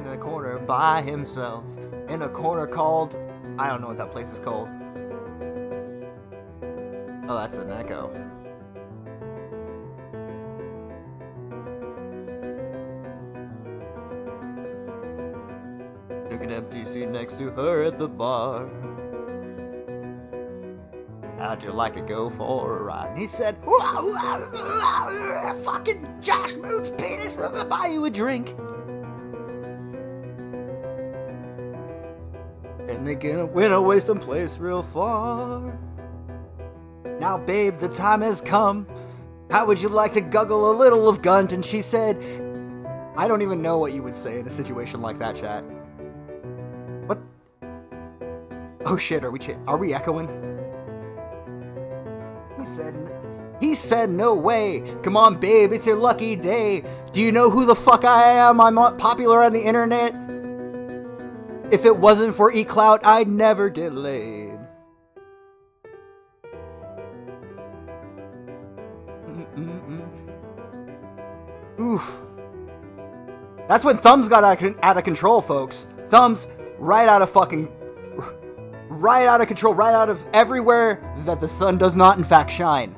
in a corner by himself. In a corner called... I don't know what that place is called. Oh, that's an echo. Took an empty seat next to her at the bar. How'd you like to go for a ride? And he said, fucking Josh Moon's penis, I'm gonna buy you a drink. And they went away someplace real far. Now, babe, the time has come. How would you like to guggle a little of Gunt? And she said, I don't even know what you would say in a situation like that, chat. What? Oh shit, are we echoing? He said, no way. Come on, babe, it's your lucky day. Do you know who the fuck I am? I'm popular on the internet. If it wasn't for clout, I'd never get laid. Oof. That's when Thumbs got out of control, folks. Thumbs right out of control, right out of everywhere that the sun does not in fact shine.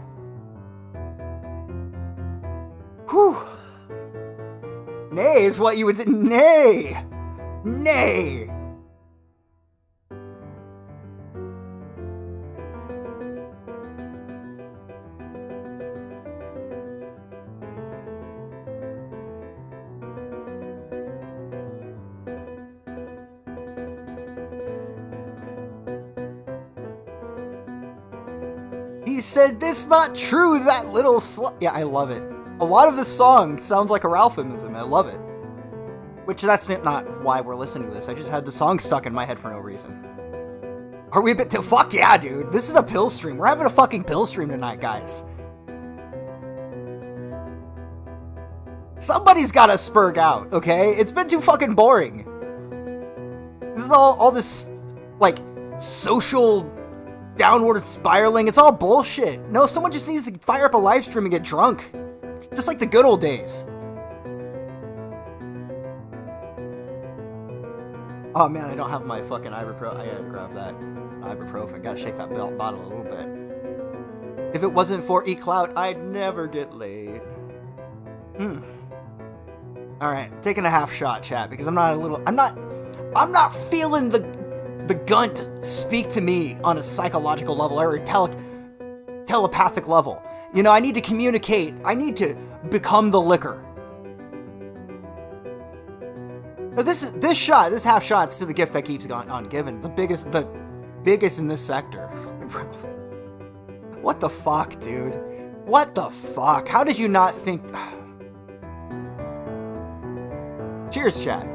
Whew. Nay is what you would say. Nay. Nay. He said, "It's not true, that little slut." Yeah, I love it. A lot of this song sounds like a Ralphimism. I love it. Which, that's not why we're listening to this. I just had the song stuck in my head for no reason. Are we a bit fuck yeah, dude. This is a pill stream. We're having a fucking pill stream tonight, guys. Somebody's gotta spurg out, okay? It's been too fucking boring. This is all this, like, social downward spiraling. It's all bullshit. No, someone just needs to fire up a live stream and get drunk. Just like the good old days. Oh man, I don't have my fucking ibuprofen. I gotta grab that ibuprofen. Gotta shake that bottle a little bit. If it wasn't for clout, I'd never get laid. Alright, taking a half shot, chat, because I'm not feeling the Gunt speak to me on a psychological level or a telepathic level. You know, I need to communicate. I need to become the liquor. But this half shot's to the gift that keeps on giving. The biggest in this sector. What the fuck, dude? What the fuck? How did you not think? Cheers, chat.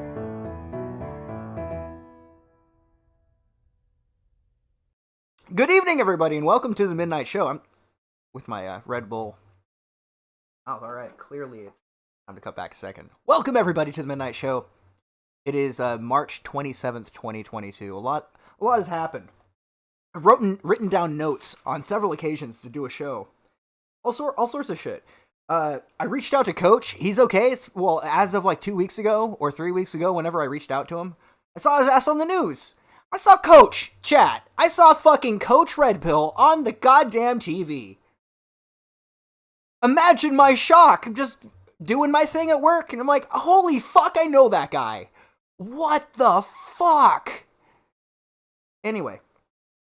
Good evening, everybody, and welcome to the Midnight Show. I'm with my Red Bull. Oh, all right. Clearly, it's time to cut back a second. Welcome, everybody, to the Midnight Show. It is March 27th, 2022. A lot has happened. I've written down notes on several occasions to do a show. All sorts of shit. I reached out to Coach. He's okay. Well, as of like 2 weeks ago or 3 weeks ago, whenever I reached out to him, I saw his ass on the news. I saw Coach, chat. I saw fucking Coach Red Pill on the goddamn TV. Imagine my shock. I'm just doing my thing at work, and I'm like, holy fuck, I know that guy. What the fuck? Anyway,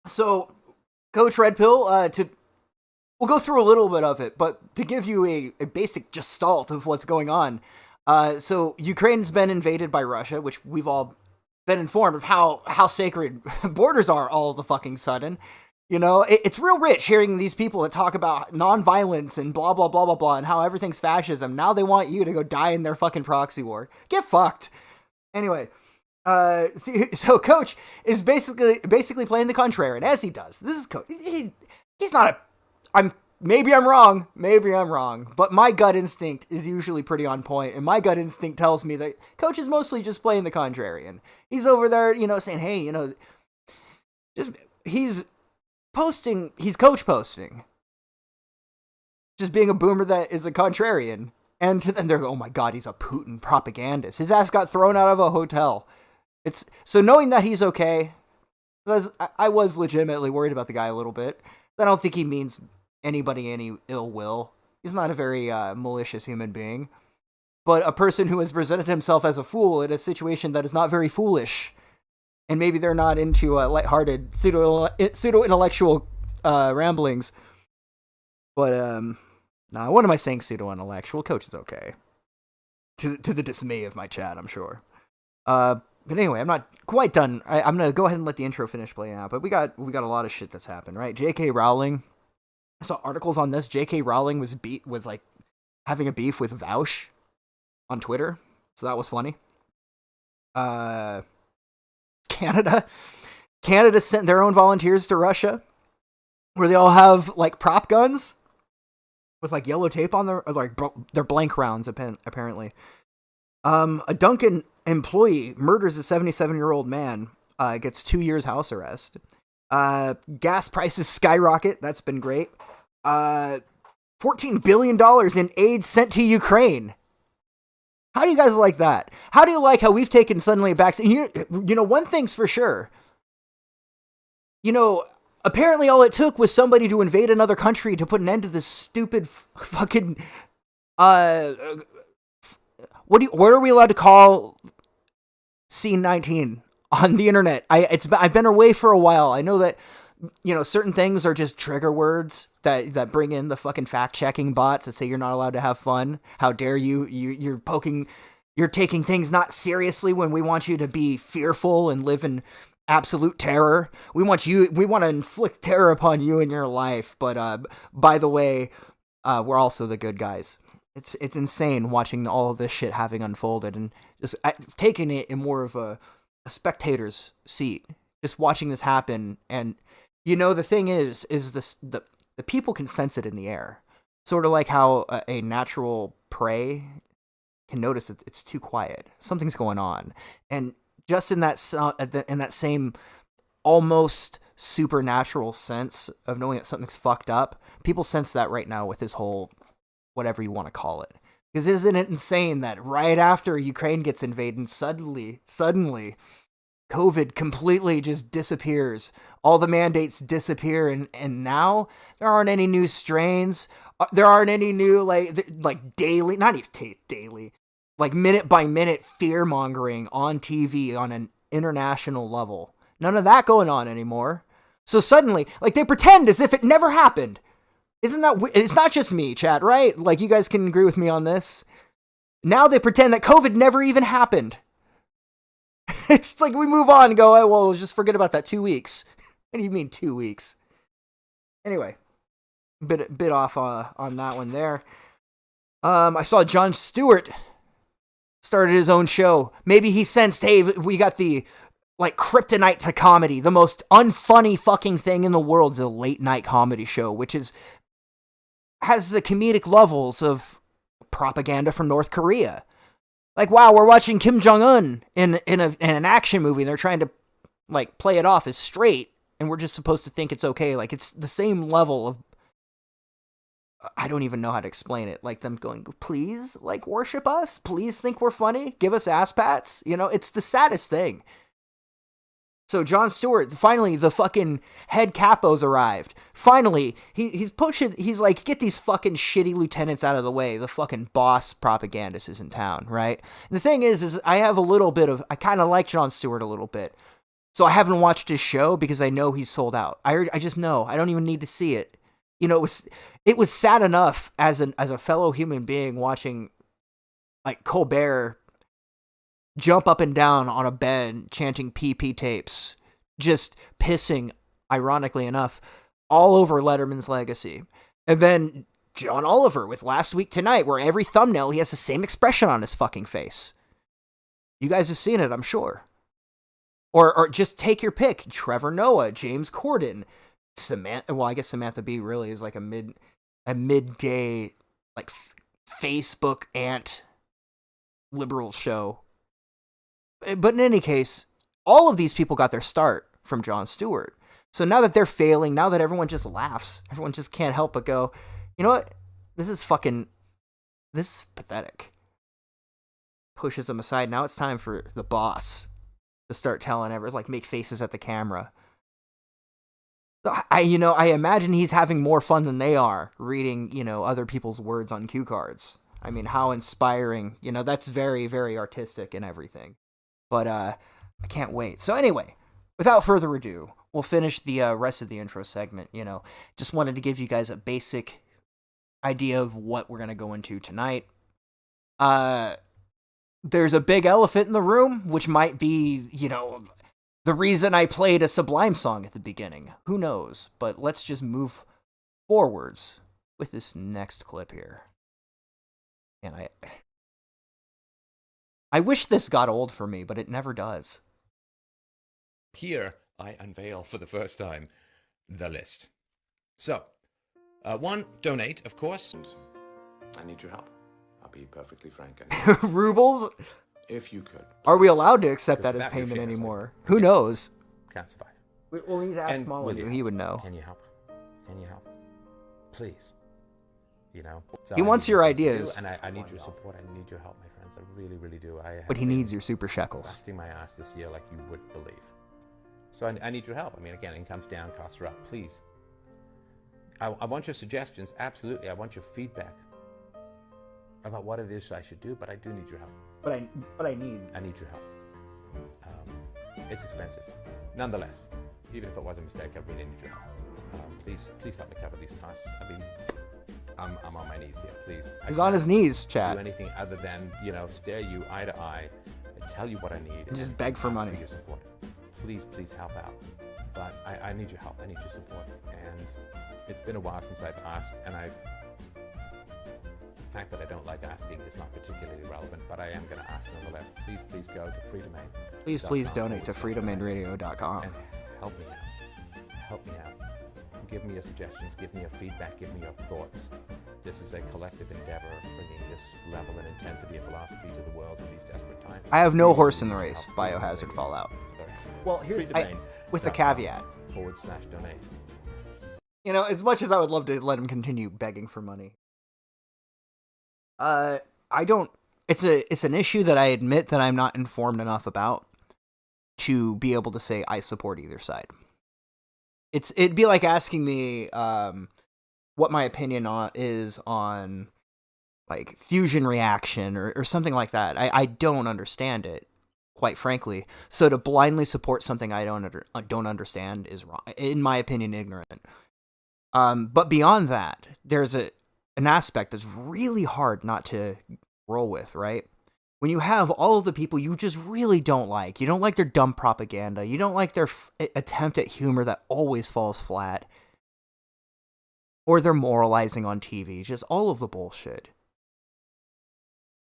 so Coach Red Pill, we'll go through a little bit of it, but to give you a basic gestalt of what's going on. So Ukraine's been invaded by Russia, which we've all been informed of how sacred borders are all of the fucking sudden. You know, it's real rich hearing these people that talk about nonviolence and blah, blah, blah, blah, blah, and how everything's fascism. Now they want you to go die in their fucking proxy war. Get fucked. Anyway, so Coach is basically playing the contrarian, as he does. This is Coach. He's not maybe I'm wrong, but my gut instinct is usually pretty on point, and my gut instinct tells me that Coach is mostly just playing the contrarian. He's over there, you know, saying, hey, you know, he's Coach posting. Just being a boomer that is a contrarian. And then they're oh my god, he's a Putin propagandist. His ass got thrown out of a hotel. It's so knowing that he's okay. I was legitimately worried about the guy a little bit. I don't think he means anybody any ill will. He's not a very malicious human being. But a person who has presented himself as a fool in a situation that is not very foolish. And maybe they're not into lighthearted, pseudo-intellectual ramblings. But, what am I saying pseudo-intellectual? Coach is okay. To the dismay of my chat, I'm sure. But anyway, I'm not quite done. I'm going to go ahead and let the intro finish playing out. But we got a lot of shit that's happened, right? J.K. Rowling. I saw articles on this. J.K. Rowling was like having a beef with Vaush on Twitter. So that was funny. Canada sent their own volunteers to Russia, where they all have like prop guns with like yellow tape on their like they're blank rounds apparently. A Dunkin' employee murders a 77-year-old man, gets 2 years house arrest. Gas prices skyrocket. That's been great. $14 billion in aid sent to Ukraine. How do you guys like that? How do you like how we've taken suddenly a back? You know, one thing's for sure. You know, apparently all it took was somebody to invade another country to put an end to this stupid fucking what are we allowed to call Scene 19 on the internet? I've been away for a while. I know that, you know, certain things are just trigger words that bring in the fucking fact checking bots that say you're not allowed to have fun. How dare you? You're taking things not seriously when we want you to be fearful and live in absolute terror. We want to inflict terror upon you in your life. But by the way, we're also the good guys. It's insane watching all of this shit having unfolded and just taking it in more of a spectator's seat, just watching this happen. And you know, the thing is this the people can sense it in the air, sort of like how a natural prey can notice that it's too quiet, something's going on, and just in that same almost supernatural sense of knowing that something's fucked up, people sense that right now with this whole whatever you want to call it. Because isn't it insane that right after Ukraine gets invaded, suddenly, COVID completely just disappears. All the mandates disappear, and now there aren't any new strains. There aren't any new, like daily, not even daily, like minute by minute fear mongering on TV on an international level. None of that going on anymore. So suddenly, like, they pretend as if it never happened. Isn't that it's not just me, chat, right? Like, you guys can agree with me on this. Now they pretend that COVID never even happened. It's like we move on and go, oh, well, just forget about that 2 weeks. What do you mean 2 weeks? Anyway, bit off on that one there. I saw Jon Stewart started his own show. Maybe he sensed, hey, we got the like kryptonite to comedy. The most unfunny fucking thing in the world is a late night comedy show, which has the comedic levels of propaganda from North Korea. Like, wow, we're watching Kim Jong-un in an action movie, and they're trying to like play it off as straight, and we're just supposed to think it's okay. Like, it's the same level of, I don't even know how to explain it. Like them going, please, like, worship us, please think we're funny, give us ass pats. You know, it's the saddest thing. So Jon Stewart, finally, the fucking head capo's arrived. Finally, he's pushing, he's like, get these fucking shitty lieutenants out of the way. The fucking boss propagandist is in town, right? And the thing is I have a little bit of, I kind of like Jon Stewart a little bit. So I haven't watched his show because I know he's sold out. I just know. I don't even need to see it. You know, it was sad enough as a fellow human being watching, like, Colbert jump up and down on a bed chanting PP tapes, just pissing, ironically enough, all over Letterman's legacy. And then John Oliver with Last Week Tonight, where every thumbnail he has the same expression on his fucking face. You guys have seen it, I'm sure. Or just take your pick. Trevor Noah, James Corden, Samantha. Well, I guess Samantha Bee really is like a midday like Facebook ant liberal show. But in any case, all of these people got their start from Jon Stewart. So now that they're failing, now that everyone just laughs, everyone just can't help but go, you know what? This is fucking This is pathetic. Pushes him aside. Now it's time for the boss to start telling make faces at the camera. I imagine he's having more fun than they are reading, other people's words on cue cards. I mean, how inspiring. That's very, very artistic and everything. But I can't wait. So anyway, without further ado, we'll finish the rest of the intro segment. Just wanted to give you guys a basic idea of what we're going to go into tonight. There's a big elephant in the room, which might be, the reason I played a Sublime song at the beginning. Who knows? But let's just move forwards with this next clip here. And I wish this got old for me, but it never does. Here, I unveil for the first time the list. So, 1, donate, of course. I need your help. I'll be perfectly frank. Rubles? If you could. Are we allowed to accept that as payment anymore? Who knows? Can't survive. We'll need to ask Molyneux. He would know. Can you help? Can you help? Please. So he wants your ideas. And I need your support. I need your help, my friends. I really, really do. But he needs your super shekels. Busting my ass this year like you would believe. So I need your help. I mean, again, income's down, costs are up. Please. I want your suggestions. Absolutely. I want your feedback about what it is I should do, but I do need your help. But I need your help. It's expensive. Nonetheless, even if it was a mistake, I really need your help. Please help me cover these costs. I mean, I'm on my knees here. Please. He's on his knees, chat. Do anything other than stare you eye to eye and tell you what I need. And just beg for money. For your support. Please help out. But I need your help. I need your support. And it's been a while since I've asked, and the fact that I don't like asking is not particularly relevant, but I am going to ask nonetheless. Please go to freedomain. Please donate to freedomainradio.com. And help me out. Help me out. Give me your suggestions. Give me your feedback. Give me your thoughts. This is a collective endeavor bringing this level and intensity of philosophy to the world in these desperate times. I have no horse in the race. Biohazard Fallout. Well, here's with the caveat. /donate. As much as I would love to let him continue begging for money, I don't. It's an issue that I admit that I'm not informed enough about to be able to say I support either side. It'd be like asking me what my opinion is on like fusion reaction or something like that. I don't understand it, quite frankly. So to blindly support something I don't understand is wrong, in my opinion, ignorant. But beyond that, there's an aspect that's really hard not to roll with, right? When you have all of the people you just really don't like. You don't like their dumb propaganda. You don't like their attempt at humor that always falls flat. Or their moralizing on TV. Just all of the bullshit.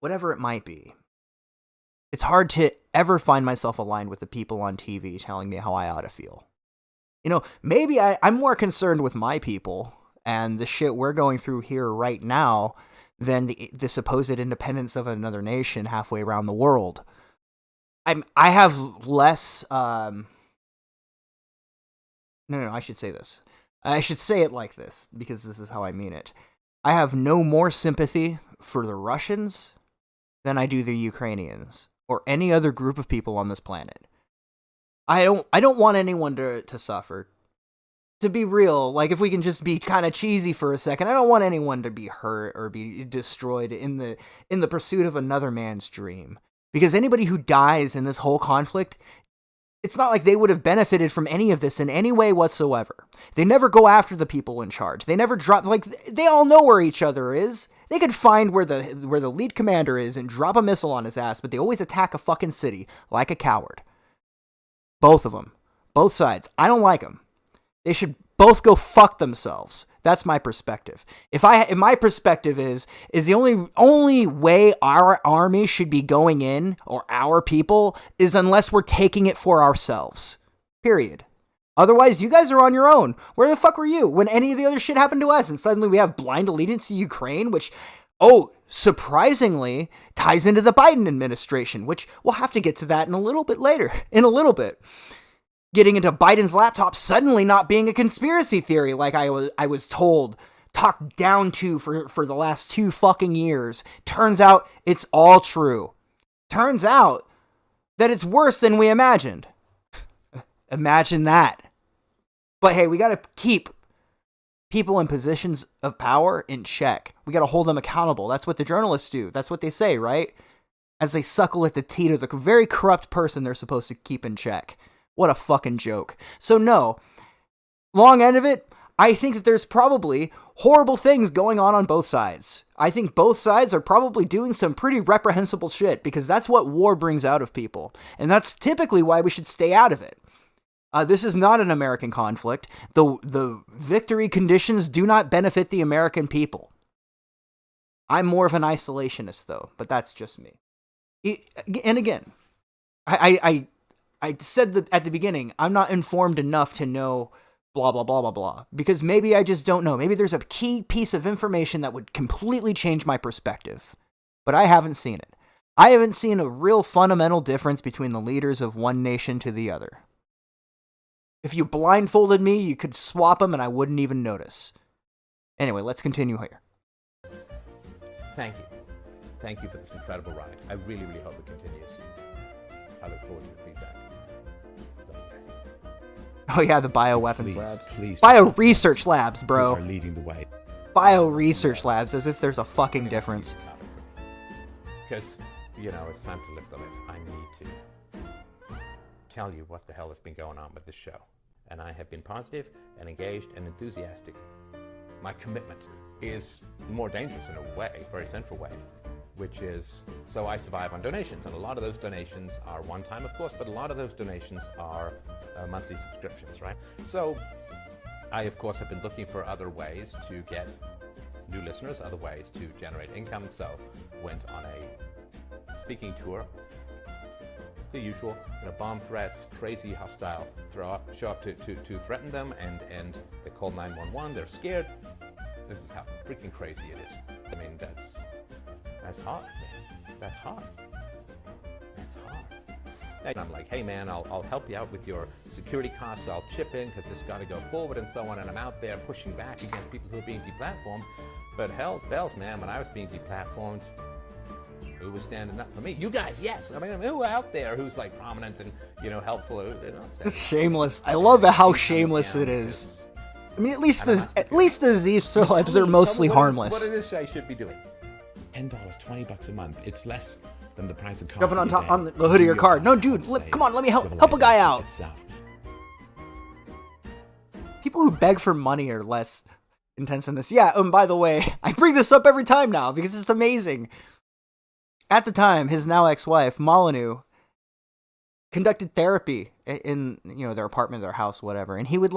Whatever it might be. It's hard to ever find myself aligned with the people on TV telling me how I ought to feel. Maybe I'm more concerned with my people and the shit we're going through here right now than the supposed independence of another nation halfway around the world. I have less. No, I should say this. I should say it like this because this is how I mean it. I have no more sympathy for the Russians than I do the Ukrainians or any other group of people on this planet. I don't want anyone to suffer. To be real, like if we can just be kind of cheesy for a second, I don't want anyone to be hurt or be destroyed in the pursuit of another man's dream. Because anybody who dies in this whole conflict, it's not like they would have benefited from any of this in any way whatsoever. They never go after the people in charge. They never drop, they all know where each other is. They could find where the lead commander is and drop a missile on his ass, but they always attack a fucking city like a coward. Both of them. Both sides. I don't like them. They should both go fuck themselves. That's my perspective. If my perspective is the only way our army should be going in, or our people, is unless we're taking it for ourselves. Period. Otherwise, you guys are on your own. Where the fuck were you when any of the other shit happened to us and suddenly we have blind allegiance to Ukraine, which, surprisingly, ties into the Biden administration, which we'll have to get to that in a little bit. Getting into Biden's laptop suddenly not being a conspiracy theory like I was told talked down to for the last 2 fucking years. Turns out it's all true. Turns out that it's worse than we imagined. Imagine that. But hey, we gotta keep people in positions of power in check. We gotta hold them accountable. That's what the journalists do. That's what they say, right? As they suckle at the teat of the very corrupt person they're supposed to keep in check. What a fucking joke. So no, long end of it, I think that there's probably horrible things going on both sides. I think both sides are probably doing some pretty reprehensible shit because that's what war brings out of people. And that's typically why we should stay out of it. This is not an American conflict. The victory conditions do not benefit the American people. I'm more of an isolationist though, but that's just me. And again, I said that at the beginning, I'm not informed enough to know blah, blah, blah, blah, blah. Because maybe I just don't know. Maybe there's a key piece of information that would completely change my perspective. But I haven't seen it. I haven't seen a real fundamental difference between the leaders of one nation to the other. If you blindfolded me, you could swap them and I wouldn't even notice. Anyway, let's continue here. Thank you. Thank you for this incredible ride. I really, really hope it continues. I look forward to your feedback. Oh yeah, the bioweapons Please, labs. please. Bio-research labs, bro. You are leading the way. Bio-research labs, as if there's a fucking difference. Because, it's time to lift the lid. I need to tell you what the hell has been going on with this show. And I have been positive and engaged and enthusiastic. My commitment is more dangerous in a way, very central way, which is, so I survive on donations. And a lot of those donations are one-time, of course, but a lot of those donations are monthly subscriptions, right? So I, of course, have been looking for other ways to get new listeners, other ways to generate income. So went on a speaking tour, the usual, bomb threats, crazy, hostile, show up to threaten them, and they call 911, they're scared. This is how freaking crazy it is. I mean, that's hard, man. That's hard. That's hard. And I'm like, hey man, I'll help you out with your security costs, I'll chip in because this has got to go forward and so on, and I'm out there pushing back against people who are being deplatformed. But hell's bells, man, when I was being deplatformed, who was standing up for me? You guys, yes. I mean, who out there who's like prominent and, helpful? It's shameless. I love how shameless it is. I mean, at least the z-Celebs are mostly harmless. What it is I should be doing? $10, $20 a month. It's less than the price of coffee. Jumping on the hood of your car. No, dude, come on, let me help a guy out. Itself. People who beg for money are less intense than this. Yeah, by the way, I bring this up every time now because it's amazing. At the time, his now ex-wife, Molyneux, conducted therapy in their apartment, their house, whatever, and he would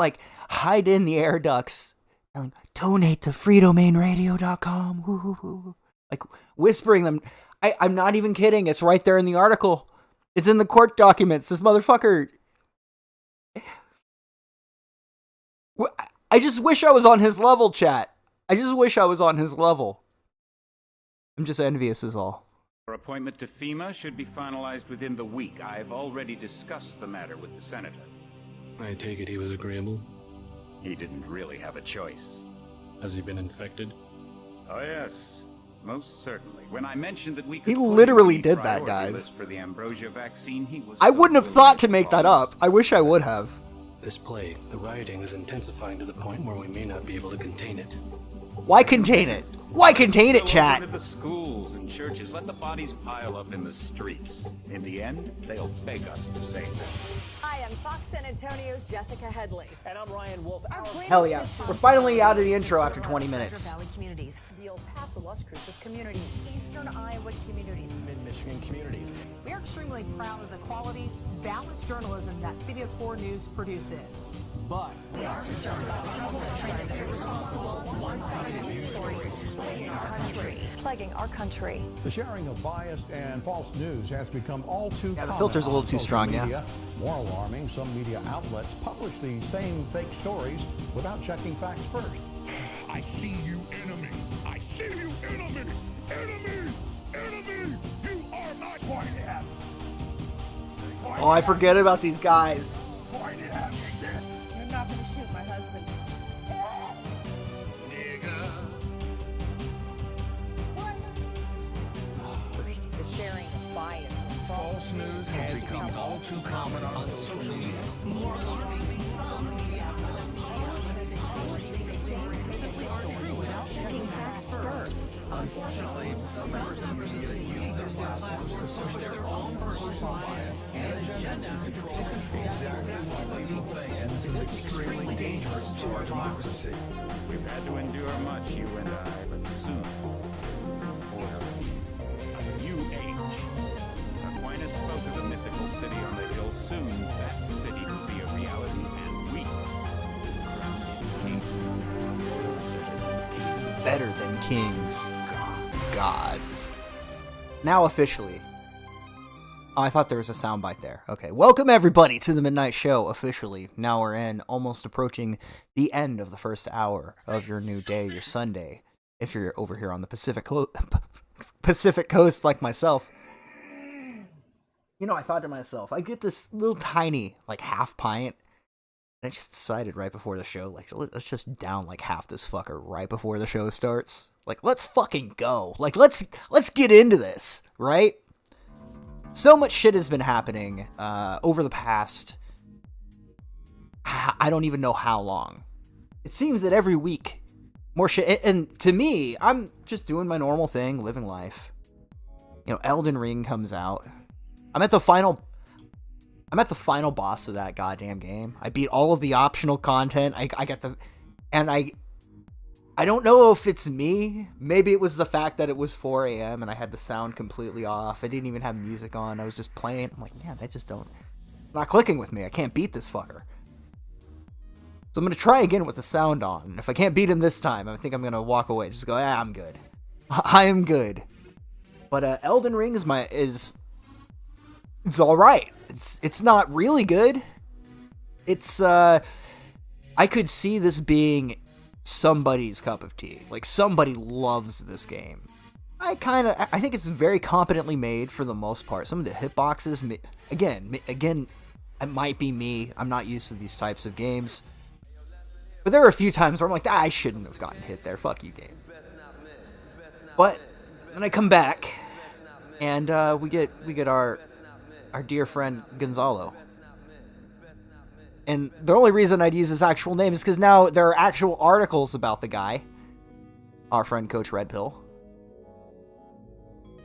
hide in the air ducts and donate to freedomainradio.com, whispering them. I'm not even kidding. It's right there in the article. It's in the court documents. This motherfucker. I just wish I was on his level, chat. I just wish I was on his level. I'm just envious is all. Our appointment to FEMA should be finalized within the week. I've already discussed the matter with the senator. I take it he was agreeable? He didn't really have a choice. Has he been infected? Oh yes, most certainly. When I mentioned that we could He literally did that, priority guys. list for the ambrosia vaccine, he was I so wouldn't have willing thought to make that up. I wish I would have. This plague, the rioting is intensifying to the point where we may not be able to contain it. Why contain it? Why contain it, chat? Go to the schools and churches. Let the bodies pile up in the streets. In the end, they'll beg us to save them. Hi, I'm Fox San Antonio's Jessica Headley. And I'm Ryan Wolf. Hell yeah. We're finally out of the intro after 20 minutes. Valley communities, the El Paso, Las Cruces communities, Eastern Iowa communities, Mid-Michigan communities. We are extremely proud of the quality, balanced journalism that CBS 4 News produces. But we are concerned about trouble and trend of irresponsible, one-sided news stories plaguing our country. The sharing of biased and false news has become all too common. The filter's a little on too social strong, media. yeah. More alarming, some media outlets publish the same fake stories without checking facts first. I see you, enemy. I see you, enemy. Enemy. Enemy. You are not going to have. Oh, I forget about these guys. Going to have me dead. You're not going to shoot my husband. Nigga. becoming all too common on social media. More alarmingly, some media simply aren't true without checking facts first. Unfortunately, some members of the media use their platforms to push their own personal bias and agenda to control exactly what people think. And this is extremely dangerous to our democracy. We've had to endure much, you and I, but soon, for a new age. Aquinas spoke of the mythical city on the hill. Soon, that city will be a reality, and we crown its king. Better than kings. Gods. Now officially. Oh, I thought there was a soundbite there. Okay. Welcome everybody to the Midnight Show officially. Now we're almost approaching the end of the first hour of your new day, your Sunday. If you're over here on the Pacific Coast like myself. You know, I thought to myself, I get this little tiny, like, half pint. And I just decided right before the show, like, let's just down, like, half this fucker right before the show starts. Like, let's fucking go. Like, let's get into this, right? So much shit has been happening over the past, I don't even know how long. It seems that every week, more shit. And to me, I'm just doing my normal thing, living life. You know, Elden Ring comes out. I'm at the final boss of that goddamn game. I beat all of the optional content. I got the, and I don't know if it's me. Maybe it was the fact that it was 4 a.m. and I had the sound completely off. I didn't even have music on. I was just playing. I'm like, man, it's not clicking with me. I can't beat this fucker. So I'm going to try again with the sound on. If I can't beat him this time, I think I'm going to walk away. Just go, I'm good. I am good. But Elden Ring it's all right. It's not really good. It's I could see this being somebody's cup of tea. Like, somebody loves this game. I think it's very competently made for the most part. Some of the hitboxes, again, it might be me. I'm not used to these types of games. But there are a few times where I'm like, I shouldn't have gotten hit there. Fuck you, game. But then I come back, and we get our dear friend Gonzalo. And the only reason I'd use his actual name is because now there are actual articles about the guy. Our friend Coach Red Pill.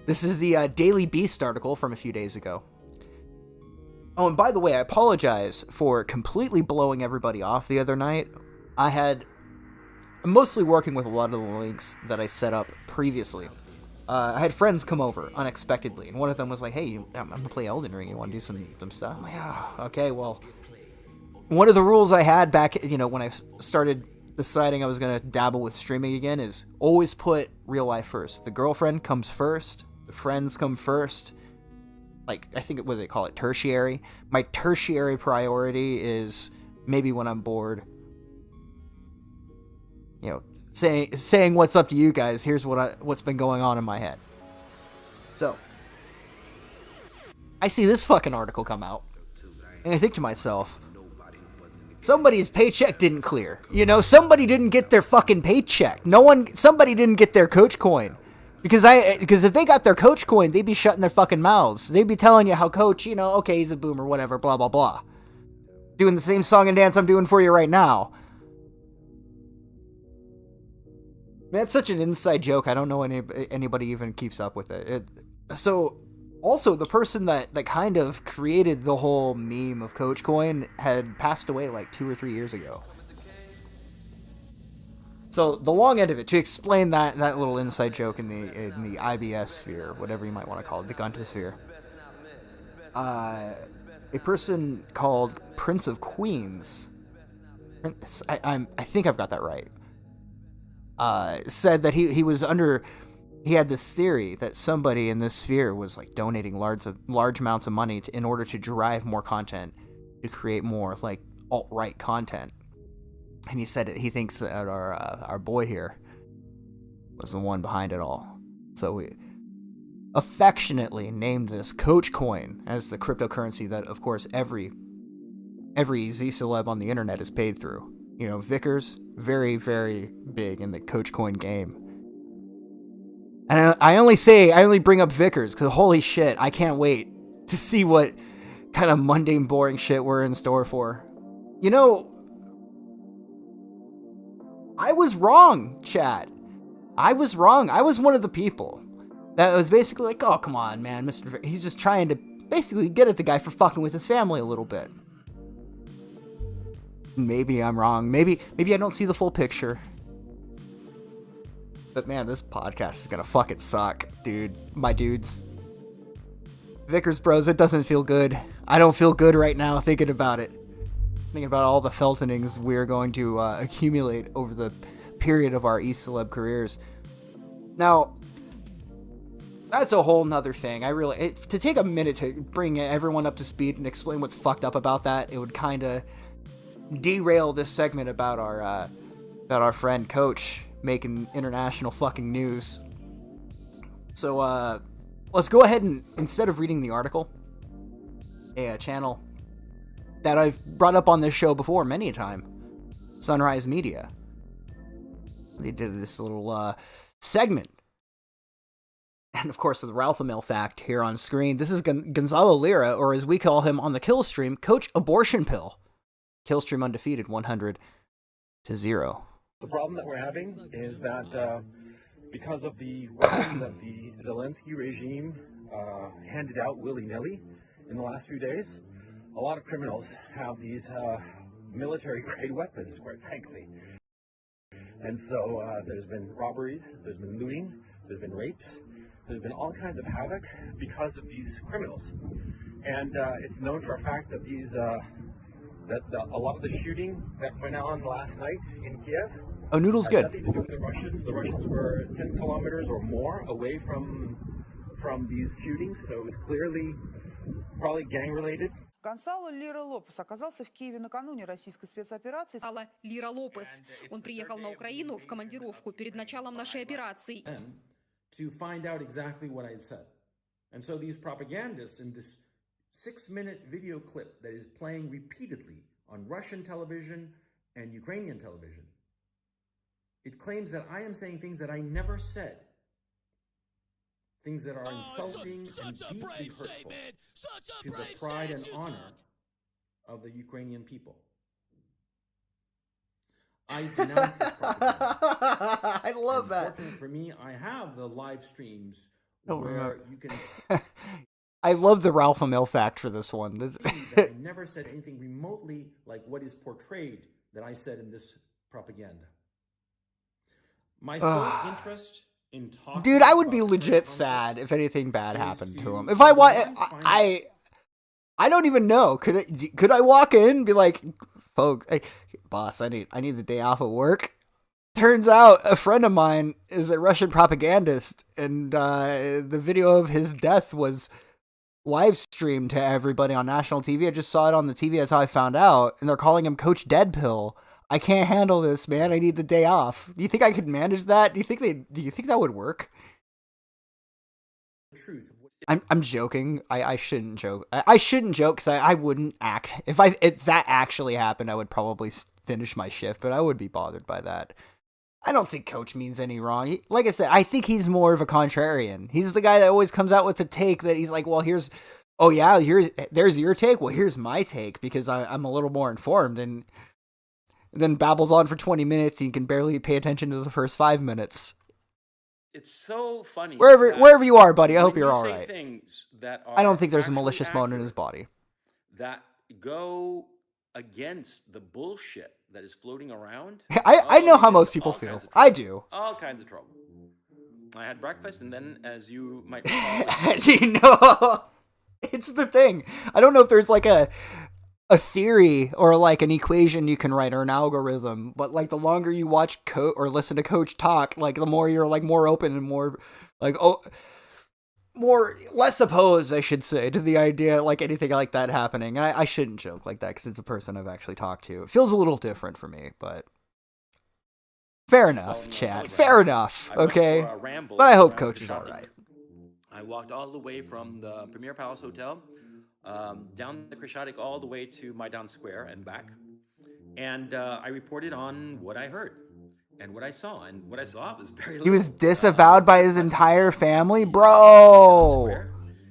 This is the Daily Beast article from a few days ago. Oh, and by the way, I apologize for completely blowing everybody off the other night. I'm mostly working with a lot of the links that I set up previously. I had friends come over unexpectedly, and one of them was like, hey, I'm going to play Elden Ring. You want to do some stuff? I'm like, okay, well. One of the rules I had back, when I started deciding I was going to dabble with streaming again is always put real life first. The girlfriend comes first. The friends come first. Like, I think, what do they call it? Tertiary. My tertiary priority is maybe when I'm bored. Saying what's up to you guys. Here's what's been going on in my head. So, I see this fucking article come out, and I think to myself, somebody's paycheck didn't clear. Somebody didn't get their fucking paycheck. Somebody didn't get their coach coin. Because if they got their coach coin, they'd be shutting their fucking mouths. They'd be telling you how coach, okay, he's a boomer, whatever, blah, blah, blah. Doing the same song and dance I'm doing for you right now. Man, it's such an inside joke. I don't know anybody even keeps up with it. So, also, the person that kind of created the whole meme of Coach Coin had passed away like 2 or 3 years ago. So, the long end of it, to explain that little inside joke in the IBS sphere, whatever you might want to call it, the Gunta sphere, a person called Prince of Queens, I think I've got that right, said that he had this theory that somebody in this sphere was like donating large amounts of money in order to drive more content, to create more like alt-right content. And he said he thinks that our boy here was the one behind it all. So we affectionately named this Coach Coin as the cryptocurrency that, of course, every z-Celeb on the internet is paid through. Vickers, very, very big in the Coach Coin game. And I only bring up Vickers because holy shit, I can't wait to see what kind of mundane, boring shit we're in store for. You know, I was wrong, chat. I was wrong. I was one of the people that was basically like, oh, come on, man, Mr. He's just trying to basically get at the guy for fucking with his family a little bit. Maybe I'm wrong. Maybe I don't see the full picture. But man, this podcast is gonna fucking suck, dude. My dudes. Vickers Bros, it doesn't feel good. I don't feel good right now thinking about it. Thinking about all the Feltonings we're going to accumulate over the period of our z-Celeb careers. Now, that's a whole nother thing. To take a minute to bring everyone up to speed and explain what's fucked up about that, it would kind of derail this segment about our friend Coach making international fucking news. So, let's go ahead and, instead of reading the article, a channel that I've brought up on this show before many a time, Sunrise Media. They did this little segment. And of course, the Ralph Amel fact here on screen. This is Gonzalo Lira, or as we call him on the kill stream, Coach Abortion Pill. Kill stream undefeated, 100-0. The problem that we're having is that because of the weapons that the Zelensky regime handed out willy-nilly in the last few days, a lot of criminals have these military-grade weapons, quite frankly. And so there's been robberies, there's been looting, there's been rapes, there's been all kinds of havoc because of these criminals. And it's known for a fact that a lot of the shooting that went on last night in Kiev. Oh, Noodle's good. Nothing to do with the Russians. The Russians were 10 kilometers or more away from these shootings, so it was clearly probably gang-related. Гонсало Лира Лопес оказался в Киеве накануне российской спецоперации. Лира Лопес. Он приехал на Украину в командировку перед началом нашей операции. To find out exactly what I said. And so these propagandists in this 6-minute video clip that is playing repeatedly on Russian television and Ukrainian television, it claims that I am saying things that I never said. Things that are insulting and deeply hurtful to the pride and honor of the Ukrainian people. I denounce this propaganda. I love that. Fortunately for me, I have the live streams where you can see. I love the Ralph Amel fact for this one. I never said anything remotely like what is portrayed that I said in this propaganda. My sole interest in talking. Dude, I would be legit sad if anything bad happened to him. If I don't even know. Could I walk in and be like, folks, hey, boss, I need the day off of work? Turns out a friend of mine is a Russian propagandist, and the video of his death was live streamed to everybody on national TV. I just saw it on the TV. That's how I found out. And they're calling him Coach Deadpill. I can't handle this, man. I need the day off. Do you think I could manage that? Do you think that would work? Truth. I'm joking. I shouldn't joke. I shouldn't joke because I wouldn't act. If that actually happened, I would probably finish my shift, but I would be bothered by that. I don't think Coach means any wrong. Like I said, I think he's more of a contrarian. He's the guy that always comes out with the take that he's like, well, there's your take. Well, here's my take because I'm a little more informed, and then babbles on for 20 minutes and you can barely pay attention to the first 5 minutes. It's so funny. Wherever you are, buddy, I hope you're all right. Things that are I don't think there's a malicious bone in his body. That go against the bullshit that is floating around. I know how most people feel. I do. All kinds of trouble. I had breakfast, and then, as you might recall, it's the thing. I don't know if there's like a theory or like an equation you can write or an algorithm, but like the longer you watch or listen to Coach talk, like the more you're like more open and more like less opposed, I should say, to the idea like anything like that happening. I shouldn't joke like that because it's a person I've actually talked to. It feels a little different for me, but fair enough, Chad. Fair enough. Okay, but I hope Coach is all right. I walked all the way from the Premier Palace Hotel down the Krishnatic all the way to Maidan Square and back. And I reported on what I heard and what I saw. And what I saw was very little. He was disavowed by his entire family? Bro!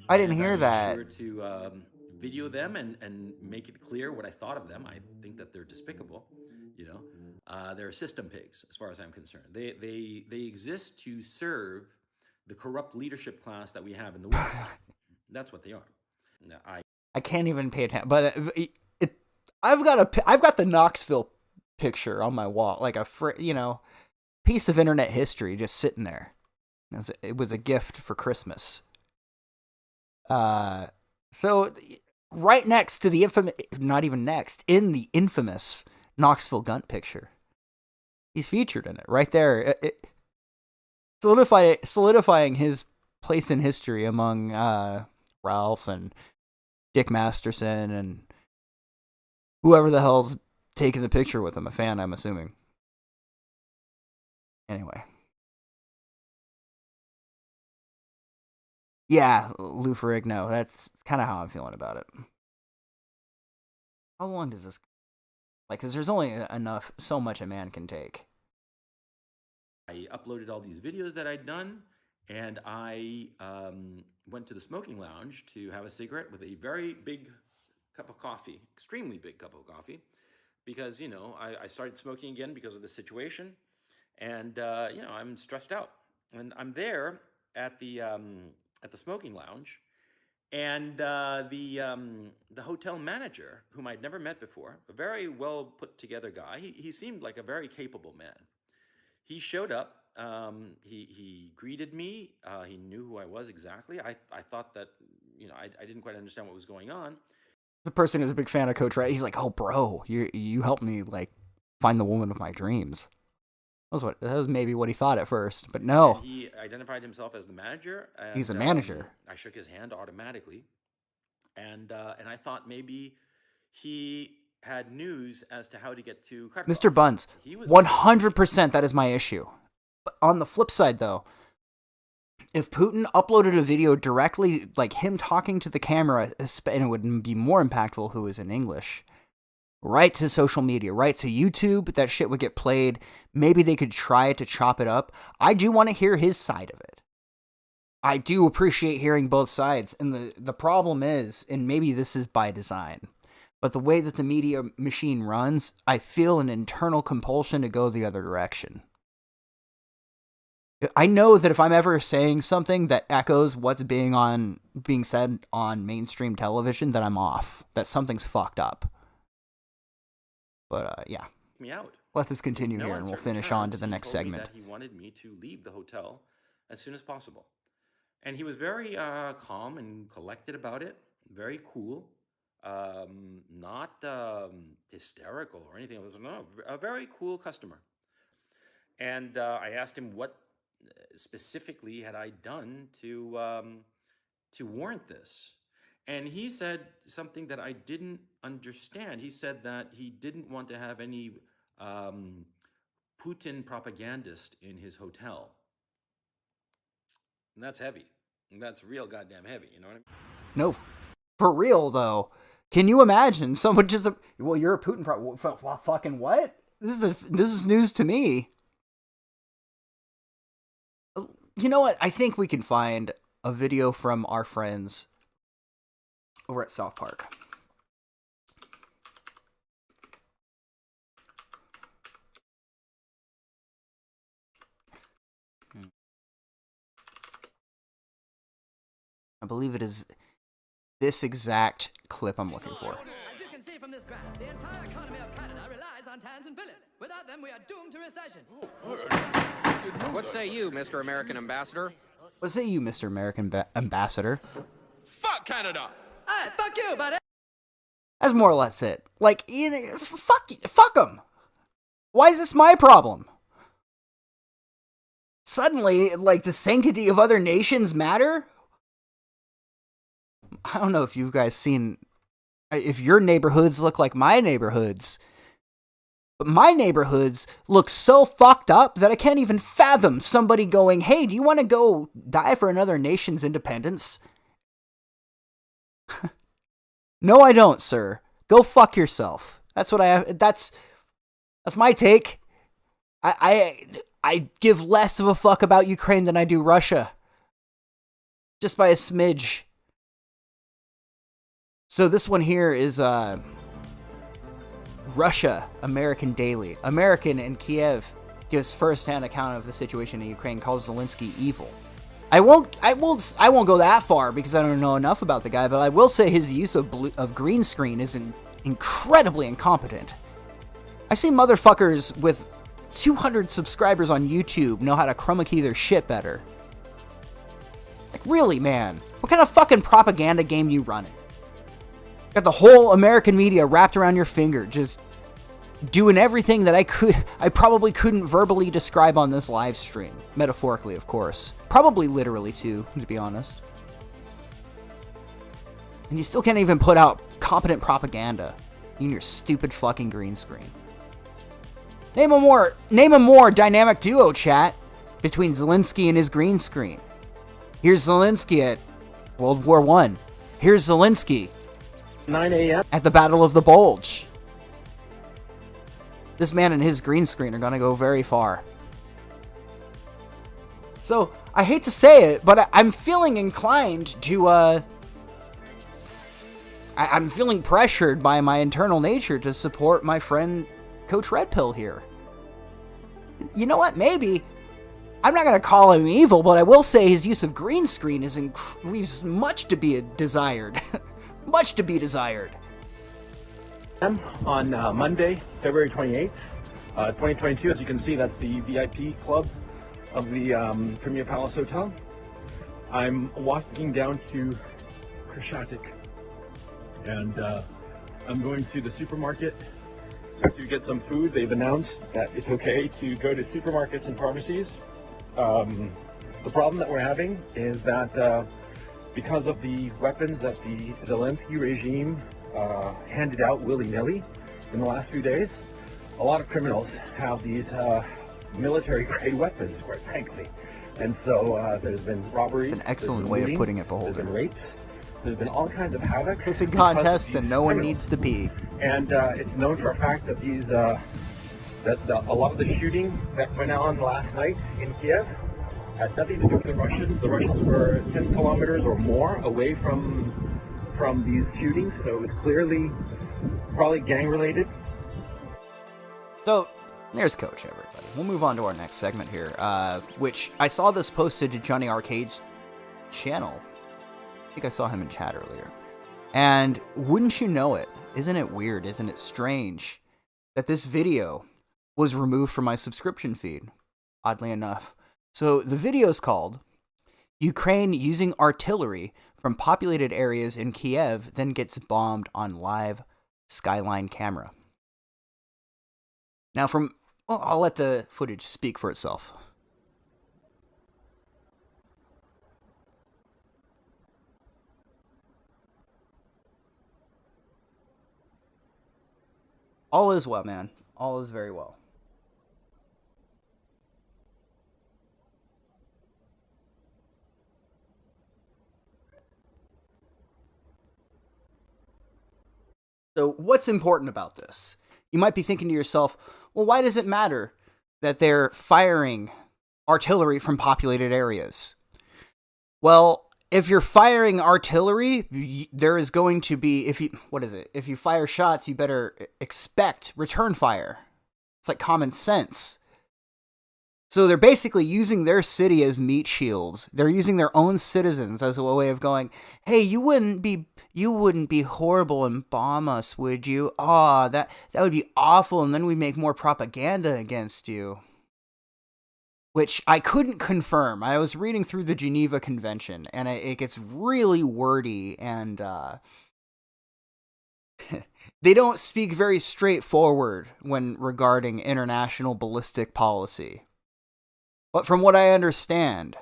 I didn't hear that. Sure to video them and make it clear what I thought of them. I think that they're despicable. They're system pigs, as far as I'm concerned. They exist to serve the corrupt leadership class that we have in the West. That's what they are. Now, I can't even pay attention, but I've got the Knoxville picture on my wall, like piece of internet history just sitting there. It was a gift for Christmas. So right next to the infamous, not even next, in the infamous Knoxville gun picture, he's featured in it right there. Solidifying his place in history among Ralph and Dick Masterson and whoever the hell's taking the picture with him. A fan, I'm assuming. Anyway. Yeah, Lou Ferrigno. That's kind of how I'm feeling about it. How long does this... because there's only so much a man can take. I uploaded all these videos that I'd done, and I went to the smoking lounge to have a cigarette with a very big cup of coffee, extremely big cup of coffee, because, I started smoking again because of the situation, and, I'm stressed out. And I'm there at the smoking lounge, and the hotel manager, whom I'd never met before, a very well put together guy, he seemed like a very capable man. He showed up, he greeted me, he knew who I was exactly. I thought that, I didn't quite understand what was going on. The person who's a big fan of Coach Ray, he's like, "Oh, bro, you helped me find the woman of my dreams." That was maybe what he thought at first, but no. And he identified himself as the manager. And, he's a manager. I shook his hand automatically, and I thought maybe he had news as to how to get to Kharkov. Mr. Buns, 100% that is my issue. But on the flip side, though, if Putin uploaded a video directly, like him talking to the camera, and it would be more impactful who is in English, right to social media, right to YouTube, that shit would get played. Maybe they could try to chop it up. I do want to hear his side of it. I do appreciate hearing both sides. And the problem is, and maybe this is by design, but the way that the media machine runs, I feel an internal compulsion to go the other direction. I know that if I'm ever saying something that echoes what's being said on mainstream television, that I'm off, that something's fucked up. But yeah, me out. Let this continue here, and we'll finish on to the next segment. That he wanted me to leave the hotel as soon as possible, and he was very calm and collected about it. Very cool, not hysterical or anything. It was a very cool customer. And I asked him what specifically had I done to warrant this. And he said something that I didn't understand. He said that he didn't want to have any Putin propagandist in his hotel. And that's heavy. And that's real goddamn heavy, you know what I mean? No, for real, though. Can you imagine someone just... well, you're a Putin fucking what? This is news to me. You know what? I think we can find a video from our friends over at South Park. I believe it is this exact clip I'm looking for. As you can see from this graph, the entire economy of Canada relies on tans and Philip. Without them, we are doomed to recession. What say you, Mr. American Ambassador? What say you, Mr. American Ambassador? Fuck Canada! Hey, fuck you, buddy! That's more or less it. Like, fuck them. Why is this my problem? Suddenly, like, the sanctity of other nations matter? I don't know if you guys seen, if your neighborhoods look like my neighborhoods, but my neighborhoods look so fucked up that I can't even fathom somebody going, "Hey, do you want to go die for another nation's independence?" No, I don't, sir. Go fuck yourself. That's what I have. That's my take. I give less of a fuck about Ukraine than I do Russia. Just by a smidge. So this one here is Russia, American Daily. American in Kiev gives first-hand account of the situation in Ukraine, calls Zelensky evil. I won't go that far because I don't know enough about the guy, but I will say his use of green screen is incredibly incompetent. I've seen motherfuckers with 200 subscribers on YouTube know how to chroma key their shit better. Like, really, man? What kind of fucking propaganda game you running? Got the whole American media wrapped around your finger, just doing everything that I probably couldn't verbally describe on this live stream. Metaphorically, of course. Probably literally, too, to be honest. And you still can't even put out competent propaganda in your stupid fucking green screen. Name a more dynamic duo, chat, between Zelensky and his green screen. Here's Zelensky at World War I. Here's Zelensky 9 a.m. at the Battle of the Bulge. This man and his green screen are gonna go very far. So, I hate to say it, but I'm feeling inclined to, I'm feeling pressured by my internal nature to support my friend Coach Red Pill here. You know what? Maybe. I'm not going to call him evil, but I will say his use of green screen leaves much to be desired. Much to be desired. On Monday, February 28th, 2022. As you can see, that's the VIP club of the Premier Palace Hotel. I'm walking down to Krashatik, and I'm going to the supermarket to get some food. They've announced that it's okay to go to supermarkets and pharmacies. The problem that we're having is that because of the weapons that the Zelensky regime handed out willy-nilly in the last few days, a lot of criminals have these military-grade weapons, quite frankly. And so there's been robberies. It's an excellent way of putting it, Beholder. There's been rapes. There's been all kinds of havoc. Pissing contest and no one needs to pee. And it's known for a fact that these, a lot of the shooting that went on last night in Kiev had nothing to do with the Russians. The Russians were 10 kilometers or more away from these shootings, so it was clearly probably gang-related. So, there's Coach, everybody. We'll move on to our next segment here, which I saw this posted to Johnny Arcade's channel. I think I saw him in chat earlier. And wouldn't you know it, isn't it weird, isn't it strange, that this video was removed from my subscription feed, oddly enough. So the video is called Ukraine Using Artillery from Populated Areas in Kiev Then Gets Bombed on Live Skyline Camera. Now I'll let the footage speak for itself. All is well, man. All is very well. So what's important about this? You might be thinking to yourself, well, why does it matter that they're firing artillery from populated areas? Well, if you're firing artillery, there is going to be, if you fire shots, you better expect return fire. It's like common sense. So they're basically using their city as meat shields. They're using their own citizens as a way of going, hey, you wouldn't be horrible and bomb us, would you? Aw, that would be awful, and then we make more propaganda against you. Which I couldn't confirm. I was reading through the Geneva Convention, and it gets really wordy, and they don't speak very straightforward when regarding international ballistic policy. But from what I understand,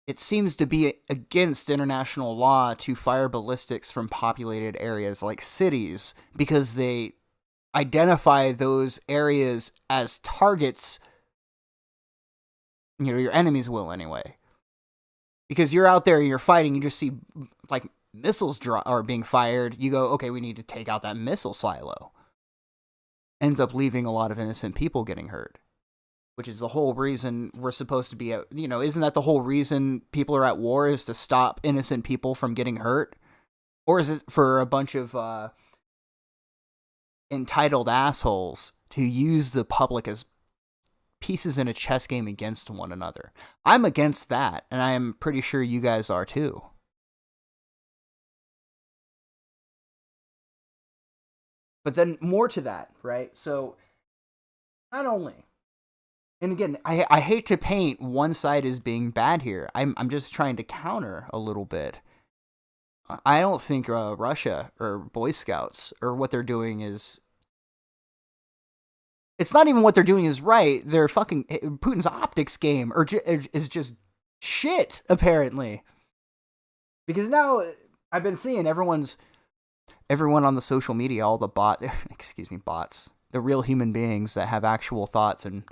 it seems to be against international law to fire ballistics from populated areas like cities because they identify those areas as targets. You know, your enemies will anyway. Because you're out there, you're fighting, you just see like missiles are being fired. You go, okay, we need to take out that missile silo. Ends up leaving a lot of innocent people getting hurt. Which is the whole reason we're supposed to be at, isn't that the whole reason people are at war, is to stop innocent people from getting hurt? Or is it for a bunch of entitled assholes to use the public as pieces in a chess game against one another? I'm against that, and I am pretty sure you guys are too. But then more to that, right? So, not only, and again, I hate to paint one side as being bad here. I'm just trying to counter a little bit. I don't think Russia or Boy Scouts or what they're doing is... It's not even what they're doing is right. They're fucking... Putin's optics game is just shit, apparently. Because now I've been seeing everyone on the social media, all the bots, the real human beings that have actual thoughts and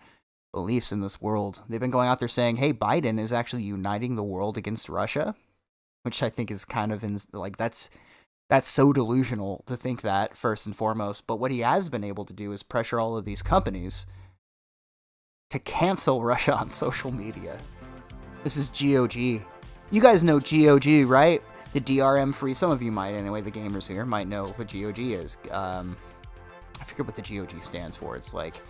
beliefs in this world. They've been going out there saying, hey, Biden is actually uniting the world against Russia, which I think is kind of that's so delusional to think that, first and foremost. But what he has been able to do is pressure all of these companies to cancel Russia on social media. This is GOG. You guys know GOG, right? The DRM free. Some of you might, anyway. The gamers here might know what GOG is. I forget what the GOG stands for. It's like,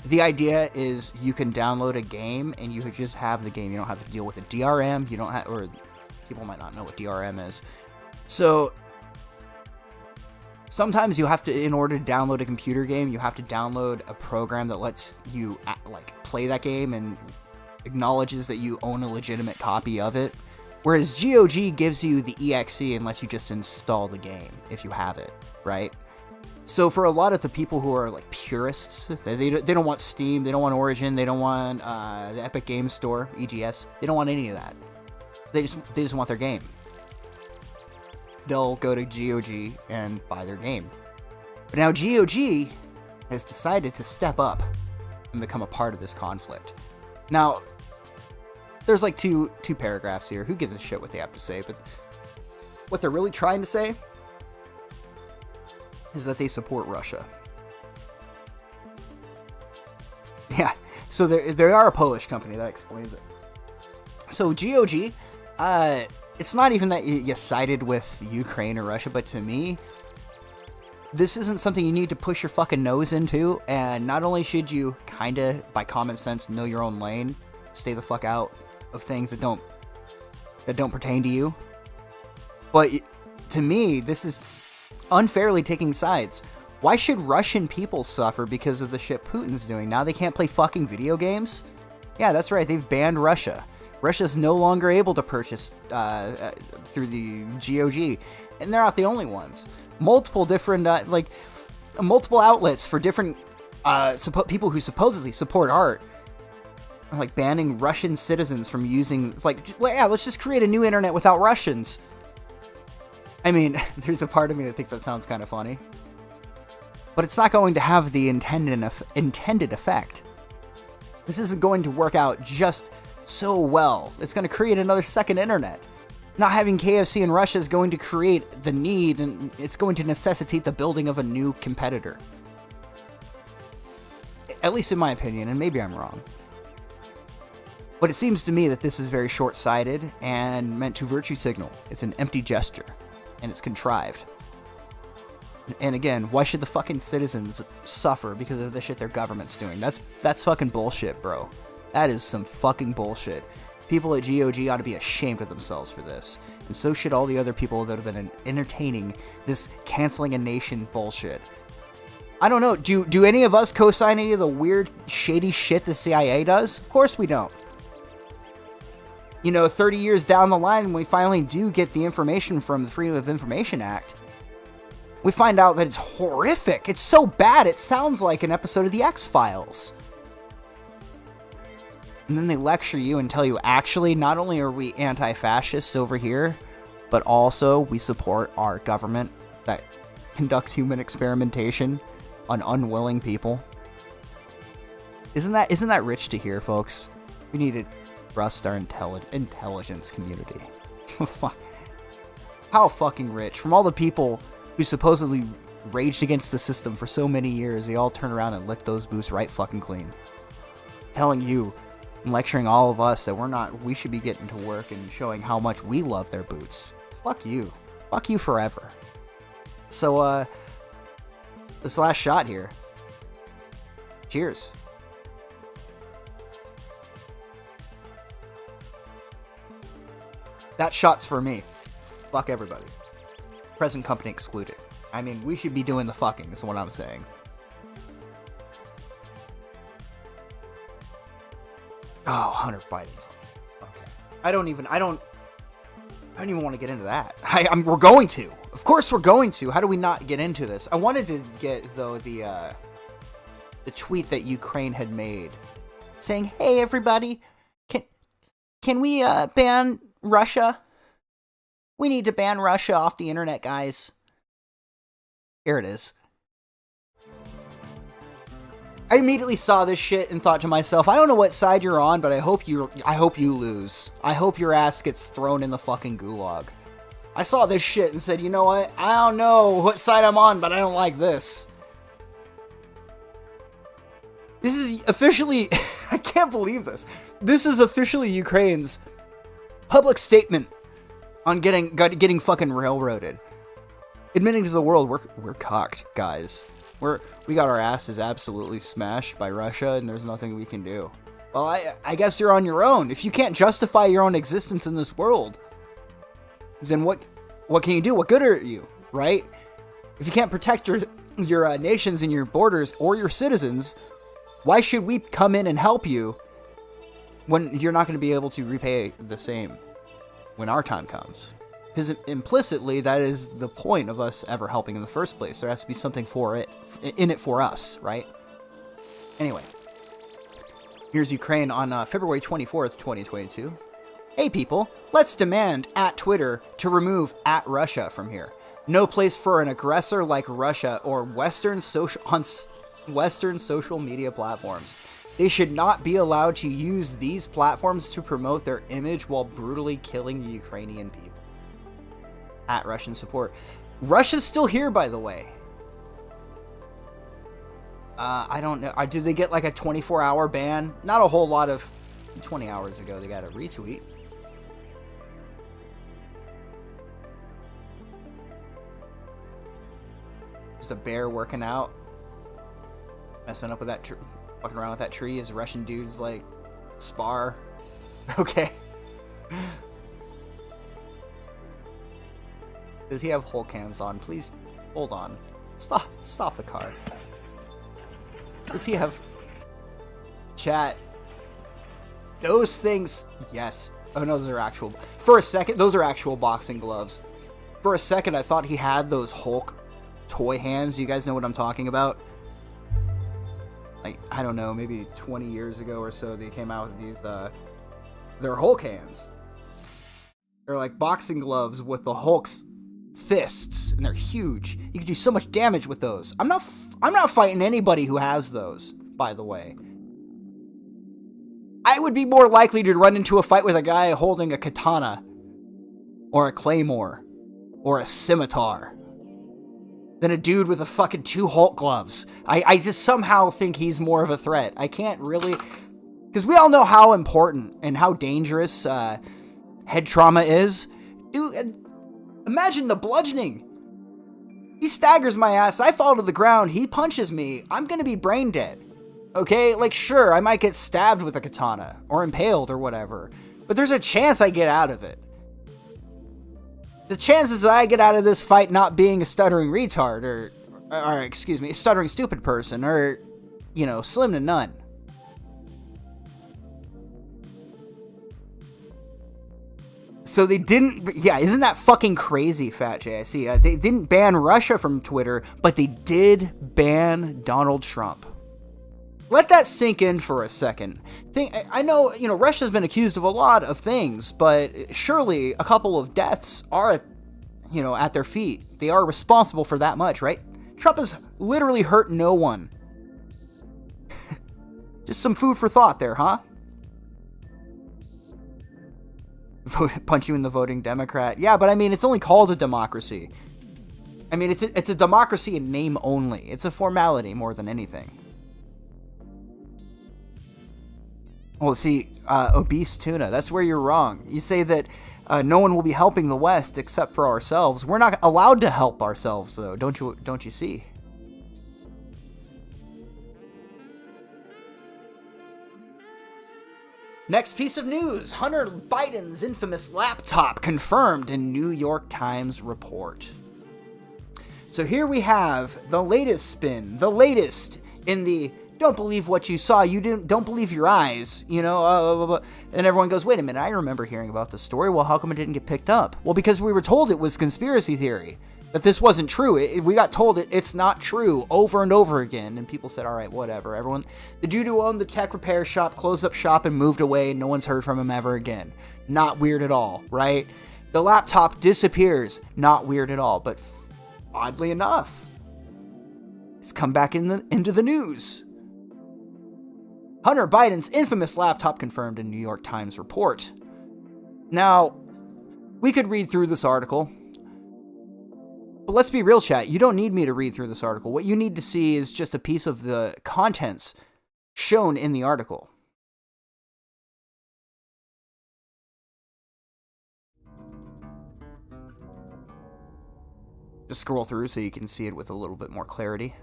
the idea is you can download a game and you could just have the game. You don't have to deal with the DRM. You don't have, or people might not know what DRM is. So sometimes you have to, in order to download a computer game, you have to download a program that lets you play that game and acknowledges that you own a legitimate copy of it. Whereas GOG gives you the EXE and lets you just install the game if you have it, right? So for a lot of the people who are like purists, they don't want Steam, they don't want Origin, they don't want the Epic Games Store, EGS, they don't want any of that. They just want their game. They'll go to GOG and buy their game. But now GOG has decided to step up and become a part of this conflict. Now, there's like two paragraphs here. Who gives a shit what they have to say? But what they're really trying to say is that they support Russia. Yeah, so they are a Polish company. That explains it. So GOG, it's not even that you sided with Ukraine or Russia, but to me, this isn't something you need to push your fucking nose into. And not only should you kind of, by common sense, know your own lane, stay the fuck out of things that don't pertain to you, but to me, this is unfairly taking sides. Why should Russian people suffer because of the shit Putin's doing? Now they can't play fucking video games? Yeah, that's right. They've banned Russia. Russia's no longer able to purchase through the GOG, and they're not the only ones. Multiple different, multiple outlets for different people who supposedly support art are like banning Russian citizens from using, let's just create a new internet without Russians. I mean, there's a part of me that thinks that sounds kind of funny, but it's not going to have the intended effect. This isn't going to work out just so well. It's going to create another second internet. Not having KFC in Russia is going to create the need, and it's going to necessitate the building of a new competitor. At least in my opinion, and maybe I'm wrong. But it seems to me that this is very short-sighted and meant to virtue signal. It's an empty gesture, and it's contrived. And again, why should the fucking citizens suffer because of the shit their government's doing? That's fucking bullshit, bro. That is some fucking bullshit. People at GOG ought to be ashamed of themselves for this. And so should all the other people that have been entertaining this canceling a nation bullshit. I don't know, do any of us co-sign any of the weird, shady shit the CIA does? Of course we don't. 30 years down the line, when we finally do get the information from the Freedom of Information Act, we find out that it's horrific. It's so bad, it sounds like an episode of The X-Files. And then they lecture you and tell you, actually, not only are we anti-fascists over here, but also we support our government that conducts human experimentation on unwilling people. Isn't that rich to hear, folks? We need to trust our intelligence community. Fuck. How fucking rich. From all the people who supposedly raged against the system for so many years, they all turn around and lick those boots right fucking clean. Telling you and lecturing all of us that we should be getting to work and showing how much we love their boots. Fuck you. fuck you forever. So, this last shot here. Cheers. That shot's for me. Fuck everybody. Present company excluded. I mean, we should be doing the fucking, is what I'm saying. Oh, Hunter Biden's. Okay. I don't even want to get into that. We're going to. Of course we're going to. How do we not get into this? I wanted to get, though, the tweet that Ukraine had made saying, "Hey, everybody, can we ban Russia? We need to ban Russia off the internet, guys." Here it is. I immediately saw this shit and thought to myself, I don't know what side you're on, but I hope you lose. I hope your ass gets thrown in the fucking gulag. I saw this shit and said, you know what? I don't know what side I'm on, but I don't like this. This is officially, I can't believe this. This is officially Ukraine's public statement on getting fucking railroaded. Admitting to the world, we're cocked, guys. We got our asses absolutely smashed by Russia, and there's nothing we can do. Well, I guess you're on your own. If you can't justify your own existence in this world, then what can you do? What good are you, right? If you can't protect your nations and your borders or your citizens, why should we come in and help you when you're not going to be able to repay the same when our time comes? Because implicitly, that is the point of us ever helping in the first place. There has to be something in it for us, right? Anyway, here's Ukraine on February 24th, 2022. Hey people, let's demand at Twitter to remove at Russia from here. No place for an aggressor like Russia or Western social media platforms. They should not be allowed to use these platforms to promote their image while brutally killing the Ukrainian people. At Russian support. Russia's still here, by the way. I don't know. Did they get like a 24-hour ban? Not a whole lot of... 20 hours ago, they got a retweet. Just a bear working out. Messing up with that tree. Fucking around with that tree as Russian dudes, like, spar. Okay. Does he have Hulk hands on? Please, hold on. Stop the car. Does he have... Chat. Those things... Yes. Oh no, those are actual... For a second, those are actual boxing gloves. For a second, I thought he had those Hulk toy hands. You guys know what I'm talking about? Like, I don't know, maybe 20 years ago or so, they came out with these, they're Hulk hands. They're like boxing gloves with the Hulk's fists, and they're huge. You can do so much damage with those. I'm not fighting anybody who has those, by the way. I would be more likely to run into a fight with a guy holding a katana, or a claymore, or a scimitar, than a dude with a fucking 2 Hulk gloves. I just somehow think he's more of a threat. I can't really... Because we all know how important and how dangerous head trauma is. Dude, imagine the bludgeoning. He staggers my ass, I fall to the ground, he punches me, I'm gonna be brain dead. Okay? Like, sure, I might get stabbed with a katana, or impaled, or whatever. But there's a chance I get out of it. The chances that I get out of this fight not being a stuttering retard, or excuse me, a stuttering stupid person, or, you know, slim to none. So they didn't, yeah, isn't that fucking crazy, Fat J? I see. They didn't ban Russia from Twitter, but they did ban Donald Trump. Let that sink in for a second. I know, you know, Russia's been accused of a lot of things, but surely a couple of deaths are, you know, at their feet. They are responsible for that much, right? Trump has literally hurt no one. Just some food for thought there, huh? Punch you in the voting Democrat. Yeah, but I mean, it's only called a democracy. I mean, it's a democracy in name only. It's a formality more than anything. Well, see, obese tuna, that's where you're wrong. You say that no one will be helping the West except for ourselves. We're not allowed to help ourselves, though. Don't you see? Next piece of news. Hunter Biden's infamous laptop confirmed in New York Times report. So here we have the latest spin, the latest in the don't believe what you saw, you don't believe your eyes, you know, and everyone goes, wait a minute, I remember hearing about this story. Well, how come it didn't get picked up? Well, because we were told it was conspiracy theory, that this wasn't true. We got told it's not true over and over again, and people said, all right, whatever. Everyone, the dude who owned the tech repair shop closed up shop and moved away, and no one's heard from him ever again. Not weird at all, right? The laptop disappears. Not weird at all, but oddly enough, it's come back into the news. Hunter Biden's infamous laptop confirmed in New York Times report. Now, we could read through this article, but let's be real, chat. You don't need me to read through this article. What you need to see is just a piece of the contents shown in the article. Just scroll through so you can see it with a little bit more clarity.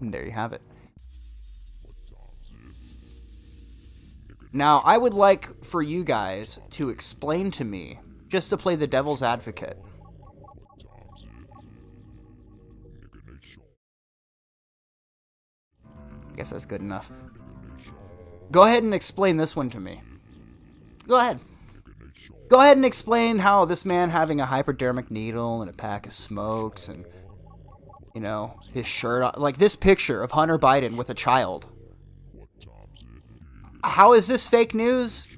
And there you have it. Now, I would like for you guys to explain to me, just to play the devil's advocate. I guess that's good enough. Go ahead and explain this one to me. Go ahead. Go ahead and explain how this man having a hypodermic needle and a pack of smokes and, you know, his shirt on, like this picture of Hunter Biden with a child. How is this fake news?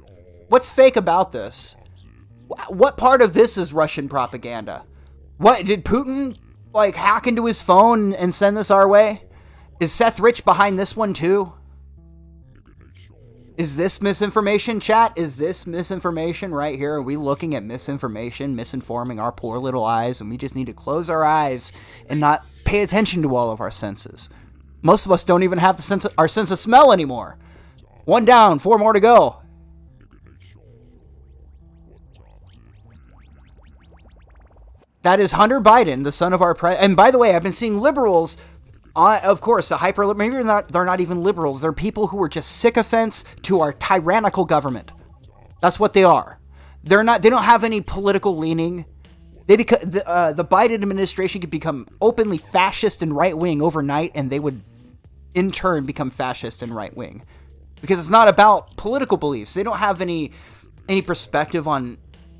What's fake about this? What part of this is Russian propaganda? What, did Putin, like, hack into his phone and send this our way? Is Seth Rich behind this one too? Is this misinformation, chat? Is this misinformation right here? Are we looking at misinformation, misinforming our poor little eyes, and we just need to close our eyes and not pay attention to all of our senses? Most of us don't even have our sense of smell anymore. 1 down, 4 more to go. That is Hunter Biden, the son of our president. And by the way, I've been seeing liberals, of course, maybe they're not even liberals. They're people who are just sycophants to our tyrannical government. That's what they are. They don't have any political leaning. The Biden administration could become openly fascist and right-wing overnight, and they would, in turn, become fascist and right-wing. Because it's not about political beliefs. They don't have any perspective on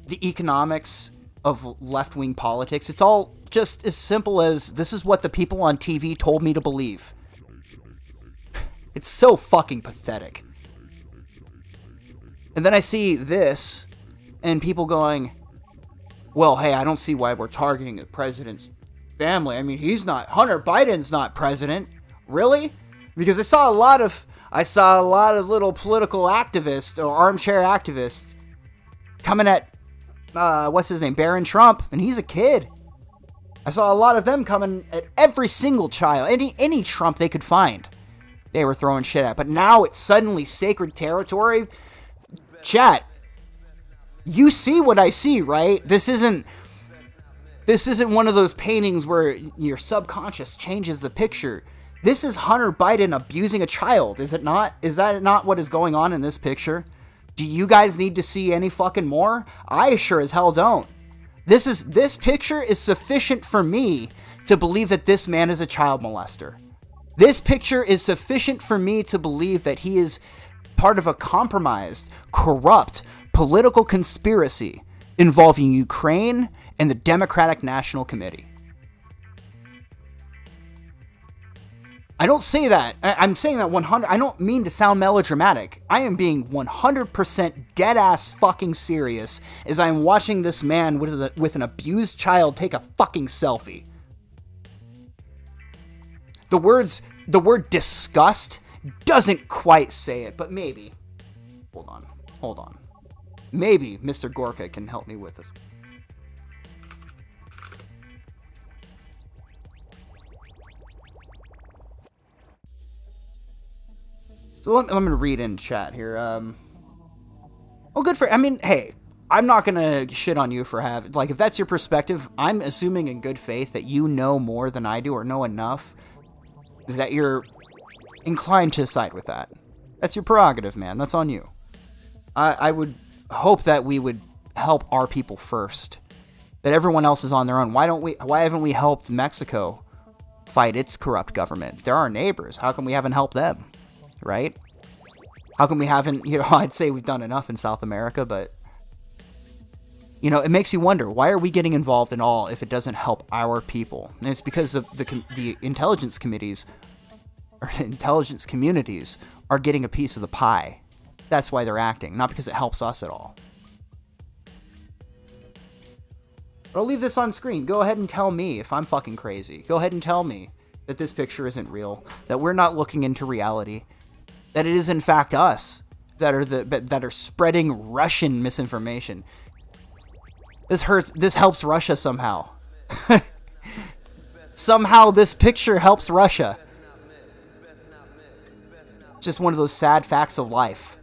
the economics of left-wing politics. It's all just as simple as, this is what the people on TV told me to believe. It's so fucking pathetic. And then I see this, and people going, well, hey, I don't see why we're targeting the president's family. I mean, Hunter Biden's not president. Really? Because I saw a lot of little political activists or armchair activists coming at, what's his name, Barron Trump, and he's a kid. I saw a lot of them coming at every single child, any Trump they could find. They were throwing shit at. But now it's suddenly sacred territory. Chat, you see what I see, right? This isn't one of those paintings where your subconscious changes the picture. This is Hunter Biden abusing a child, is it not? Is that not what is going on in this picture? Do you guys need to see any fucking more? I sure as hell don't. This picture is sufficient for me to believe that this man is a child molester. This picture is sufficient for me to believe that he is part of a compromised, corrupt, political conspiracy involving Ukraine and the Democratic National Committee. I don't say that. I'm saying that 100. I don't mean to sound melodramatic. I am being 100% dead ass fucking serious as I'm watching this man with an abused child take a fucking selfie. The word disgust doesn't quite say it, but maybe. Hold on. Maybe Mr. Gorka can help me with this. So let me read in chat here. Well, good for... I mean, hey, I'm not going to shit on you for having... Like, if that's your perspective, I'm assuming in good faith that you know more than I do or know enough that you're inclined to side with that. That's your prerogative, man. That's on you. I would hope that we would help our people first. That everyone else is on their own. Why haven't we helped Mexico fight its corrupt government? They're our neighbors. How come we haven't helped them? Right? How come we haven't, I'd say we've done enough in South America, but, it makes you wonder, why are we getting involved in all if it doesn't help our people? And it's because of the intelligence committees, or intelligence communities, are getting a piece of the pie. That's why they're acting, not because it helps us at all. But I'll leave this on screen. Go ahead and tell me if I'm fucking crazy. Go ahead and tell me that this picture isn't real, that we're not looking into reality, that it is in fact us that are spreading Russian misinformation. This helps Russia somehow. Somehow this picture helps Russia. Just one of those sad facts of life.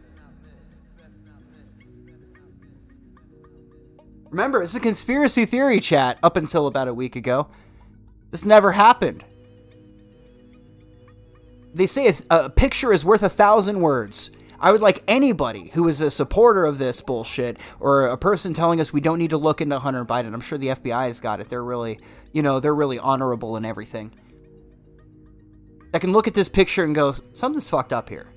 Remember, it's a conspiracy theory, chat, up until about a week ago. This never happened. They say a picture is worth 1,000 words. I would like anybody who is a supporter of this bullshit, or a person telling us we don't need to look into Hunter Biden. I'm sure the FBI has got it. They're really, they're really honorable and everything. I can look at this picture and go, something's fucked up here.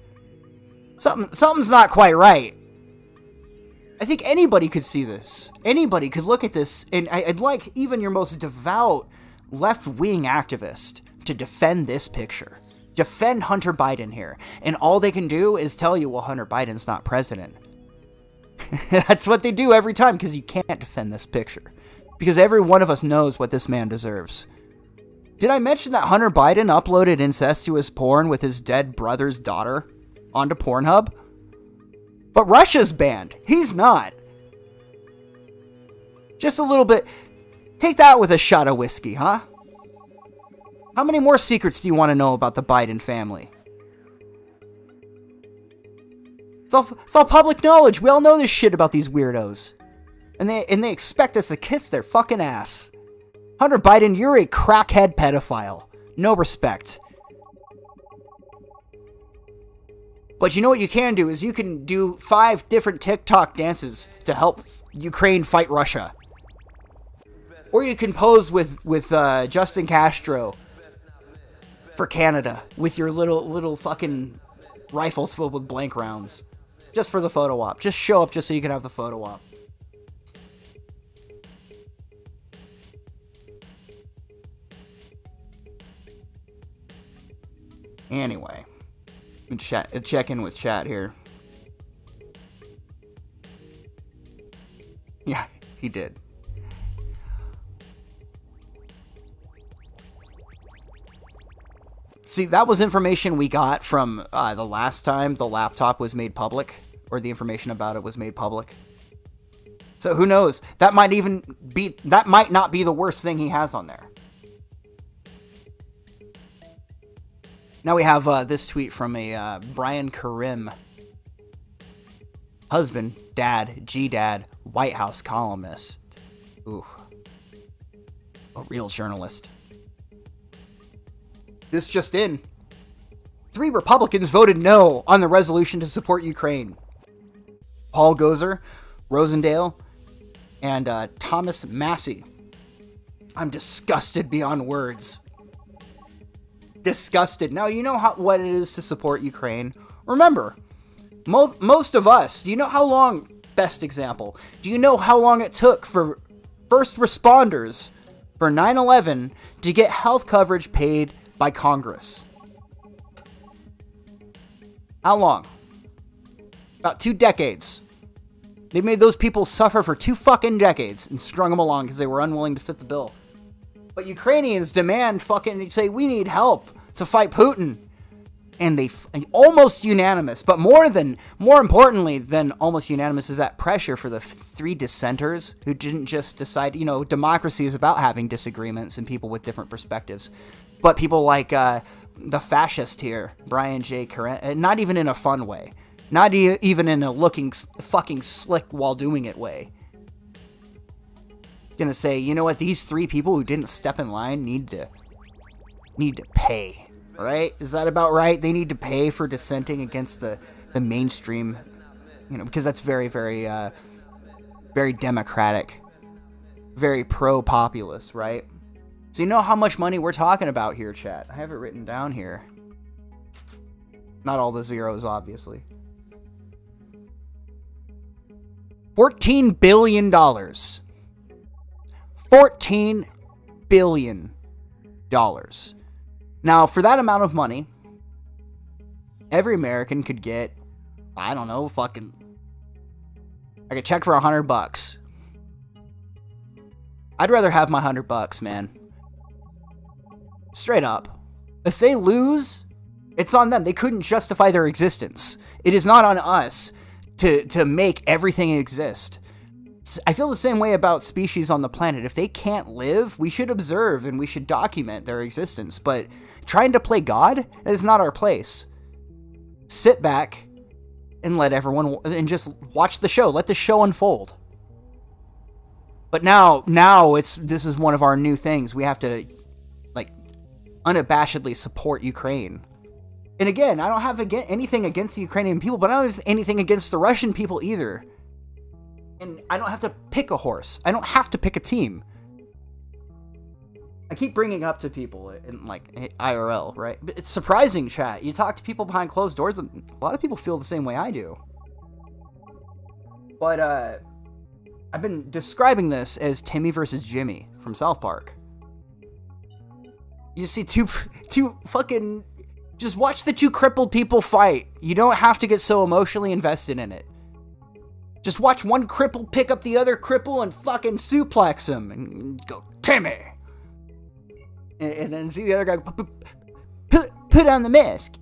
Something's not quite right. I think anybody could see this. Anybody could look at this, and I'd like even your most devout left-wing activist to defend this picture. Defend Hunter Biden here. And all they can do is tell you, well, Hunter Biden's not president. That's what they do every time, because you can't defend this picture. Because every one of us knows what this man deserves. Did I mention that Hunter Biden uploaded incestuous porn with his dead brother's daughter onto Pornhub? But Russia's banned. He's not. Just a little bit. Take that with a shot of whiskey, huh? How many more secrets do you want to know about the Biden family? It's all public knowledge. We all know this shit about these weirdos. And they expect us to kiss their fucking ass. Hunter Biden, you're a crackhead pedophile. No respect. But you know what you can do is you can do 5 different TikTok dances to help Ukraine fight Russia. Or you can pose with Justin Castro for Canada with your little fucking rifles filled with blank rounds. Just for the photo op. Just show up just so you can have the photo op. Anyway. Check in with chat here. Yeah, he did. See, that was information we got from the last time the laptop was made public, or the information about it was made public. So who knows? That might not be the worst thing he has on there. Now we have this tweet from a Brian Karim, husband, dad, G-dad, White House columnist. Ooh. A real journalist. This just in. 3 Republicans voted no on the resolution to support Ukraine. Paul Gozer, Rosendale, and Thomas Massey. I'm disgusted beyond words. Disgusted. Now, you know what it is to support Ukraine. Remember, most of us, do you know how long, best example, do you know how long it took for first responders for 9/11 to get health coverage paid by Congress? How long? About 2 decades. They made those people suffer for 2 fucking decades and strung them along because they were unwilling to fit the bill. But Ukrainians demand say, we need help to fight Putin. And they almost unanimous, but more importantly than almost unanimous is that pressure for the 3 dissenters who didn't just decide, democracy is about having disagreements and people with different perspectives. But people like the fascist here, Brian J. Karen, not even in a fun way. Not even in a looking fucking slick while doing it way. Gonna say, you know what, these 3 people who didn't step in line need to pay, right? Is that about right? They need to pay for dissenting against the mainstream, because that's very, very, very democratic, very pro-populist, right? So you know how much money we're talking about here, chat. I have it written down here. Not all the zeros, obviously. $14 billion. $14 billion. Now, for that amount of money, every American could get, I don't know, fucking, I could check for $100. I'd rather have my $100, man. Straight up. If they lose, it's on them. They couldn't justify their existence. It is not on us to make everything exist. I feel the same way about species on the planet. If they can't live, we should observe and we should document their existence. But trying to play God, that is not our place. Sit back and let everyone, and just watch the show. Let the show unfold. But now this is one of our new things. We have to, unabashedly support Ukraine. And again, I don't have anything against the Ukrainian people, but I don't have anything against the Russian people either. And I don't have to pick a horse. I don't have to pick a team. I keep bringing up to people in IRL, right? But it's surprising, chat. You talk to people behind closed doors, and a lot of people feel the same way I do. But I've been describing this as Timmy versus Jimmy from South Park. You see two fucking, just watch the 2 crippled people fight. You don't have to get so emotionally invested in it. Just watch one cripple pick up the other cripple and fucking suplex him and go, Timmy! And then see the other guy put on the mask.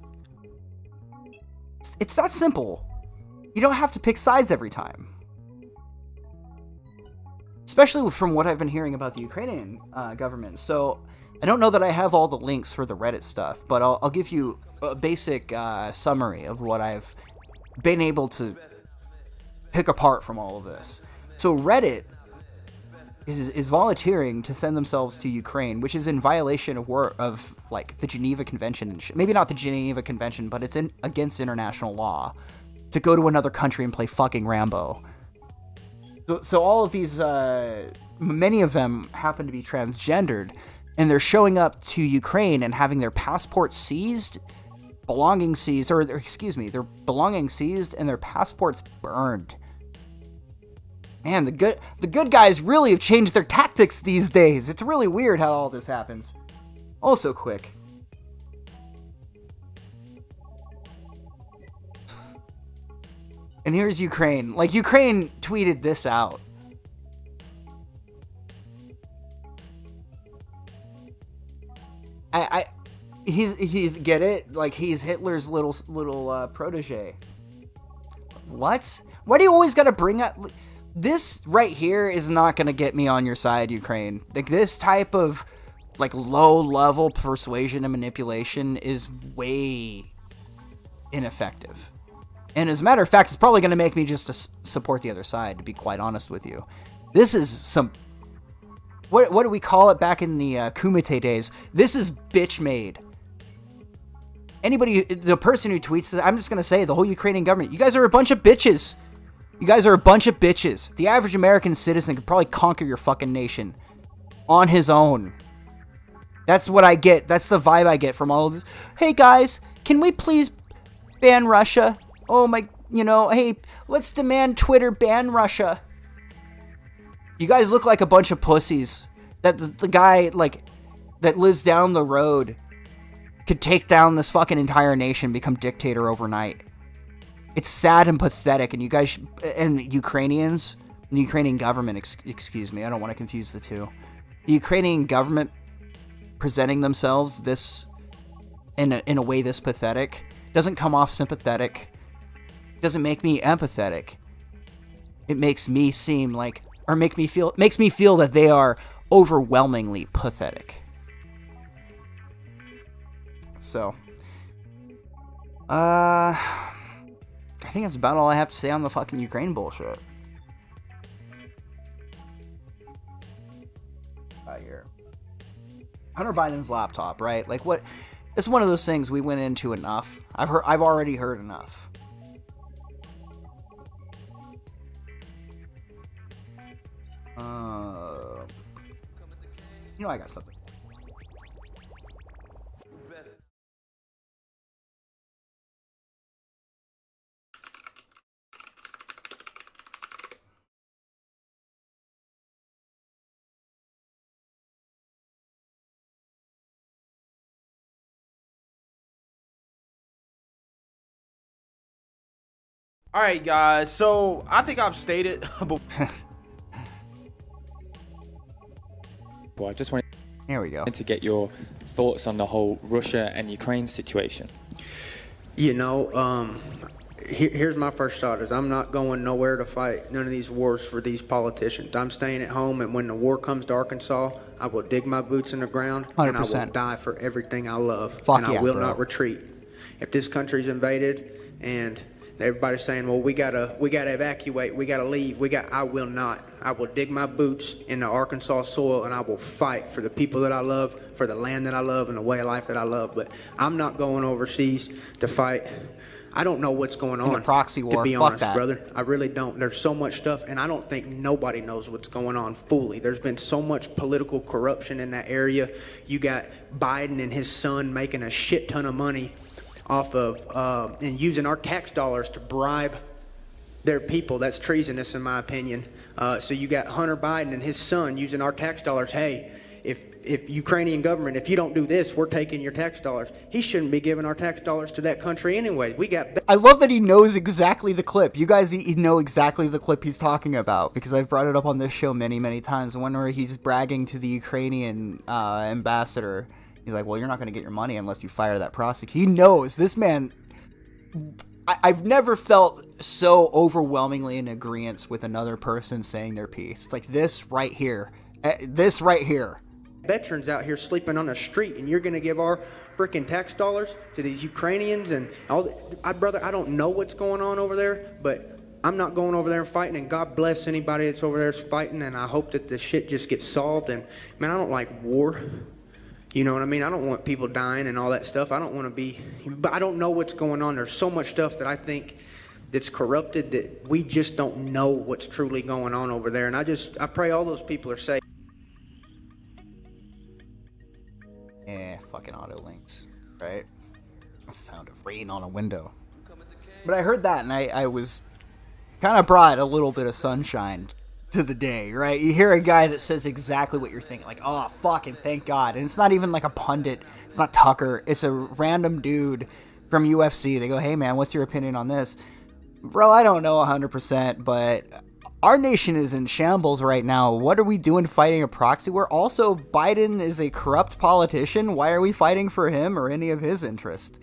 It's that simple. You don't have to pick sides every time. Especially from what I've been hearing about the Ukrainian government. So I don't know that I have all the links for the Reddit stuff, but I'll give you a basic summary of what I've been able to pick apart from all of this. So Reddit is volunteering to send themselves to Ukraine, which is in violation of the Geneva Convention. Maybe not the Geneva Convention, but it's against international law to go to another country and play fucking Rambo. So all of these, many of them happen to be transgendered, and they're showing up to Ukraine and having their passports seized, their belongings seized, and their passports burned. Man, the good guys really have changed their tactics these days. It's really weird how all this happens. Also quick. And here's Ukraine. Ukraine tweeted this out. He's get it? He's Hitler's little protege. What? Why do you always gotta bring up... This right here is not gonna get me on your side, Ukraine. This type of, low-level persuasion and manipulation is way ineffective. And as a matter of fact, it's probably gonna make me just support the other side, to be quite honest with you. This is some... What do we call it back in the Kumite days? This is bitch-made. The person who tweets this, I'm just gonna say, the whole Ukrainian government, you guys are a bunch of bitches. You guys are a bunch of bitches. The average American citizen could probably conquer your fucking nation on his own. That's what I get. That's the vibe I get from all of this. Hey guys, can we please ban Russia? Oh my, hey, let's demand Twitter ban Russia. You guys look like a bunch of pussies. That the guy, that lives down the road could take down this fucking entire nation, become dictator overnight. It's sad and pathetic, and you guys, and the Ukrainians, the Ukrainian government, excuse me, I don't want to confuse the two. The Ukrainian government presenting themselves this, in a way this pathetic, doesn't come off sympathetic, doesn't make me empathetic. It makes me seem makes me feel that they are overwhelmingly pathetic. So, I think that's about all I have to say on the fucking Ukraine bullshit. Right here. Hunter Biden's laptop, right? Like, what? It's one of those things we went into enough. I've already heard enough. You know, I got something. All right, guys. So I think I've stated. Well, I just wanted Here we go. to get your thoughts on the whole Russia and Ukraine situation. You know, here's my first thought is I'm not going nowhere to fight none of these wars for these politicians. I'm staying at home, and when the war comes to Arkansas, I will dig my boots in the ground, 100%. and I will die for everything I love, Fuck and I yeah, will bro. not retreat. If this country's invaded and everybody's saying, well, we gotta evacuate, we gotta leave, I will not. I will dig my boots in the Arkansas soil, and I will fight for the people that I love, for the land that I love, and the way of life that I love. But I'm not going overseas to fight. I don't know what's going on. In a proxy war. To be Fuck honest, that. brother. I really don't. There's so much stuff, and I don't think nobody knows what's going on fully. There's been so much political corruption in that area. You got Biden and his son making a shit ton of money off of and using our tax dollars to bribe their people. That's treasonous, in my opinion. So you got Hunter Biden and his son using our tax dollars. Hey, if Ukrainian government, if you don't do this, we're taking your tax dollars. He shouldn't be giving our tax dollars to that country anyway. We got. I love that he knows exactly the clip. You guys know exactly the clip he's talking about, because I've brought it up on this show many, many times. The one where he's bragging to the Ukrainian ambassador. He's like, well, you're not going to get your money unless you fire that prosecutor. He knows. This man, I've never felt so overwhelmingly in agreement with another person saying their piece. It's like this right here. This right here. Veterans out here sleeping on the street, and you're going to give our freaking tax dollars to these Ukrainians and all. Brother, I don't know what's going on over there, but I'm not going over there and fighting, and God bless anybody that's over there fighting, and I hope that this shit just gets solved. And, man, I don't like war. You know what I mean? I don't want people dying and all that stuff. I don't want to be, but I don't know what's going on. There's so much stuff that I think that's corrupted that we just don't know what's truly going on over there. And I pray all those people are safe. Fucking auto links, right? The sound of rain on a window. But I heard that, and I was kind of brought a little bit of sunshine to the day, right? You hear a guy that says exactly what you're thinking, like, oh, fucking thank God. And it's not even like a pundit. It's not Tucker. It's a random dude from UFC. They go, hey, man, what's your opinion on this? Bro, I don't know 100%, but our nation is in shambles right now. What are we doing fighting a proxy war? Also, Biden is a corrupt politician. Why are we fighting for him or any of his interest?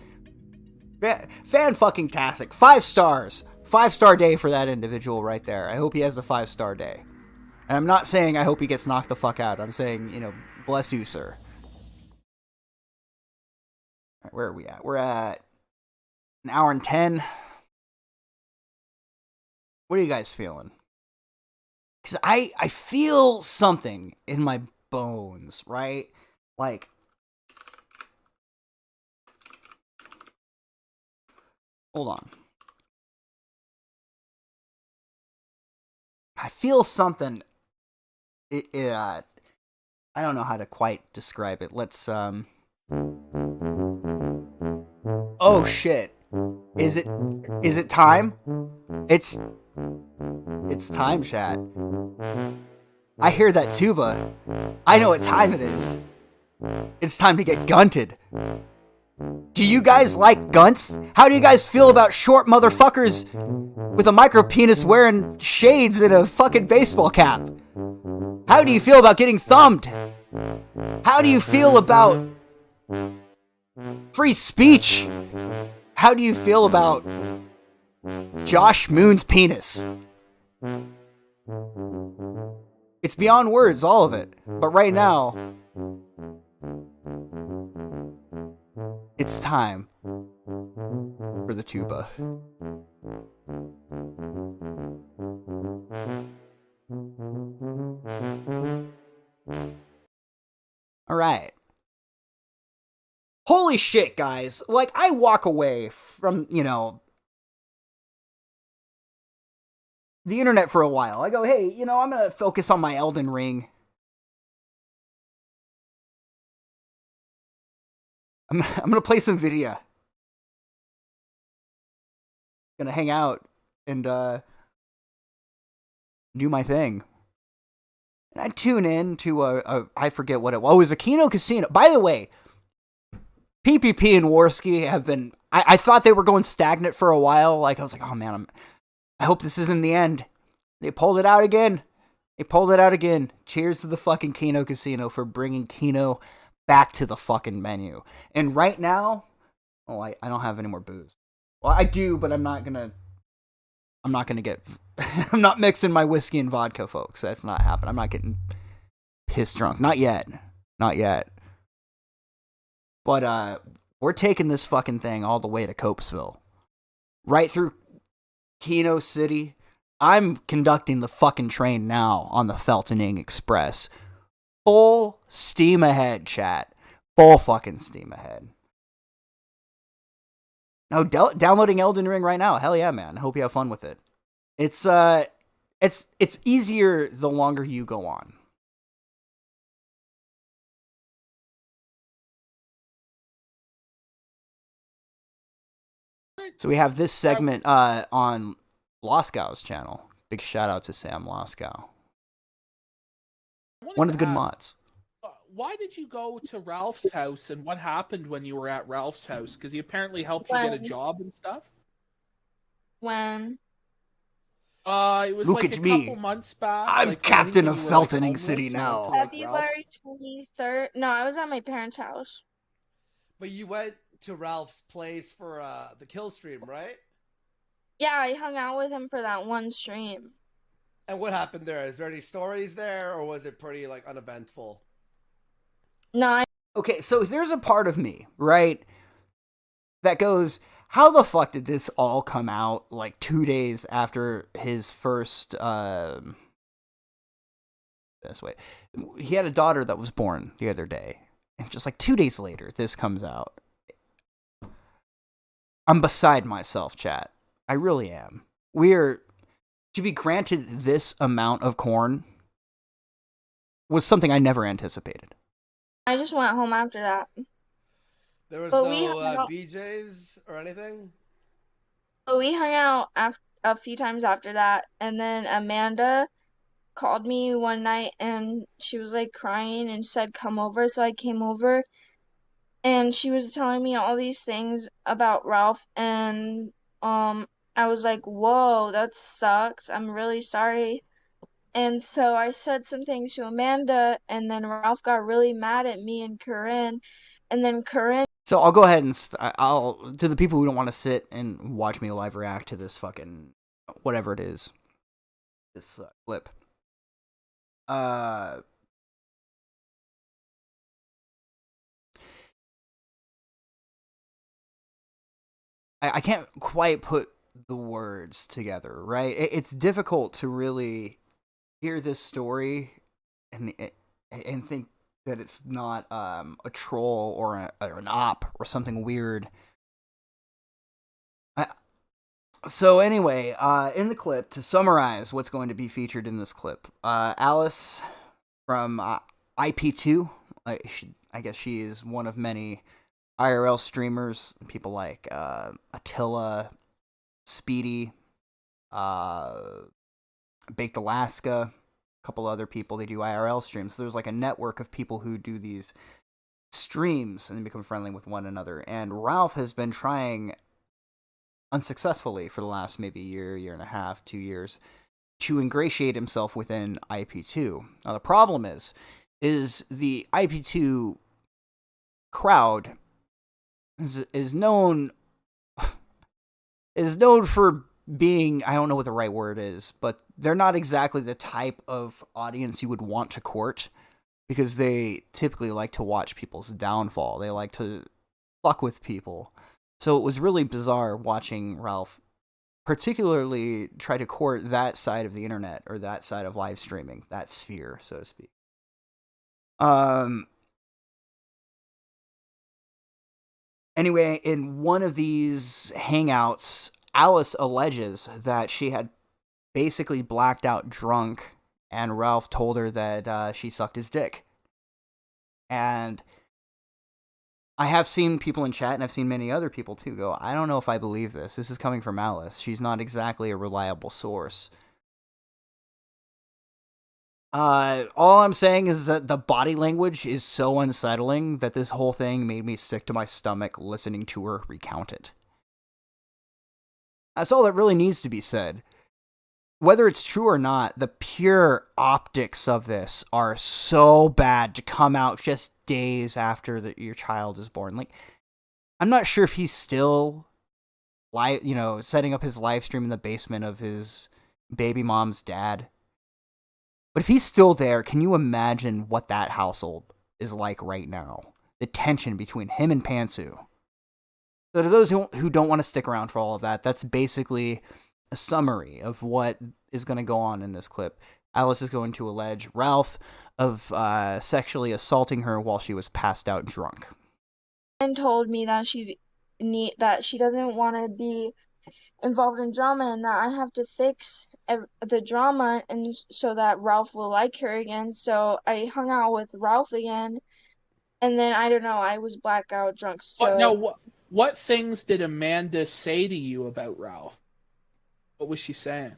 Fan-fucking-tastic. 5 stars. 5-star day for that individual right there. I hope he has a 5-star day. And I'm not saying I hope he gets knocked the fuck out. I'm saying, bless you, sir. All right, where are we at? We're at an hour and 10. What are you guys feeling? Because I feel something in my bones, right? Like, hold on. I feel something. I don't know how to quite describe it. Let's Oh shit. Is it time? It's time, chat. I hear that tuba. I know what time it is. It's time to get gunted. Do you guys like gunts? How do you guys feel about short motherfuckers with a micro penis wearing shades and a fucking baseball cap? How do you feel about getting thumbed? How do you feel about free speech? How do you feel about Josh Moon's penis? It's beyond words, all of it. But right now, It's time for the tuba. All right. Holy shit, guys. Like, I walk away from, you know, the internet for a while. I go, hey, you know, I'm going to focus on my Elden Ring. I'm going to play some video. Gonna hang out and do my thing. And I tune in to I forget what it was. Oh, it was a Kino Casino. By the way, PPP and Warski have been, I thought they were going stagnant for a while. Like, I was like, oh man, I hope this isn't the end. They pulled it out again. Cheers to the fucking Kino Casino for bringing Kino back to the fucking menu. And right now, I don't have any more booze. Well, I do, but I'm not gonna get, I'm not mixing my whiskey and vodka, folks. That's not happening. I'm not getting pissed drunk. Not yet. But, we're taking this fucking thing all the way to Copesville. Right through Keno City. I'm conducting the fucking train now on the Feltoning Express. Full steam ahead, chat. Full fucking steam ahead. No, downloading Elden Ring right now. Hell yeah, man. I hope you have fun with it. It's easier the longer you go on. So we have this segment on Loskow's channel. Big shout out to Sam Loskow. One of the good mods. Why did you go to Ralph's house, and what happened when you were at Ralph's house? Because he apparently helped you get a job and stuff? When? It was Look like at a me. couple months back. I'm like, captain of when you were, Feltoning homeless, City you now. went to, like, February 23rd. No, I was at my parents' house. But you went to Ralph's place for the kill stream, right? Yeah, I hung out with him for that one stream. And what happened there? Is there any stories there, or was it pretty like uneventful? No. Okay, so there's a part of me, right, that goes, how the fuck did this all come out like 2 days after his first, this way. He had a daughter that was born the other day. And just like 2 days later, this comes out. I'm beside myself, chat. I really am. We're, to be granted this amount of corn was something I never anticipated. I just went home after that. There was But no BJs or anything? But we hung out a few times after that, and then Amanda called me one night, and she was like crying and said, come over, so I came over, and she was telling me all these things about Ralph, and I was like, whoa, that sucks, I'm really sorry. And so I said some things to Amanda, and then Ralph got really mad at me and Corinne, and then Corinne. So I'll go ahead and I'll to the people who don't want to sit and watch me live react to this fucking whatever it is, this clip. I can't quite put the words together, right? It's difficult to really hear this story and think that it's not a troll or an op or something weird. So anyway, in the clip, to summarize what's going to be featured in this clip, Alice from IP2, I guess she is one of many IRL streamers, people like Attila, Speedy, Baked Alaska, a couple other people. They do IRL streams. So there's like a network of people who do these streams and become friendly with one another. And Ralph has been trying unsuccessfully for the last maybe year and a half, 2 years, to ingratiate himself within IP2. Now the problem is the IP2 crowd is known for being, I don't know what the right word is, but they're not exactly the type of audience you would want to court, because they typically like to watch people's downfall. They like to fuck with people. So it was really bizarre watching Ralph particularly try to court that side of the internet, or that side of live streaming, that sphere, so to speak. Anyway, in one of these hangouts, Alice alleges that she had basically blacked out drunk, and Ralph told her that she sucked his dick. And I have seen people in chat, and I've seen many other people too, go, I don't know if I believe this. This is coming from Alice. She's not exactly a reliable source. All I'm saying is that the body language is so unsettling that this whole thing made me sick to my stomach listening to her recount it. That's all that really needs to be said. Whether it's true or not, the pure optics of this are so bad to come out just days after your child is born. Like, I'm not sure if he's still setting up his live stream in the basement of his baby mom's dad. But if he's still there, can you imagine what that household is like right now? The tension between him and Pantsu. So to those who don't want to stick around for all of that, that's basically a summary of what is going to go on in this clip. Alice is going to allege Ralph of sexually assaulting her while she was passed out drunk. And told me that she doesn't want to be involved in drama, and that I have to fix the drama and so that Ralph will like her again. So I hung out with Ralph again, and then I don't know, I was blackout drunk. So what things did Amanda say to you about Ralph? What was she saying?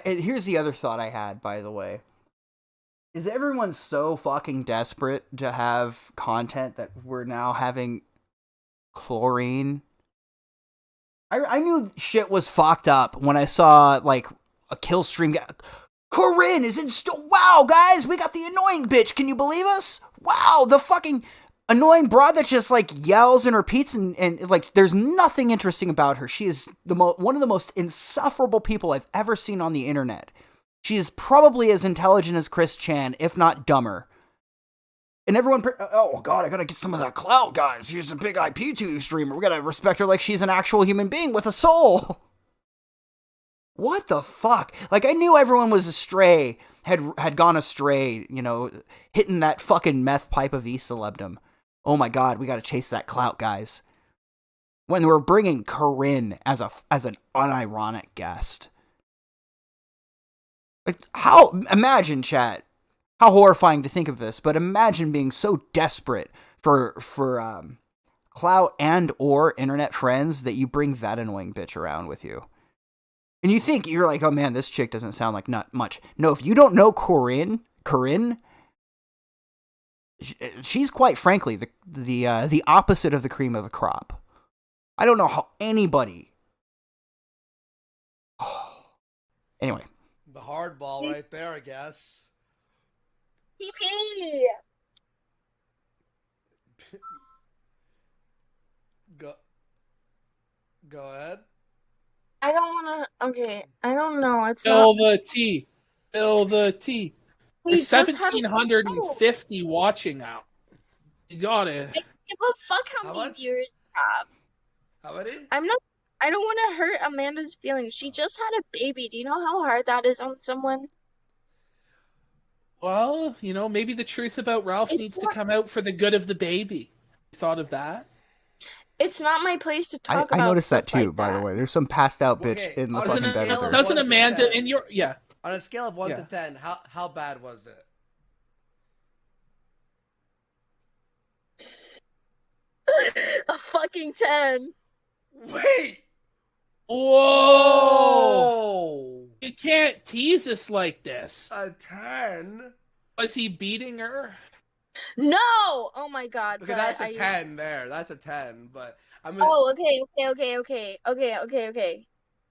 Here's the other thought I had, by the way. Is everyone so fucking desperate to have content that we're now having chlorine? I knew shit was fucked up when I saw, like, a kill stream. Corinne is in wow, guys, we got the annoying bitch. Can you believe us? Wow, the fucking annoying broad that just, like, yells and repeats and like, there's nothing interesting about her. She is one of the most insufferable people I've ever seen on the internet. She is probably as intelligent as Chris Chan, if not dumber. And everyone, oh god, I gotta get some of that clout, guys. She's a big IP2 streamer. We gotta respect her like she's an actual human being with a soul. What the fuck? Like, I knew everyone was astray, had gone astray, hitting that fucking meth pipe of z-Celebdom. Oh my god, we gotta chase that clout, guys. When we're bringing Corinne as an unironic guest. Like, imagine, chat, how horrifying to think of this, but imagine being so desperate for clout and or internet friends that you bring that annoying bitch around with you. And you're like, oh man, this chick doesn't sound like not much. No, if you don't know Corinne, she's quite frankly the opposite of the cream of the crop. I don't know how anybody. Anyway. The hardball right there, I guess. Go ahead. I don't want to. Okay, I don't know. It's Spill not... the tea. Spill the tea. There's 1,750 watching now. You got it. I give a fuck how many viewers you have. How many? I don't want to hurt Amanda's feelings. She just had a baby. Do you know how hard that is on someone? Well, maybe the truth about Ralph needs to come out for the good of the baby. You thought of that? It's not my place to talk about. I noticed that too, like by the way. There's some passed out bitch in the fucking bed with her. Doesn't Amanda in your on a scale of 1 to 10, how bad was it? A fucking 10. Wait. Whoa! You can't tease us like this. A 10? Was he beating her? No! Oh my god. Because that's a 10 there. That's a 10, but I'm gonna... Oh, okay.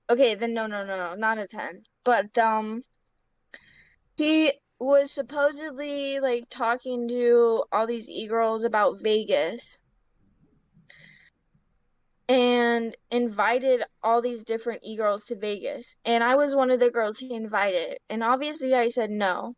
Okay, then no, not a 10. But he was supposedly like talking to all these e-girls about Vegas. and invited all these different e-girls to Vegas. And I was one of the girls he invited. And obviously I said no.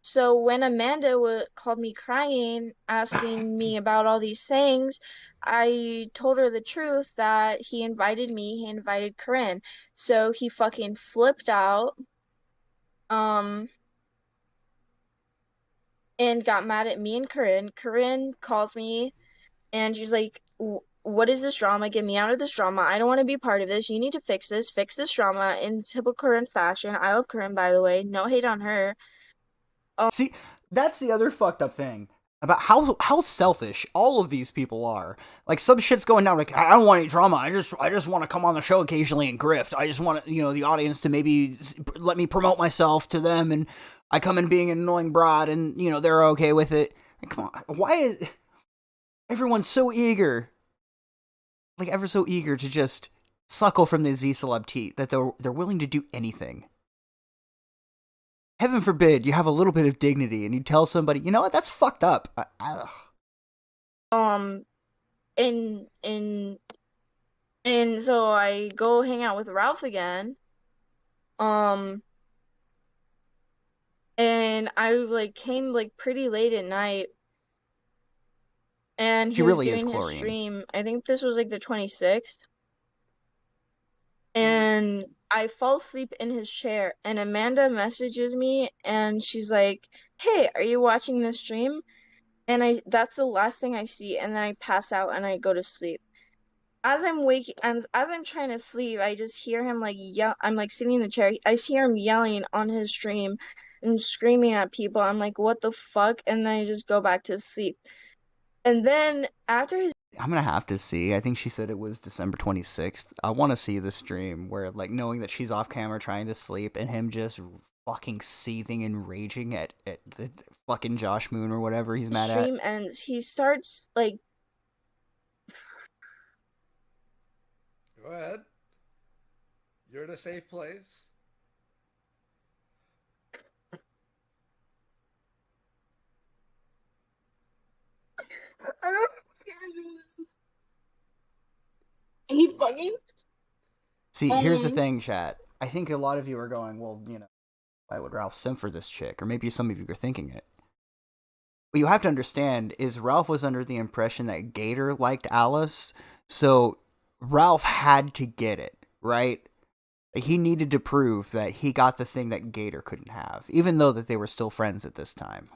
So when Amanda called me crying, asking me about all these things, I told her the truth that he invited me, he invited Corinne. So he fucking flipped out, and got mad at me and Corinne. Corinne calls me and she's like, what is this drama? Get me out of this drama. I don't want to be part of this. You need to fix this drama in typical Corinne fashion. I love Corinne, by the way. No hate on her. See, that's the other fucked up thing about how selfish all of these people are. Like, some shit's going down, like, I don't want any drama. I just want to come on the show occasionally and grift. I just want, the audience to maybe let me promote myself to them, and I come in being an annoying broad, and, they're okay with it. Like, come on, why is everyone's so eager? Like, ever so eager to just suckle from the z-Celeb teat that they're willing to do anything. Heaven forbid you have a little bit of dignity and you tell somebody, you know what, that's fucked up. And so I go hang out with Ralph again. And I came pretty late at night. And he was doing his stream. I think this was the 26th. And I fall asleep in his chair, and Amanda messages me, and she's like, hey, are you watching this stream? And that's the last thing I see, and then I pass out and I go to sleep. As I'm trying to sleep, I just hear him yell. I'm sitting in the chair. I hear him yelling on his stream and screaming at people. I'm like, what the fuck? And then I just go back to sleep. And then after his I'm gonna have to see. I think she said it was December 26th. I want to see the stream where, knowing that she's off camera trying to sleep and him just fucking seething and raging at the fucking Josh Moon or whatever he's mad at. Stream ends. He starts Go ahead. You're in a safe place. I don't He fucking. See, here's the thing, chat. I think a lot of you are going, well, why would Ralph simp for this chick? Or maybe some of you are thinking it. What you have to understand is Ralph was under the impression that Gator liked Alice, so Ralph had to get it, right? He needed to prove that he got the thing that Gator couldn't have, even though that they were still friends at this time.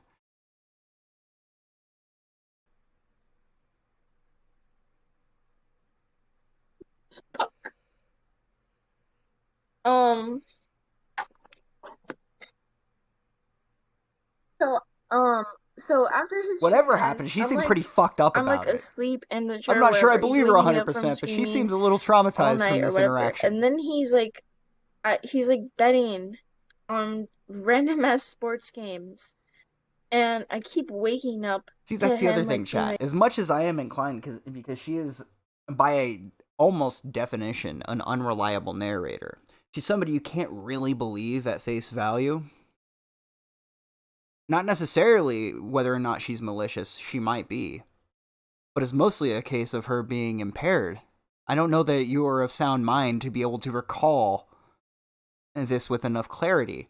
So after his whatever happened, she seemed pretty fucked up about it. I'm asleep in the chair. I'm not sure I wherever. believe He's her waking up 100%, but she from seems a little traumatized from this interaction. And then he's betting on random ass sports games, and I keep waking up. See, that's the other thing, chat. As much as I am inclined, because she is, by a almost definition, an unreliable narrator. She's somebody you can't really believe at face value. Not necessarily whether or not she's malicious, she might be. But it's mostly a case of her being impaired. I don't know that you are of sound mind to be able to recall this with enough clarity.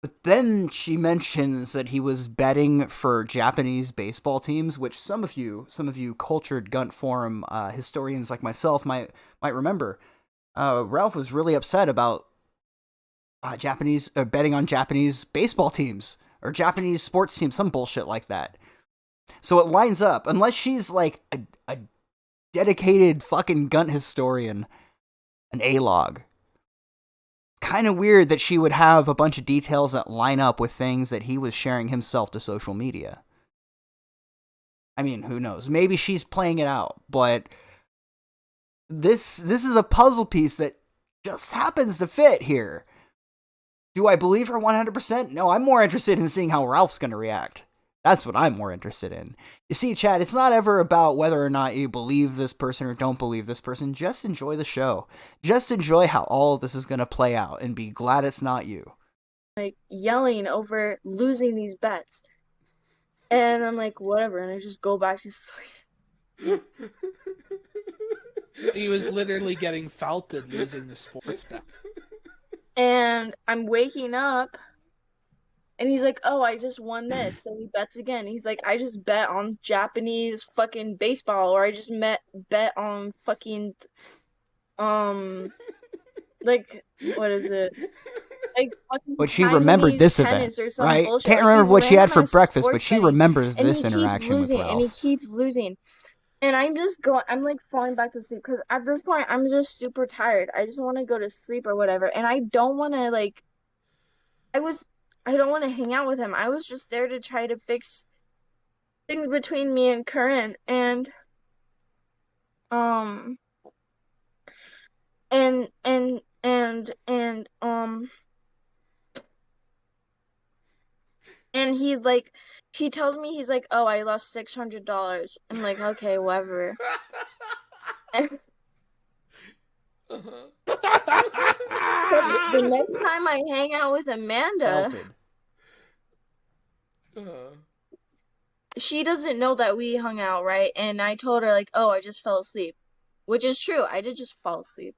But then she mentions that he was betting for Japanese baseball teams, which some of you cultured Gunt Forum historians like myself might remember. Ralph was really upset about betting on Japanese baseball teams or Japanese sports teams, some bullshit like that. So it lines up, unless she's a dedicated fucking Gunt historian, an A-log. Kind of weird that she would have a bunch of details that line up with things that he was sharing himself to social media. I mean, who knows? Maybe she's playing it out, but this is a puzzle piece that just happens to fit here. Do I believe her 100%? No, I'm more interested in seeing how Ralph's going to react. That's what I'm more interested in. You see, Chad, it's not ever about whether or not you believe this person or don't believe this person. Just enjoy the show. Just enjoy how all of this is going to play out and be glad it's not you. Yelling over losing these bets. And I'm like, whatever. And I just go back to sleep. He was literally getting felted losing the sports bet. And I'm waking up, and he's like, "Oh, I just won this." So he bets again. He's like, "I just bet on Japanese fucking baseball, or I just bet on fucking like what is it? Like fucking But she remembered Chinese this event, tennis or some right? bullshit. Can't Like remember these what she had for random ass breakfast, but sports she betting. remembers And this he keeps interaction with losing, and he Ralph. keeps losing. And I'm just going, I'm like falling back to sleep because at this point I'm just super tired. I just want to go to sleep or whatever. And I don't want to I don't want to hang out with him. I was just there to try to fix things between me and Curran. Um, and, and, and, and, um, and he tells me, he's like, "Oh, I lost $600. I'm like, "Okay, whatever." And the next time I hang out with Amanda, she doesn't know that we hung out, right? And I told her, like, "Oh, I just fell asleep," which is true. I did just fall asleep.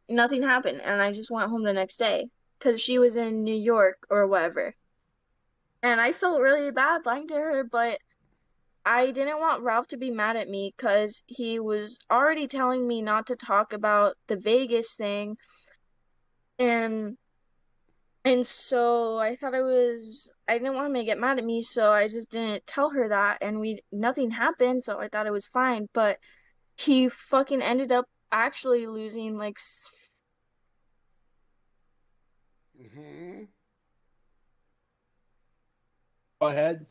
Nothing happened, and I just went home the next day because she was in New York or whatever. And I felt really bad lying to her, but I didn't want Ralph to be mad at me because he was already telling me not to talk about the Vegas thing. And so I thought I didn't want him to get mad at me, so I just didn't tell her that, and nothing happened, so I thought it was fine. But he fucking ended up actually losing like Go ahead.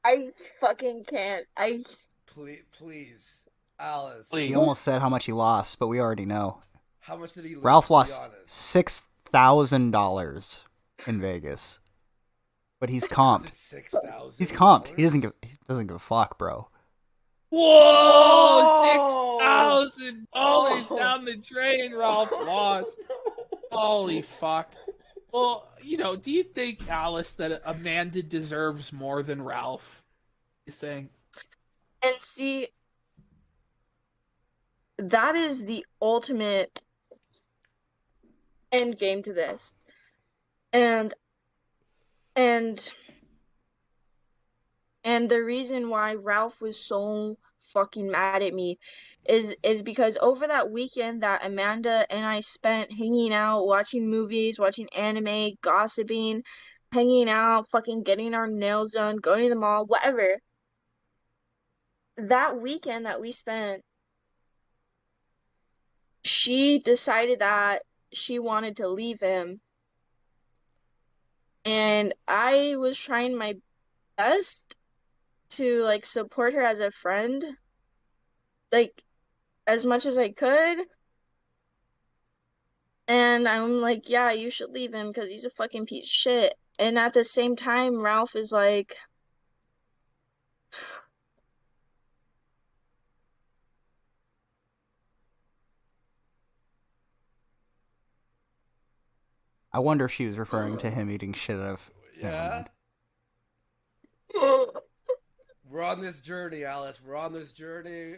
I fucking can't. Please, Alice. He almost said how much he lost, but we already know. How much did he lose? Ralph lost $6,000 in Vegas, but he's comped. $6,000. He's comped. He doesn't give a fuck, bro. Whoa! $6,000 down the drain. Ralph lost. Holy fuck. Well, do you think, Alice, that Amanda deserves more than Ralph? You think? And see, that is the ultimate end game to this. And the reason why Ralph was so fucking mad at me is because over that weekend that Amanda and I spent hanging out, watching movies, watching anime, gossiping, hanging out, fucking getting our nails done, going to the mall, whatever. That weekend that we spent, she decided that she wanted to leave him. And I was trying my best to like support her as a friend, like as much as I could. And I'm like, yeah, you should leave him because he's a fucking piece of shit. And at the same time, Ralph is like, I wonder if she was referring to him eating shit out of. Yeah. We're on this journey, Alice. We're on this journey.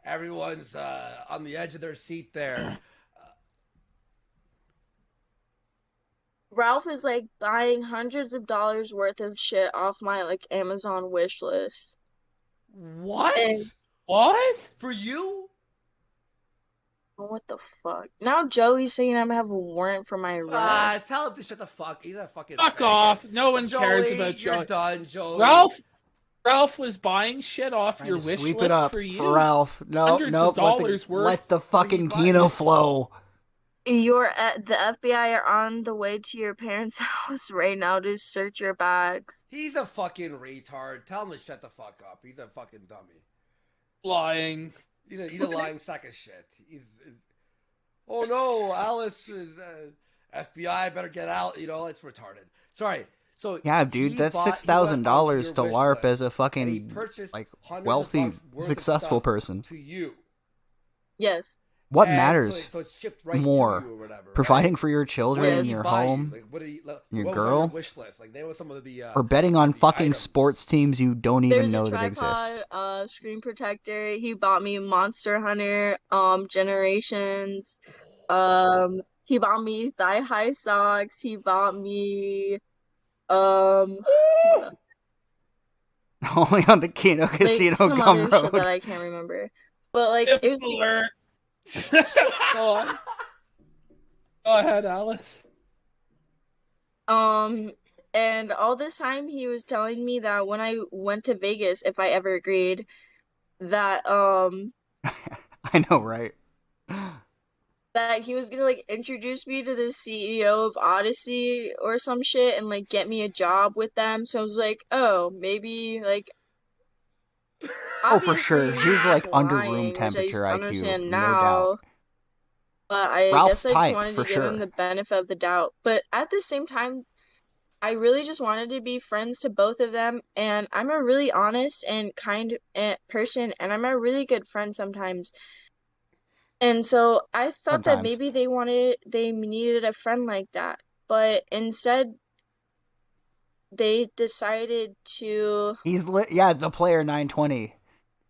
Everyone's on the edge of their seat there. Ralph is like buying hundreds of dollars worth of shit off my like Amazon wish list. What? What? For you? What the fuck? Now Joey's saying I'm gonna have a warrant for my arrest. Tell him to shut the fuck. He's a fucking Fuck faggot. off. No one cares Joey, about you're Joey. done, Joey. Ralph was buying shit off Trying your to wish sweep list it up for you. for Ralph. No, Hundreds nope. of dollars worth. Let the fucking Gino flow. The FBI are on the way to your parents' house right now to search your bags. He's a fucking retard. Tell him to shut the fuck up. He's a fucking dummy. Lying. He's a lying sack of shit. Oh no, Alice is FBI. Better get out. It's retarded. Sorry. So Yeah, dude, that's $6,000 to LARP as a fucking like wealthy, successful person. To you. Yes. What And matters so it's shipped right more? to you or whatever. Providing right? for your children What and did he your buy you? home, Like, what did he, your what was on girl, your wish list? Like, name some of the or betting on fucking items. sports teams you don't even There's know a that exist. tripod, screen protector. He bought me Monster Hunter, Generations. He bought me thigh high socks. He bought me, what else? Only on the Kino Like Casino some Gum other shit that Road. I can't remember. But like Tip it was alert. Go on. Go ahead, Alice. and all this time he was telling me that when I went to Vegas, if I ever agreed, that I know, right? that he was gonna like introduce me to the CEO of Odyssey or some shit and like get me a job with them. So I was like, oh, maybe like Oh, for sure. obviously She's he's like under room lying, which I temperature IQ, understand no now. doubt. But I Ralph's guess I just type, wanted for to give him sure. the benefit of the doubt. But at the same time, I really just wanted to be friends to both of them, and I'm a really honest and kind person, and I'm a really good friend sometimes. And so I thought that Sometimes. maybe they needed a friend like that, but instead they decided to. He's yeah, the player 920.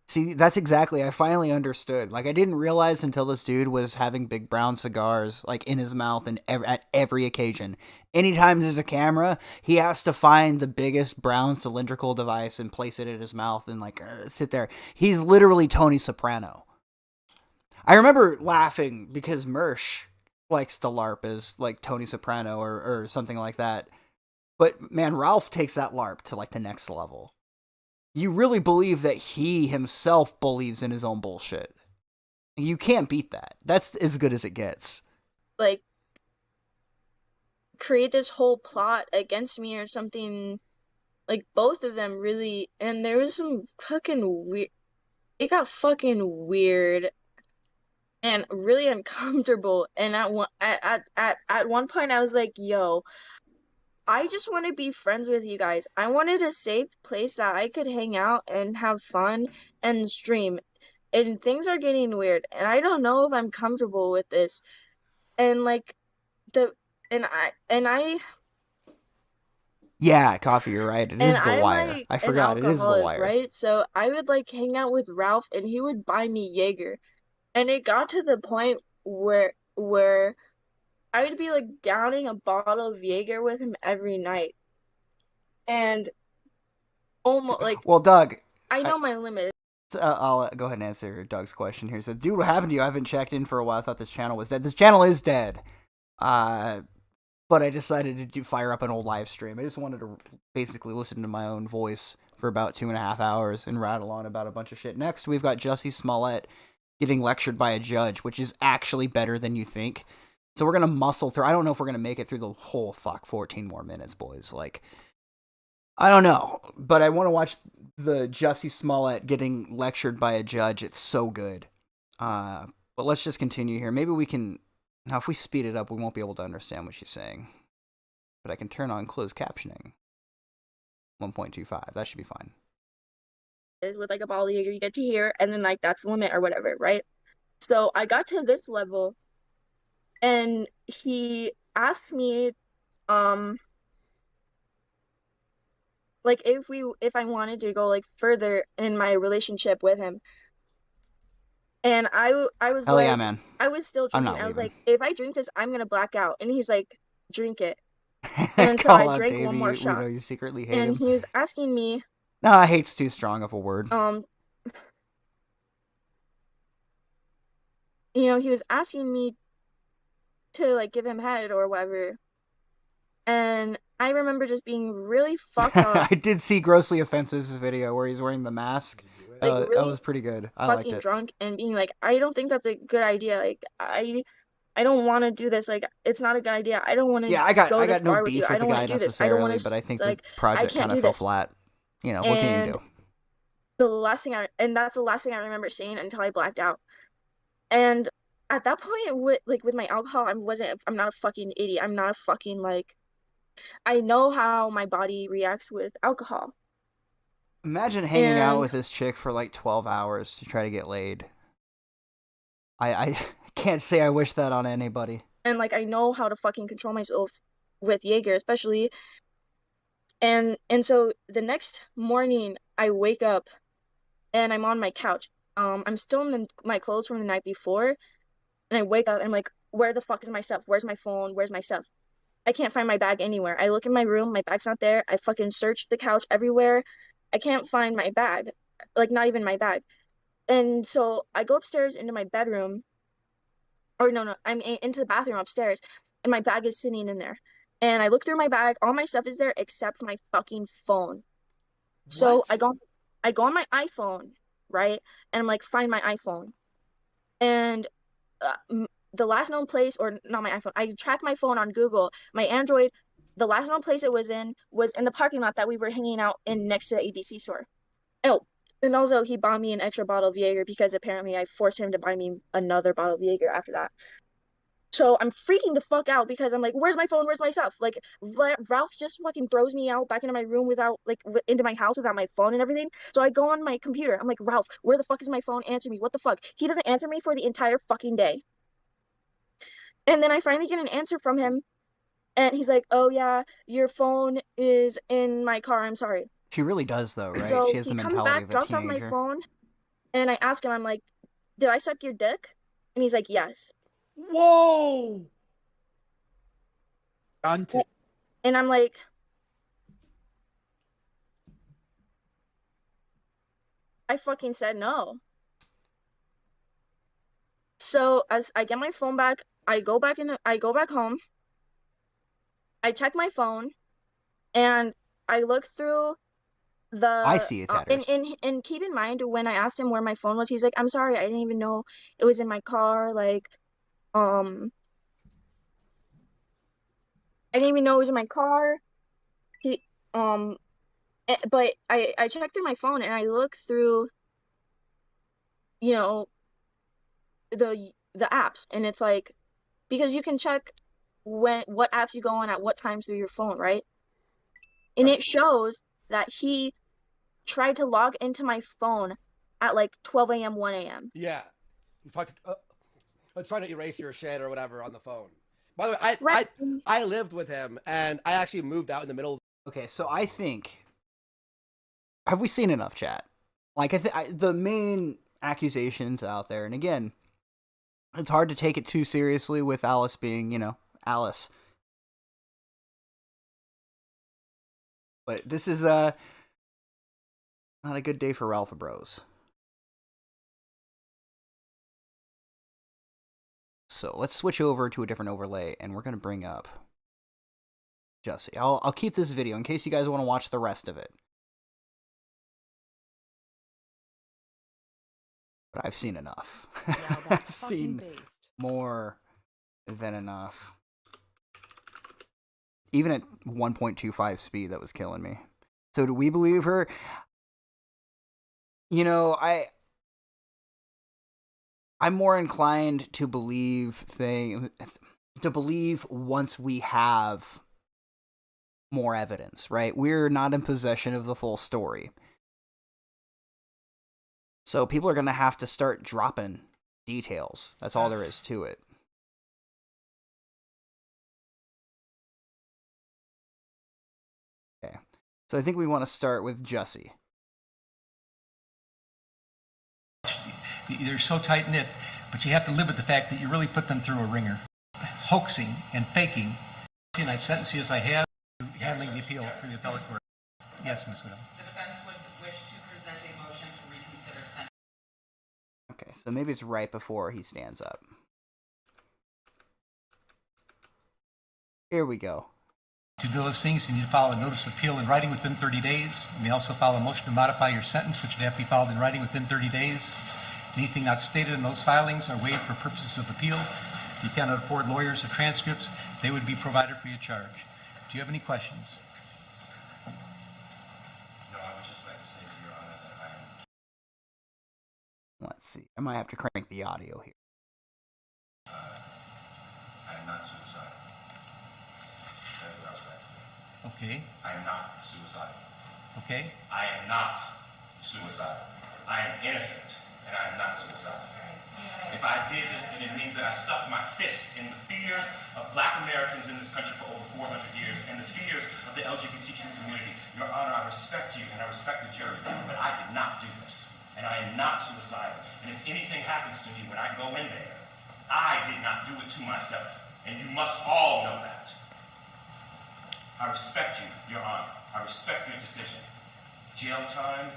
See, that's exactly, I finally understood. Like, I didn't realize until this dude was having big brown cigars, like, in his mouth and at every occasion. Anytime there's a camera, he has to find the biggest brown cylindrical device and place it in his mouth and, like, sit there. He's literally Tony Soprano. I remember laughing because Mersh likes to LARP as, like, Tony Soprano or something like that. But, man, Ralph takes that LARP to, like, the next level. You really believe that he himself believes in his own bullshit. You can't beat that. That's as good as it gets. Like, create this whole plot against me or something. Like, both of them really. And there was some fucking weird. It got fucking weird and really uncomfortable. And at one point, I was like, yo, I just want to be friends with you guys. I wanted a safe place that I could hang out and have fun and stream. And things are getting weird, and I don't know if I'm comfortable with this. And like I Yeah, Coffee, you're right. It is the I'm wire. like I an forgot. It is the alcoholic, wire. right? So I would like hang out with Ralph, and he would buy me Jaeger. And it got to the point where I would be like downing a bottle of Jaeger with him every night. And almost like, well, Doug, I know my limit. I'll go ahead and answer Doug's question here. He said, dude, what happened to you? I haven't checked in for a while. I thought this channel was dead. This channel is dead. But I decided to fire up an old live stream. I just wanted to basically listen to my own voice for about 2.5 hours and rattle on about a bunch of shit. Next, we've got Jussie Smollett getting lectured by a judge, which is actually better than you think. So we're going to muscle through. I don't know if we're going to make it through the whole 14 more minutes, boys. Like, I don't know, but I want to watch the Jussie Smollett getting lectured by a judge. It's so good. But let's just continue here. Maybe we can... Now, if we speed it up, we won't be able to understand what she's saying. But I can turn on closed captioning. 1.25. That should be fine. With like a ball of Jaeger, you get to here, and then like that's the limit or whatever, right? So I got to this level, and he asked me, like if I wanted to go like further in my relationship with him. And I was Hell like, yeah, man. I was still I'm drinking. not I was leaving. like, if I drink this, I'm gonna black out. And he was like, drink it. And so Call I out drank Davey. one more We shot. know you secretly hate And him. he was asking me, No, hate's too strong of a word. you know, he was asking me to like give him head or whatever. And I remember just being really fucked up. I did see Grossly Offensive's video where he's wearing the mask. Like, That was pretty good. I liked fucking it. drunk and being like, I don't think that's a good idea. Like, I don't want to do this. Like, it's not a good idea. I don't want to Yeah, I got this no far with beef you. I with the don't guy want to do this. I don't necessarily, want to but I think like, the project I can't kind of do fell this. flat. You know, what can you do? That's the last thing I remember saying until I blacked out. And at that point, with my alcohol, I'm not a fucking idiot. I'm not a fucking like, I know how my body reacts with alcohol. Imagine hanging out And with this chick for like 12 hours to try to get laid. I Can't say I wish that on anybody. And like I know how to fucking control myself with Jaeger, especially. And so the next morning I wake up and I'm on my couch. I'm still in my clothes from the night before, and I wake up and I'm like, where the fuck is my stuff? Where's my phone? Where's my stuff? I can't find my bag anywhere. I look in my room, my bag's not there. I fucking searched the couch everywhere. I can't find my bag. Like not even my bag. And so I go upstairs into my bedroom. Or no, I'm into the bathroom upstairs, and my bag is sitting in there. And I look through my bag, all my stuff is there except my fucking phone. So I go on my iPhone, right? And I'm like, find my iPhone. And the last known place, or not my iPhone, I track my phone on Google. My Android, the last known place it was in the parking lot that we were hanging out in next to the ABC store. Oh, and also he bought me an extra bottle of Jaeger because apparently I forced him to buy me another bottle of Jaeger after that. So I'm freaking the fuck out because I'm like, where's my phone? Where's my stuff? Like, Ralph just fucking throws me out back into my room without, like, into my house without my phone and everything. So I go on my computer. I'm like, Ralph, where the fuck is my phone? Answer me. What the fuck? He doesn't answer me for the entire fucking day. And then I finally get an answer from him. And he's like, oh, yeah, your phone is in my car. I'm sorry. She really does, though, right? So She has the he comes mentality back, of a drops off my teenager. phone. And I ask him, I'm like, did I suck your dick? And he's like, yes. Whoa! And I'm like, I fucking said no. So as I get my phone back, I go back home. I check my phone, and I look through the. I see it, Tatters. And keep in mind when I asked him where my phone was, he's like, "I'm sorry, I didn't even know it was in my car." Like, I didn't even know it was in my car. But I checked through my phone and I look through, you know, the apps, and it's like, because you can check what apps you go on at what times through your phone, right? And it shows that he tried to log into my phone at like 12 a.m., 1 a.m. Yeah. He's probably trying to erase your shit or whatever on the phone. By the way, I lived with him, and I actually moved out in the middle. Okay, so I think... Have we seen enough, chat? Like, the main accusations out there, and again, it's hard to take it too seriously with Alice being, you know, Alice. But this is not a good day for Ralph Bros. So let's switch over to a different overlay, and we're going to bring up Jussie. I'll keep this video in case you guys want to watch the rest of it. But I've seen enough. I've seen more than enough. Even at 1.25 speed, that was killing me. So do we believe her? You know, I'm more inclined to believe once we have more evidence, right? We're not in possession of the full story. So people are going to have to start dropping details. That's all there is to it. Okay. So I think we want to start with Jussie. They're so tight-knit, but you have to live with the fact that you really put them through a ringer. Hoaxing and faking. And I've sentenced you as I have, handling the appeal for the appellate court. Yes, Ms. Widow. The defense would wish to present a motion to reconsider sentence. Okay, so maybe it's right before he stands up. Here we go. To do those things, you need to file a notice of appeal in writing within 30 days. You may also file a motion to modify your sentence, which would have to be filed in writing within 30 days. Anything not stated in those filings are waived for purposes of appeal. If you cannot afford lawyers or transcripts, they would be provided for your charge. Do you have any questions? No, I would just like to say to Your Honor that I am... Let's see. I might have to crank the audio here. I am not suicidal. That's what I was about to say. Okay. I am not suicidal. Okay. I am not suicidal. I am innocent, and I am not suicidal. If I did this, then it means that I stuck my fist in the fears of black Americans in this country for over 400 years and the fears of the LGBTQ community. Your Honor, I respect you and I respect the jury, but I did not do this. And I am not suicidal. And if anything happens to me when I go in there, I did not do it to myself. And you must all know that. I respect you, Your Honor. I respect your decision. Jail time,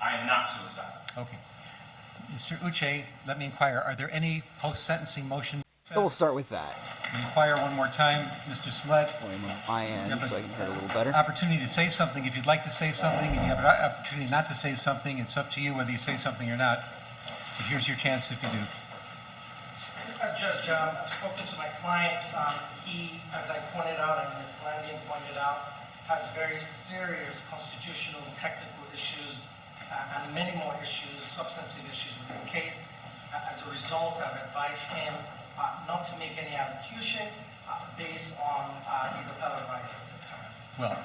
I am not suicidal. Okay. Mr. Uche, let me inquire, are there any post-sentencing motions? So we'll start with that. Let me inquire one more time. Mr. Smollett. My end, so I can hear it a little better. Opportunity to say something. If you'd like to say something and you have an opportunity not to say something, it's up to you whether you say something or not. But here's your chance if you do. Judge, I've spoken to my client. He, as I pointed out and Ms. Landian pointed out, has very serious constitutional technical issues and many more issues, substantive issues with this case. As a result, I've advised him not to make any allocution based on his appellate rights at this time. Well,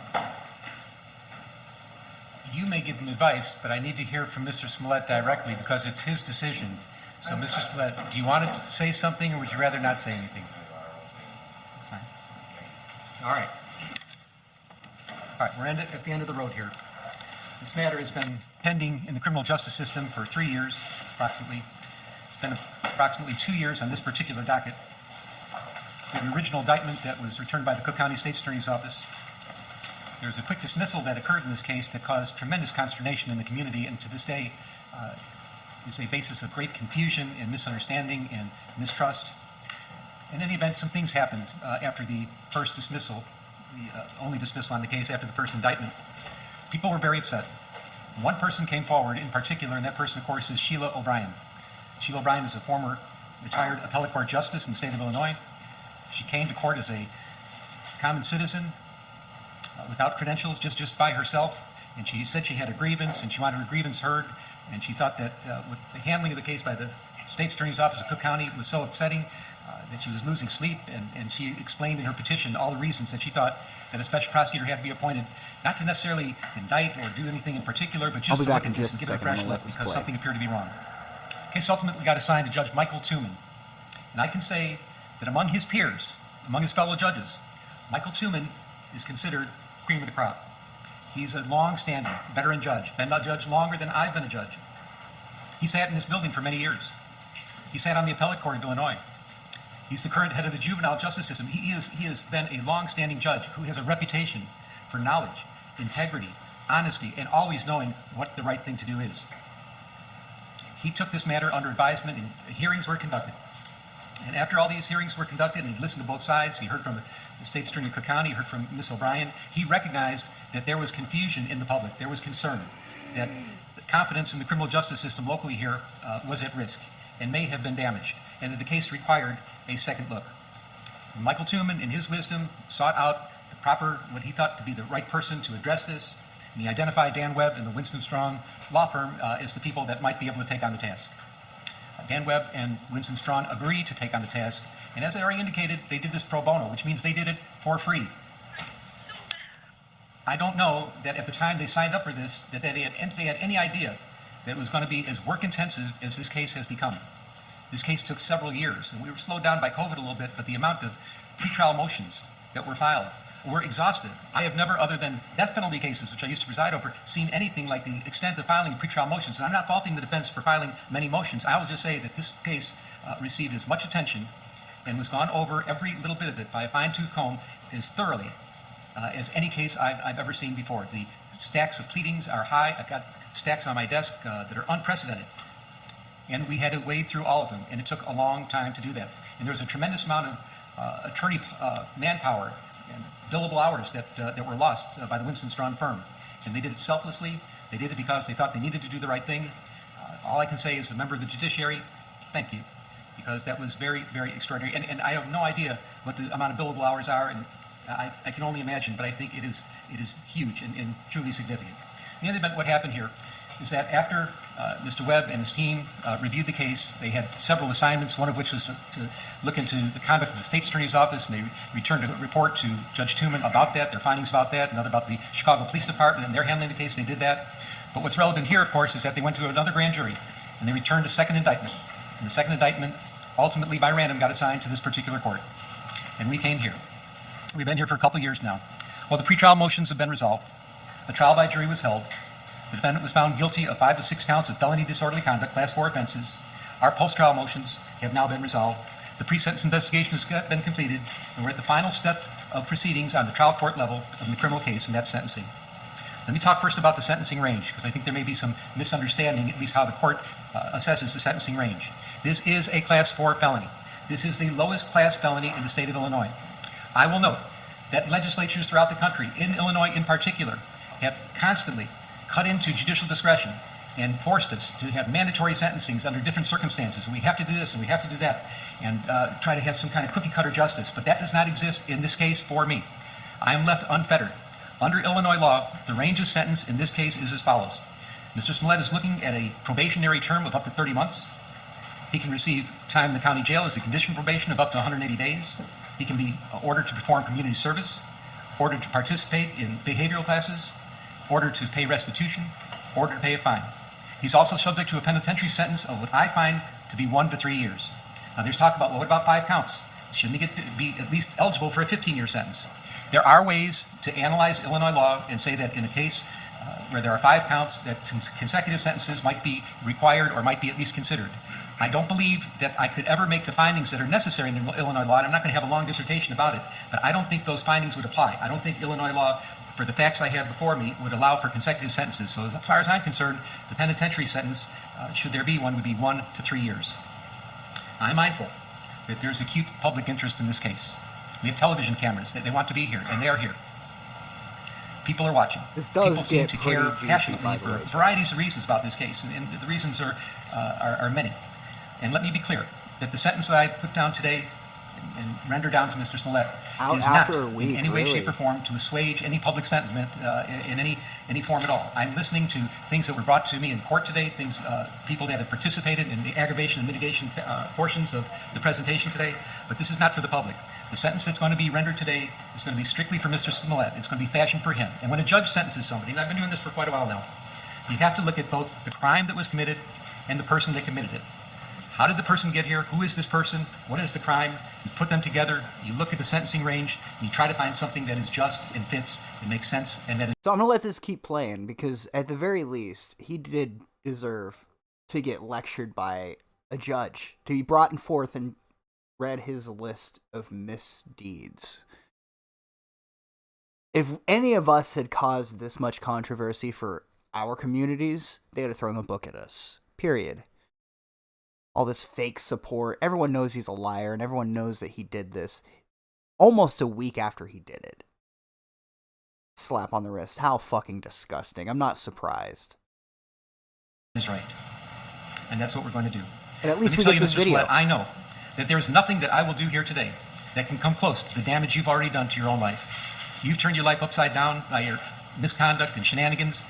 you may give him advice, but I need to hear from Mr. Smollett directly because it's his decision. So, Mr. Smollett, do you want to say something or would you rather not say anything? That's fine. All right. All right, we're at the end of the road here. This matter has been pending in the criminal justice system for 3 years, approximately. It's been approximately 2 years on this particular docket. The original indictment that was returned by the Cook County State's Attorney's Office. There was a quick dismissal that occurred in this case that caused tremendous consternation in the community, and to this day is a basis of great confusion and misunderstanding and mistrust. In any event, some things happened after the first dismissal, the only dismissal on the case after the first indictment. People were very upset. One person came forward in particular, and that person, of course, is Sheila O'Brien. Sheila O'Brien is a former retired appellate court justice in the state of Illinois. She came to court as a common citizen without credentials, just by herself, and she said she had a grievance, and she wanted her grievance heard, and she thought that with the handling of the case by the State's Attorney's Office of Cook County was so upsetting that she was losing sleep, and she explained in her petition all the reasons that she thought that a special prosecutor had to be appointed, not to necessarily indict or do anything in particular, but just to look at this and give it a fresh look because something appeared to be wrong. The case ultimately got assigned to Judge Michael Tuman, and I can say that among his peers, among his fellow judges, Michael Tuman is considered cream of the crop. He's a long-standing veteran judge, been a judge longer than I've been a judge. He sat in this building for many years. He sat on the appellate court of Illinois. He's the current head of the juvenile justice system. He has been a long-standing judge who has a reputation for knowledge, integrity, honesty, and always knowing what the right thing to do is. He took this matter under advisement and hearings were conducted. And after all these hearings were conducted and he listened to both sides, he heard from the State's Attorney of Cook County, he heard from Ms. O'Brien, he recognized that there was confusion in the public, there was concern, that the confidence in the criminal justice system locally here was at risk and may have been damaged, and that the case required a second look. Michael Tuman, in his wisdom, sought out the proper, what he thought to be the right person to address this, and he identified Dan Webb and the Winston Strong law firm as the people that might be able to take on the task. Dan Webb and Winston Strong agreed to take on the task, and as I already indicated, they did this pro bono, which means they did it for free. I don't know that at the time they signed up for this, that they had any idea that it was going to be as work-intensive as this case has become. This case took several years, and we were slowed down by COVID a little bit, but the amount of pretrial motions that were filed were exhaustive. I have never, other than death penalty cases, which I used to preside over, seen anything like the extent of filing pretrial motions. And I'm not faulting the defense for filing many motions. I will just say that this case received as much attention and was gone over every little bit of it by a fine-tooth comb as thoroughly as any case I've ever seen before. The stacks of pleadings are high. I've got stacks on my desk that are unprecedented. And we had to wade through all of them, and it took a long time to do that. And there was a tremendous amount of attorney manpower and billable hours that were lost by the Winston Strong firm. And they did it selflessly. They did it because they thought they needed to do the right thing. All I can say as a member of the judiciary, thank you, because that was very, very extraordinary. And I have no idea what the amount of billable hours are, and I can only imagine, but I think it is huge and truly significant. In the end event, what happened here is that after Mr. Webb and his team reviewed the case. They had several assignments, one of which was to look into the conduct of the State's Attorney's Office, and they returned a report to Judge Tooman about that, their findings about that, another about the Chicago Police Department and their handling of the case. They did that. But what's relevant here, of course, is that they went to another grand jury, and they returned a second indictment. And the second indictment, ultimately by random, got assigned to this particular court. And we came here. We've been here for a couple of years now. Well, the pretrial motions have been resolved. A trial by jury was held. The defendant was found guilty of 5 to 6 counts of felony disorderly conduct, Class 4 offenses. Our post-trial motions have now been resolved. The pre-sentence investigation has been completed, and we're at the final step of proceedings on the trial court level of the criminal case, and that's sentencing. Let me talk first about the sentencing range, because I think there may be some misunderstanding, at least how the court assesses the sentencing range. This is a Class 4 felony. This is the lowest class felony in the state of Illinois. I will note that legislatures throughout the country, in Illinois in particular, have constantly cut into judicial discretion and forced us to have mandatory sentencings under different circumstances. And we have to do this and we have to do that and try to have some kind of cookie-cutter justice. But that does not exist in this case for me. I am left unfettered. Under Illinois law, the range of sentence in this case is as follows. Mr. Smollett is looking at a probationary term of up to 30 months. He can receive time in the county jail as a condition of probation of up to 180 days. He can be ordered to perform community service, ordered to participate in behavioral classes, ordered to pay restitution, ordered to pay a fine. He's also subject to a penitentiary sentence of what I find to be 1 to 3 years. Now there's talk about, well, what about 5 counts? Shouldn't he be at least eligible for a 15-year sentence? There are ways to analyze Illinois law and say that in a case where there are 5 counts, that consecutive sentences might be required or might be at least considered. I don't believe that I could ever make the findings that are necessary in Illinois law, and I'm not going to have a long dissertation about it, but I don't think those findings would apply. I don't think Illinois law, for the facts I have before me, would allow for consecutive sentences. So as far as I'm concerned, the penitentiary sentence, should there be one, would be 1 to 3 years. I'm mindful that there's acute public interest in this case. We have television cameras. They want to be here, and they are here. People are watching. People seem to care passionately for varieties of reasons about this case, and the reasons are many. And let me be clear that the sentence that I put down today and render down to Mr. Smollett is not in any way, shape, or form to assuage any public sentiment in any form at all. I'm listening to things that were brought to me in court today, things people that have participated in the aggravation and mitigation portions of the presentation today, but this is not for the public. The sentence that's going to be rendered today is going to be strictly for Mr. Smollett. It's going to be fashioned for him. And when a judge sentences somebody, and I've been doing this for quite a while now, you have to look at both the crime that was committed and the person that committed it. How did the person get here? Who is this person? What is the crime? You put them together, you look at the sentencing range, and you try to find something that is just and fits and makes sense. And that is. So I'm going to let this keep playing, because at the very least, he did deserve to get lectured by a judge, to be brought forth and read his list of misdeeds. If any of us had caused this much controversy for our communities, they would have thrown a book at us. Period. All this fake support. Everyone knows he's a liar, and everyone knows that he did this almost a week after he did it. Slap on the wrist. How fucking disgusting. I'm not surprised. Is right. And that's what we're going to do. And at least Let me tell you, this Mr. video. Smollett, I know that there's nothing that I will do here today that can come close to the damage you've already done to your own life. You've turned your life upside down by your misconduct and shenanigans.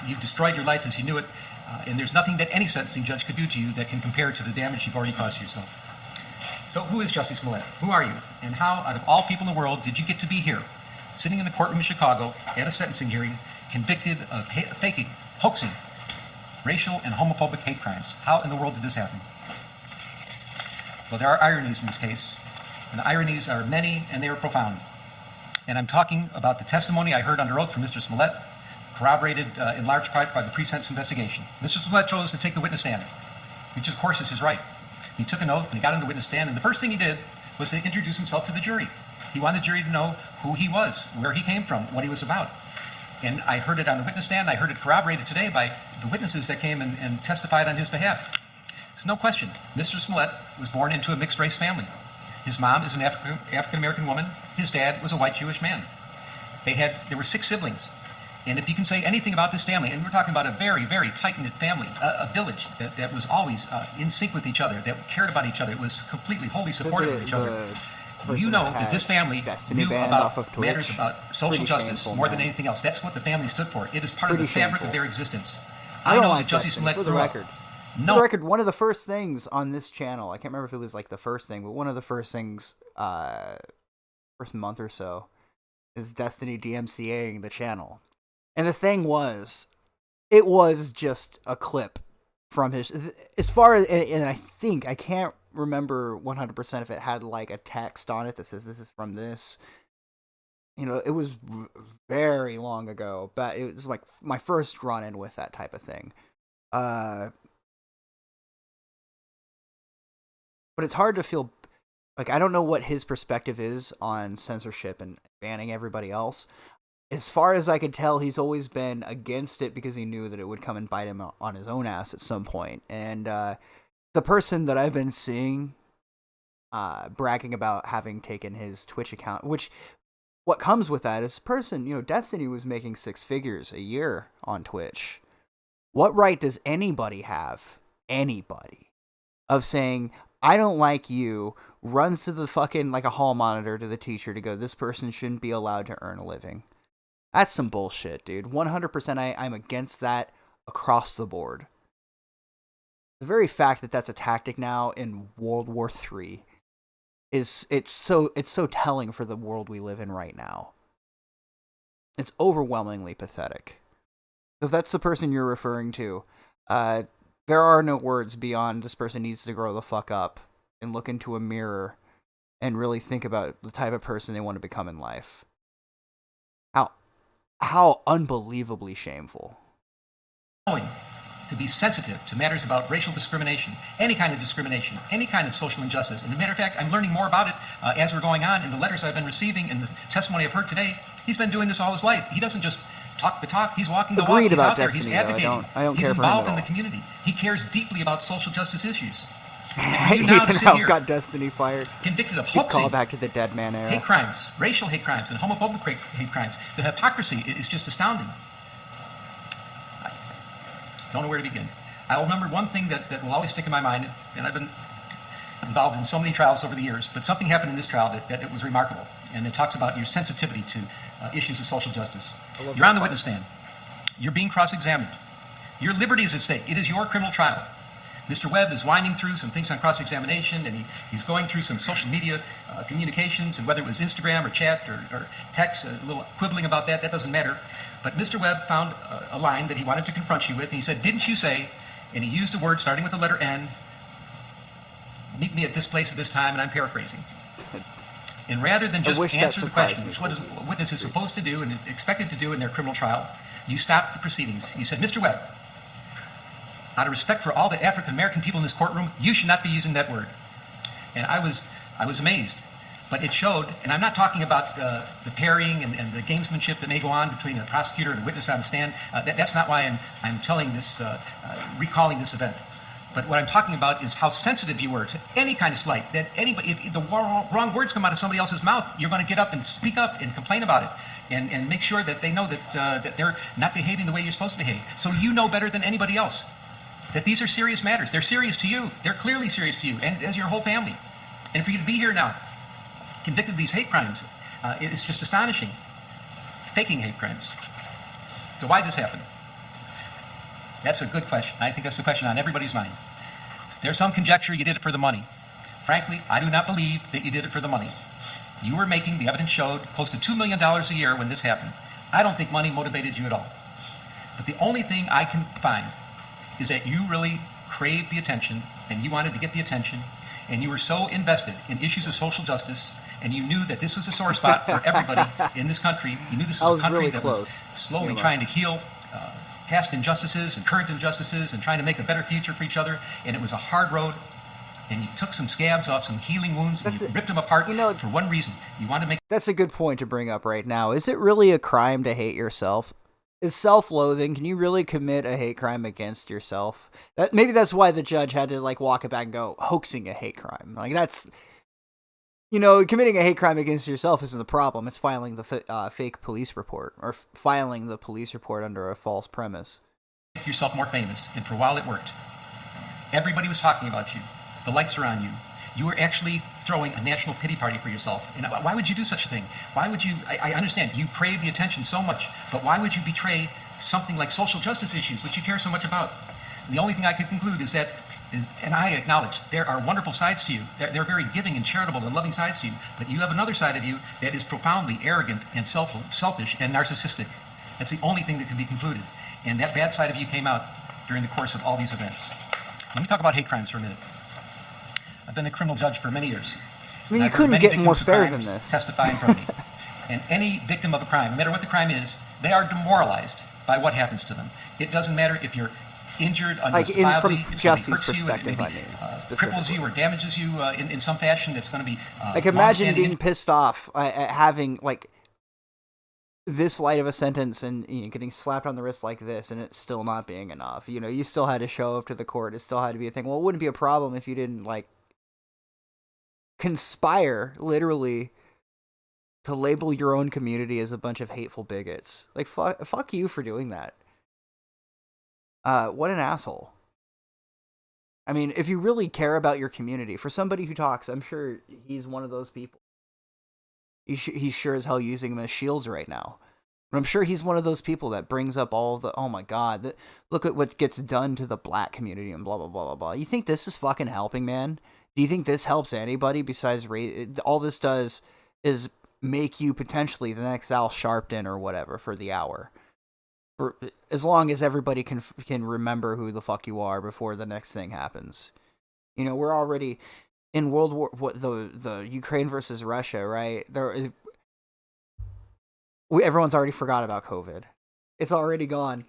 You've destroyed your life as you knew it. And there's nothing that any sentencing judge could do to you that can compare to the damage you've already caused to yourself. So who is Jussie Smollett? Who are you? And how, out of all people in the world, did you get to be here, sitting in the courtroom in Chicago at a sentencing hearing, convicted of faking, hoaxing, racial and homophobic hate crimes? How in the world did this happen? Well, there are ironies in this case, and the ironies are many and they are profound. And I'm talking about the testimony I heard under oath from Mr. Smollett, corroborated in large part by the pre-sentence investigation. Mr. Smollett chose to take the witness stand, which of course is his right. He took an oath and he got on the witness stand, and the first thing he did was to introduce himself to the jury. He wanted the jury to know who he was, where he came from, what he was about. And I heard it on the witness stand. I heard it corroborated today by the witnesses that came and testified on his behalf. There's no question. Mr. Smollett was born into a mixed-race family. His mom is an African-American woman. His dad was a white Jewish man. There were 6 siblings. And if you can say anything about this family, and we're talking about a very, very tight-knit family, a village that was always in sync with each other, that cared about each other, it was completely, wholly supportive of each other. You know that this family knew about matters about social justice more than anything else. That's what the family stood for. It is part of the fabric of their existence. I don't know like that Jussie Destiny, Smollett for the grew up. record. No. For the record, one of the first things on this channel, I can't remember if it was like the first thing, but one of the first things, first month or so, is Destiny DMCAing the channel. And the thing was, it was just a clip from his, as far as, and I think, I can't remember 100% if it had like a text on it that says this is from this. You know, it was very long ago, but it was like my first run-in with that type of thing. But it's hard to feel like, I don't know what his perspective is on censorship and banning everybody else. As far as I could tell, he's always been against it because he knew that it would come and bite him on his own ass at some point. And the person that I've been seeing bragging about having taken his Twitch account, which what comes with that is person, you know, Destiny was making 6 figures a year on Twitch. What right does anybody have, of saying, I don't like you, runs to the fucking, like a hall monitor to the teacher to go, this person shouldn't be allowed to earn a living? That's some bullshit, dude. 100% I'm against that across the board. The very fact that that's a tactic now in World War III it's so telling for the world we live in right now. It's overwhelmingly pathetic. If that's the person you're referring to, there are no words beyond this person needs to grow the fuck up and look into a mirror and really think about the type of person they want to become in life. How unbelievably shameful. To be sensitive to matters about racial discrimination, any kind of discrimination, any kind of social injustice. And as a matter of fact, I'm learning more about it as we're going on in the letters I've been receiving and the testimony I've heard today. He's been doing this all his life. He doesn't just talk the talk, he's walking the walk. He's out there, he's advocating. I don't he's care involved for him in the community. He cares deeply about social justice issues. I even now got Destiny fired. Convicted of hoaxing. Call back to the dead man era. Hate crimes, racial hate crimes, and homophobic hate crimes. The hypocrisy is just astounding. I don't know where to begin. I will remember one thing that will always stick in my mind, and I've been involved in so many trials over the years, but something happened in this trial that it was remarkable, and it talks about your sensitivity to issues of social justice. You're on the witness stand. You're being cross-examined. Your liberty is at stake. It is your criminal trial. Mr. Webb is winding through some things on cross-examination, and he's going through some social media communications, and whether it was Instagram or chat or text, a little quibbling about that doesn't matter. But Mr. Webb found a line that he wanted to confront you with, and he said, didn't you say, and he used a word starting with the letter N, meet me at this place at this time, and I'm paraphrasing. And rather than just answer the question, which is what a witness is supposed to do and expected to do in their criminal trial, you stopped the proceedings. You said, Mr. Webb, out of respect for all the African American people in this courtroom, you should not be using that word. And I was amazed. But it showed, and I'm not talking about the parrying and the gamesmanship that may go on between a prosecutor and a witness on the stand. That's not why I'm telling this, recalling this event. But what I'm talking about is how sensitive you were to any kind of slight. That anybody, if the wrong words come out of somebody else's mouth, you're going to get up and speak up and complain about it, and make sure that they know that they're not behaving the way you're supposed to behave. So you know better than anybody else that these are serious matters. They're serious to you. They're clearly serious to you and as your whole family. And for you to be here now, convicted of these hate crimes, it's just astonishing. Faking hate crimes. So why did this happen? That's a good question. I think that's the question on everybody's mind. There's some conjecture you did it for the money. Frankly, I do not believe that you did it for the money. You were making, the evidence showed, close to $2 million a year when this happened. I don't think money motivated you at all. But the only thing I can find is that you really craved the attention, and you wanted to get the attention, and you were so invested in issues of social justice, and you knew that this was a sore spot for everybody in this country. You knew this was a country really that was slowly trying to heal past injustices and current injustices and trying to make a better future for each other, and it was a hard road, and you took some scabs off some healing wounds, and you ripped them apart for one reason. You wanted to make... That's a good point to bring up right now. Is it really a crime to hate yourself? Is self-loathing, can you really commit a hate crime against yourself? Maybe that's why the judge had to walk it back and go, hoaxing a hate crime. That's... committing a hate crime against yourself isn't the problem. It's filing the fake police report, or filing the police report under a false premise. Make yourself more famous, and for a while it worked. Everybody was talking about you. The lights are on you. You were actually throwing a national pity party for yourself. And why would you do such a thing? Why would you, I understand, you crave the attention so much, but why would you betray something like social justice issues, which you care so much about? And the only thing I can conclude is that, and I acknowledge, there are wonderful sides to you. They're very giving and charitable and loving sides to you, but you have another side of you that is profoundly arrogant and selfish and narcissistic. That's the only thing that can be concluded. And that bad side of you came out during the course of all these events. Let me talk about hate crimes for a minute. I've been a criminal judge for many years. I mean, you couldn't get more fair than this. Testify in front of me. And any victim of a crime, no matter what the crime is, they are demoralized by what happens to them. It doesn't matter if you're injured unjustifiably, if somebody hurts you, and maybe cripples you or damages you in some fashion that's going to be like, imagine being pissed off at having, like, this light of a sentence and, you know, getting slapped on the wrist like this and it still not being enough. You know, you still had to show up to the court. It still had to be a thing. Well, it wouldn't be a problem if you didn't, like, conspire, literally, to label your own community as a bunch of hateful bigots. Like, fuck you for doing that. What an asshole. I mean, if you really care about your community, for somebody who talks, I'm sure he's one of those people. He's sure as hell using them as shields right now. But I'm sure he's one of those people that brings up all the, oh my god, look at what gets done to the black community and blah, blah, blah, blah, blah. You think this is fucking helping, man? Do you think this helps anybody besides race? All this does is make you potentially the next Al Sharpton or whatever for the hour. For, as long as everybody can remember who the fuck you are before the next thing happens. You know, we're already in World War, the Ukraine versus Russia, right? Everyone's already forgot about COVID. It's already gone.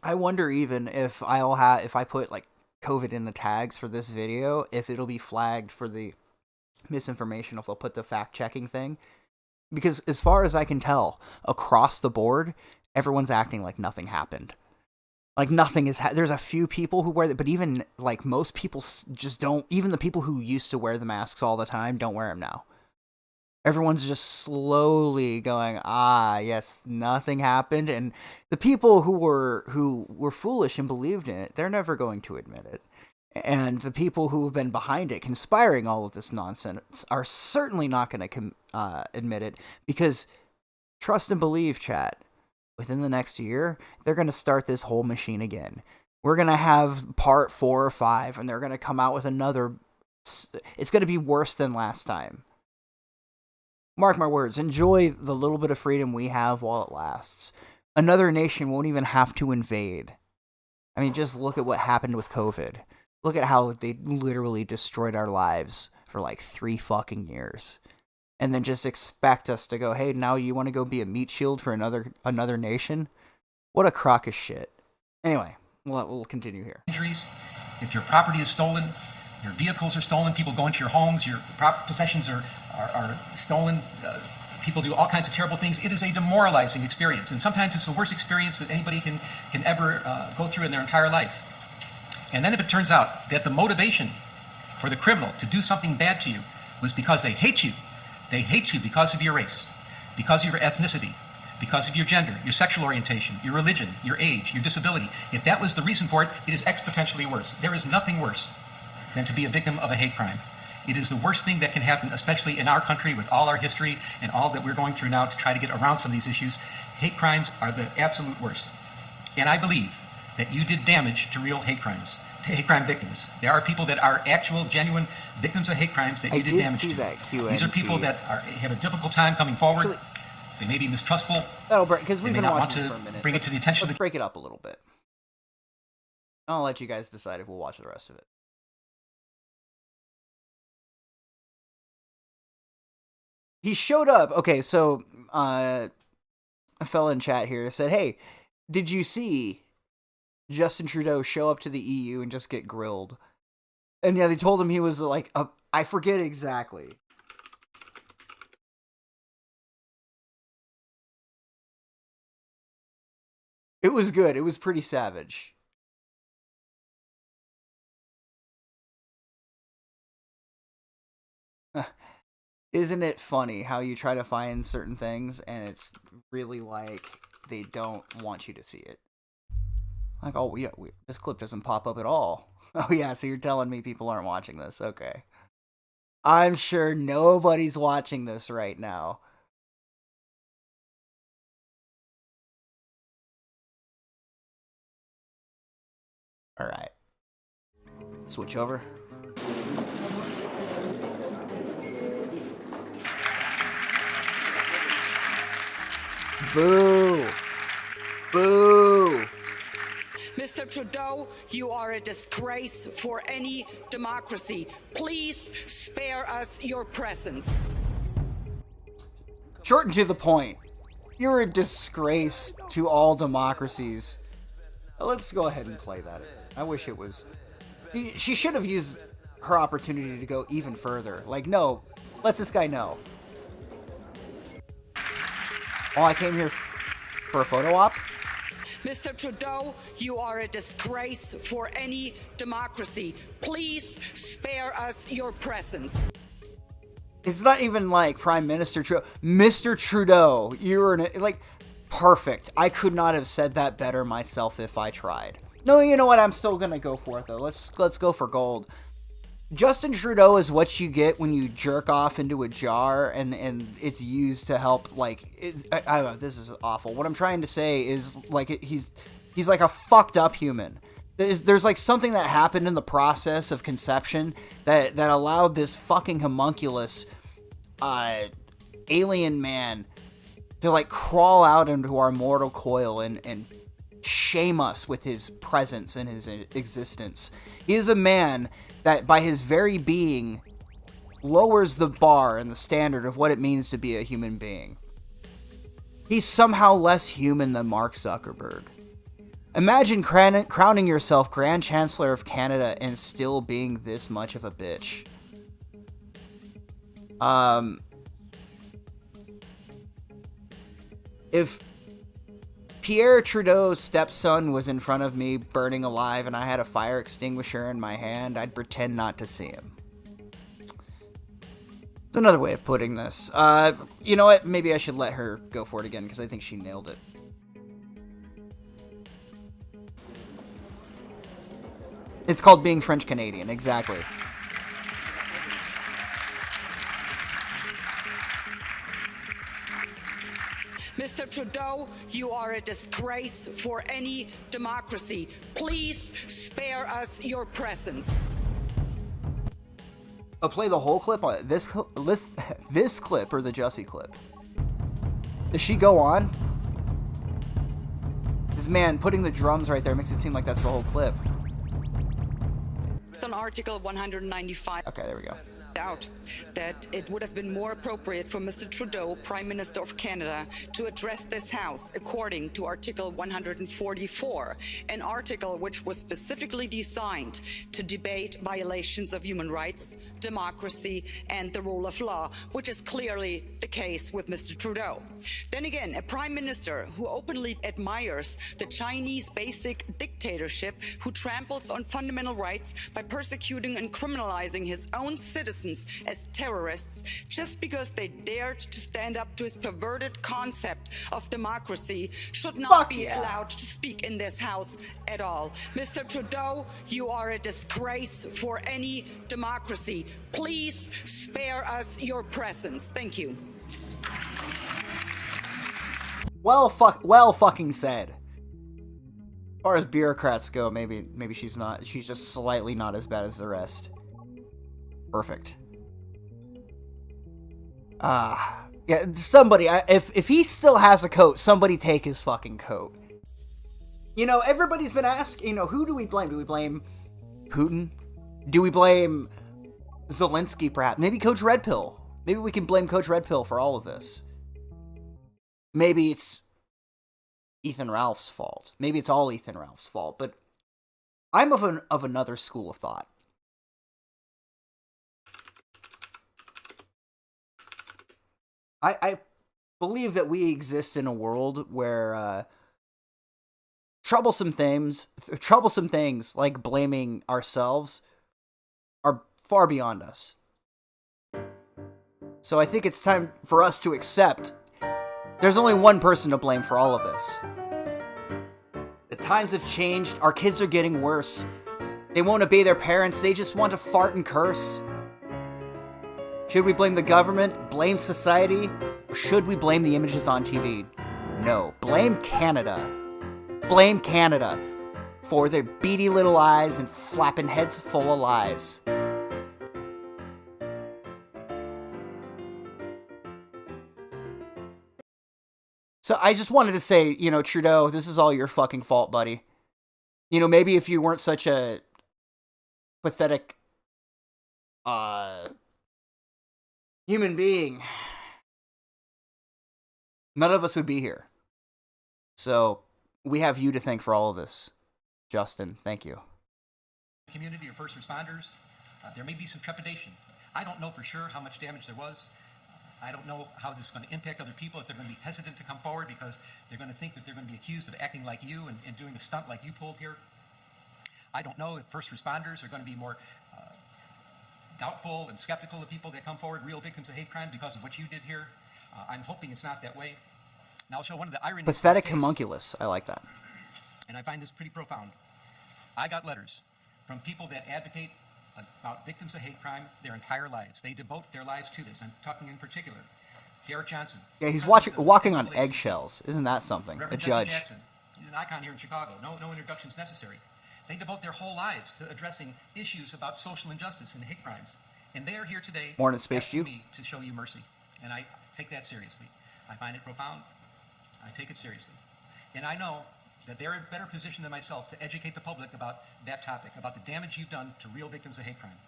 I wonder even if if I put, like, COVID in the tags for this video, if it'll be flagged for the misinformation, if they'll put the fact-checking thing. Because as far as I can tell, across the board, everyone's acting like nothing happened. Like, nothing is... There's a few people who wear it, but even, like, most people just don't... Even the people who used to wear the masks all the time don't wear them now. Everyone's just slowly going, yes, nothing happened. And the people who were foolish and believed in it, they're never going to admit it. And the people who have been behind it, conspiring all of this nonsense, are certainly not going to admit it. Because, trust and believe, chat, within the next year, they're going to start this whole machine again. We're going to have part 4 or 5, and they're going to come out with another... It's going to be worse than last time. Mark my words, enjoy the little bit of freedom we have while it lasts. Another nation won't even have to invade. I mean, just look at what happened with COVID. Look at how they literally destroyed our lives for like 3 fucking years. And then just expect us to go, hey, now you want to go be a meat shield for another nation? What a crock of shit. Anyway, we'll continue here. Injuries, if your property is stolen, your vehicles are stolen, people go into your homes, your possessions are stolen, people do all kinds of terrible things. It is a demoralizing experience, and sometimes it's the worst experience that anybody can ever go through in their entire life. And then if it turns out that the motivation for the criminal to do something bad to you was because they hate you because of your race, because of your ethnicity, because of your gender, your sexual orientation, your religion, your age, your disability, if that was the reason for it, it is exponentially worse. There is nothing worse than to be a victim of a hate crime. It is the worst thing that can happen, especially in our country with all our history and all that we're going through now to try to get around some of these issues. Hate crimes are the absolute worst. And I believe that you did damage to real hate crimes, to hate crime victims. There are people that are actual, genuine victims of hate crimes that you did damage to. These are people that have a difficult time coming forward. Actually, they may be mistrustful. That'll break, because we've been watching this for a minute. Bring it to the attention. Let's break it up a little bit. I'll let you guys decide if we'll watch the rest of it. He showed up. Okay, so a fella in chat here said, hey, did you see Justin Trudeau show up to the EU and just get grilled? And yeah, they told him he was like, I forget exactly. It was good. It was pretty savage. Isn't it funny how you try to find certain things and it's really like they don't want you to see it? Like, oh, this clip doesn't pop up at all. Oh, yeah, so you're telling me people aren't watching this. Okay. I'm sure nobody's watching this right now. All right. Switch over. Boo. Boo. Mr. Trudeau, you are a disgrace for any democracy. Please spare us your presence. Short and to the point. You're a disgrace to all democracies. Let's go ahead and play that. I wish it was... She should have used her opportunity to go even further. Like, no, let this guy know. Oh, I came here for a photo op? Mr. Trudeau, you are a disgrace for any democracy. Please spare us your presence. It's not even like Prime Minister Trudeau. Mr. Trudeau, you're like, perfect. I could not have said that better myself if I tried. No, you know what? I'm still gonna go for it though. Let's go for gold. Justin Trudeau is what you get when you jerk off into a jar and it's used to help, like, I don't know, this is awful. What I'm trying to say is, like, he's like a fucked up human. There's like something that happened in the process of conception that allowed this fucking homunculus alien man to, like, crawl out into our mortal coil and shame us with his presence and his existence. He is a man that by his very being lowers the bar and the standard of what it means to be a human being. He's somehow less human than Mark Zuckerberg. Imagine crowning yourself Grand Chancellor of Canada and still being this much of a bitch. If Pierre Trudeau's stepson was in front of me burning alive and I had a fire extinguisher in my hand, I'd pretend not to see him. It's another way of putting this. You know what? Maybe I should let her go for it again because I think she nailed it. It's called being French Canadian, exactly. Mr. Trudeau, you are a disgrace for any democracy. Please spare us your presence. I'll play the whole clip on this clip or the Jussie clip. Does she go on? This man putting the drums right there makes it seem like that's the whole clip. On Article 195. Okay, there we go. Out that it would have been more appropriate for Mr. Trudeau, Prime Minister of Canada, to address this House according to Article 144, an article which was specifically designed to debate violations of human rights, democracy, and the rule of law, which is clearly the case with Mr. Trudeau. Then again, a Prime Minister who openly admires the Chinese basic dictatorship, who tramples on fundamental rights by persecuting and criminalizing his own citizens as terrorists just because they dared to stand up to his perverted concept of democracy should not be allowed to speak in this House at all. Mr. Trudeau, you are a disgrace for any democracy. Please spare us your presence. Thank you. Well fucking said. As far as bureaucrats go, maybe she's not. She's just slightly not as bad as the rest. Perfect. Yeah, somebody, if he still has a coat, somebody take his fucking coat. You know, everybody's been asking, you know, who do we blame? Do we blame Putin? Do we blame Zelensky, perhaps? Maybe Coach Red Pill. Maybe we can blame Coach Red Pill for all of this. Maybe it's Ethan Ralph's fault. Maybe it's all Ethan Ralph's fault, but I'm of another school of thought. I believe that we exist in a world where troublesome things like blaming ourselves are far beyond us. So I think it's time for us to accept there's only one person to blame for all of this. The times have changed. Our kids are getting worse. They won't obey their parents. They just want to fart and curse. Should we blame the government, blame society, or should we blame the images on TV? No, blame Canada. Blame Canada for their beady little eyes and flapping heads full of lies. So I just wanted to say, Trudeau, this is all your fucking fault, buddy. Maybe if you weren't such a pathetic human being, none of us would be here. So we have you to thank for all of this. Justin, thank you. Community or first responders, there may be some trepidation. I don't know for sure how much damage there was. I don't know how this is going to impact other people, if they're going to be hesitant to come forward because they're going to think that they're going to be accused of acting like you and doing a stunt like you pulled here. I don't know if first responders are going to be more doubtful and skeptical of people that come forward, real victims of hate crime, because of what you did here. I'm hoping it's not that way. Now I'll show one of the ironies. Pathetic homunculus. I like that. And I find this pretty profound. I got letters from people that advocate about victims of hate crime their entire lives. They devote their lives to this. I'm talking in particular Derek Johnson. Yeah, he's walking on eggshells. Isn't that something? Reverend A judge. Jussie Jackson. He's an icon here in Chicago. No introductions necessary. They devote their whole lives to addressing issues about social injustice and hate crimes. And they are here today Morning, Space asking Jew. me to show you mercy. And I take that seriously. I find it profound. I take it seriously. And I know that they're in a better position than myself to educate the public about that topic, about the damage you've done to real victims of hate crime.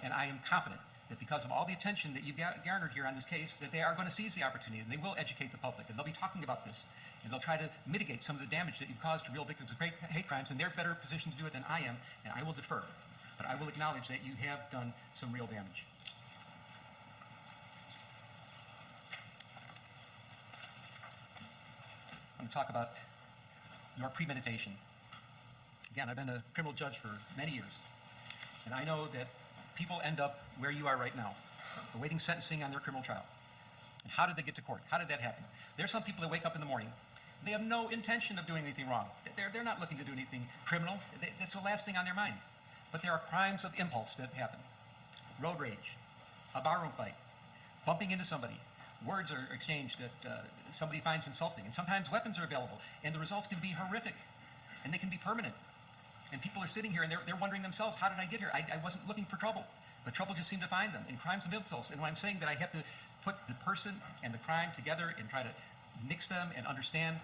And I am confident that because of all the attention that you've garnered here on this case, that they are going to seize the opportunity and they will educate the public and they'll be talking about this and they'll try to mitigate some of the damage that you've caused to real victims of hate crimes, and they're better positioned to do it than I am, and I will defer. But I will acknowledge that you have done some real damage. I'm going to talk about your premeditation. Again, I've been a criminal judge for many years, and I know that people end up where you are right now, awaiting sentencing on their criminal trial. And how did they get to court? How did that happen? There's some people that wake up in the morning, they have no intention of doing anything wrong. They're not looking to do anything criminal. That's the last thing on their minds. But there are crimes of impulse that happen. Road rage, a barroom fight, bumping into somebody. Words are exchanged that somebody finds insulting. And sometimes weapons are available. And the results can be horrific. And they can be permanent. And people are sitting here and they're wondering themselves, how did I get here? I wasn't looking for trouble. But trouble just seemed to find them in crimes of impulse. And when I'm saying that I have to put the person and the crime together and try to mix them and understand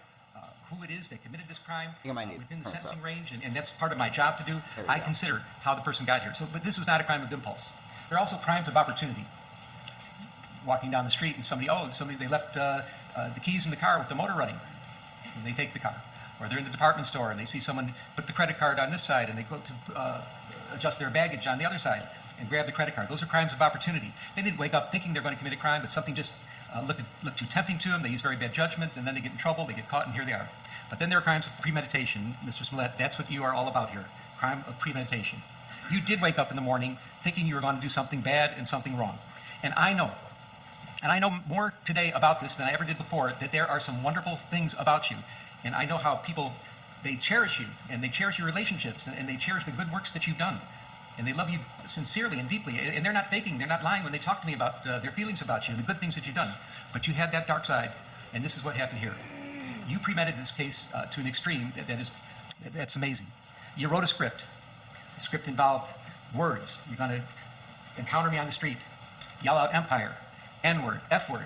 who it is that committed this crime within the sentencing range, and that's part of my job to do, I consider how the person got here. But this was not a crime of impulse. There are also crimes of opportunity. Walking down the street and somebody they left the keys in the car with the motor running, and they take the car. Or they're in the department store and they see someone put the credit card on this side and they go to adjust their baggage on the other side and grab the credit card. Those are crimes of opportunity. They didn't wake up thinking they're going to commit a crime, but something just looked too tempting to them. They use very bad judgment, and then they get in trouble, they get caught, and here they are. But then there are crimes of premeditation. Mr. Smollett, that's what you are all about here, crime of premeditation. You did wake up in the morning thinking you were going to do something bad and something wrong. And I know more today about this than I ever did before, that there are some wonderful things about you. And I know how people, they cherish you, and they cherish your relationships, and they cherish the good works that you've done. And they love you sincerely and deeply. And they're not faking, they're not lying when they talk to me about their feelings about you, the good things that you've done. But you had that dark side, and this is what happened here. You premeditated this case to an extreme that's amazing. You wrote a script. The script involved words. You're going to encounter me on the street, yell out empire, N-word, F-word.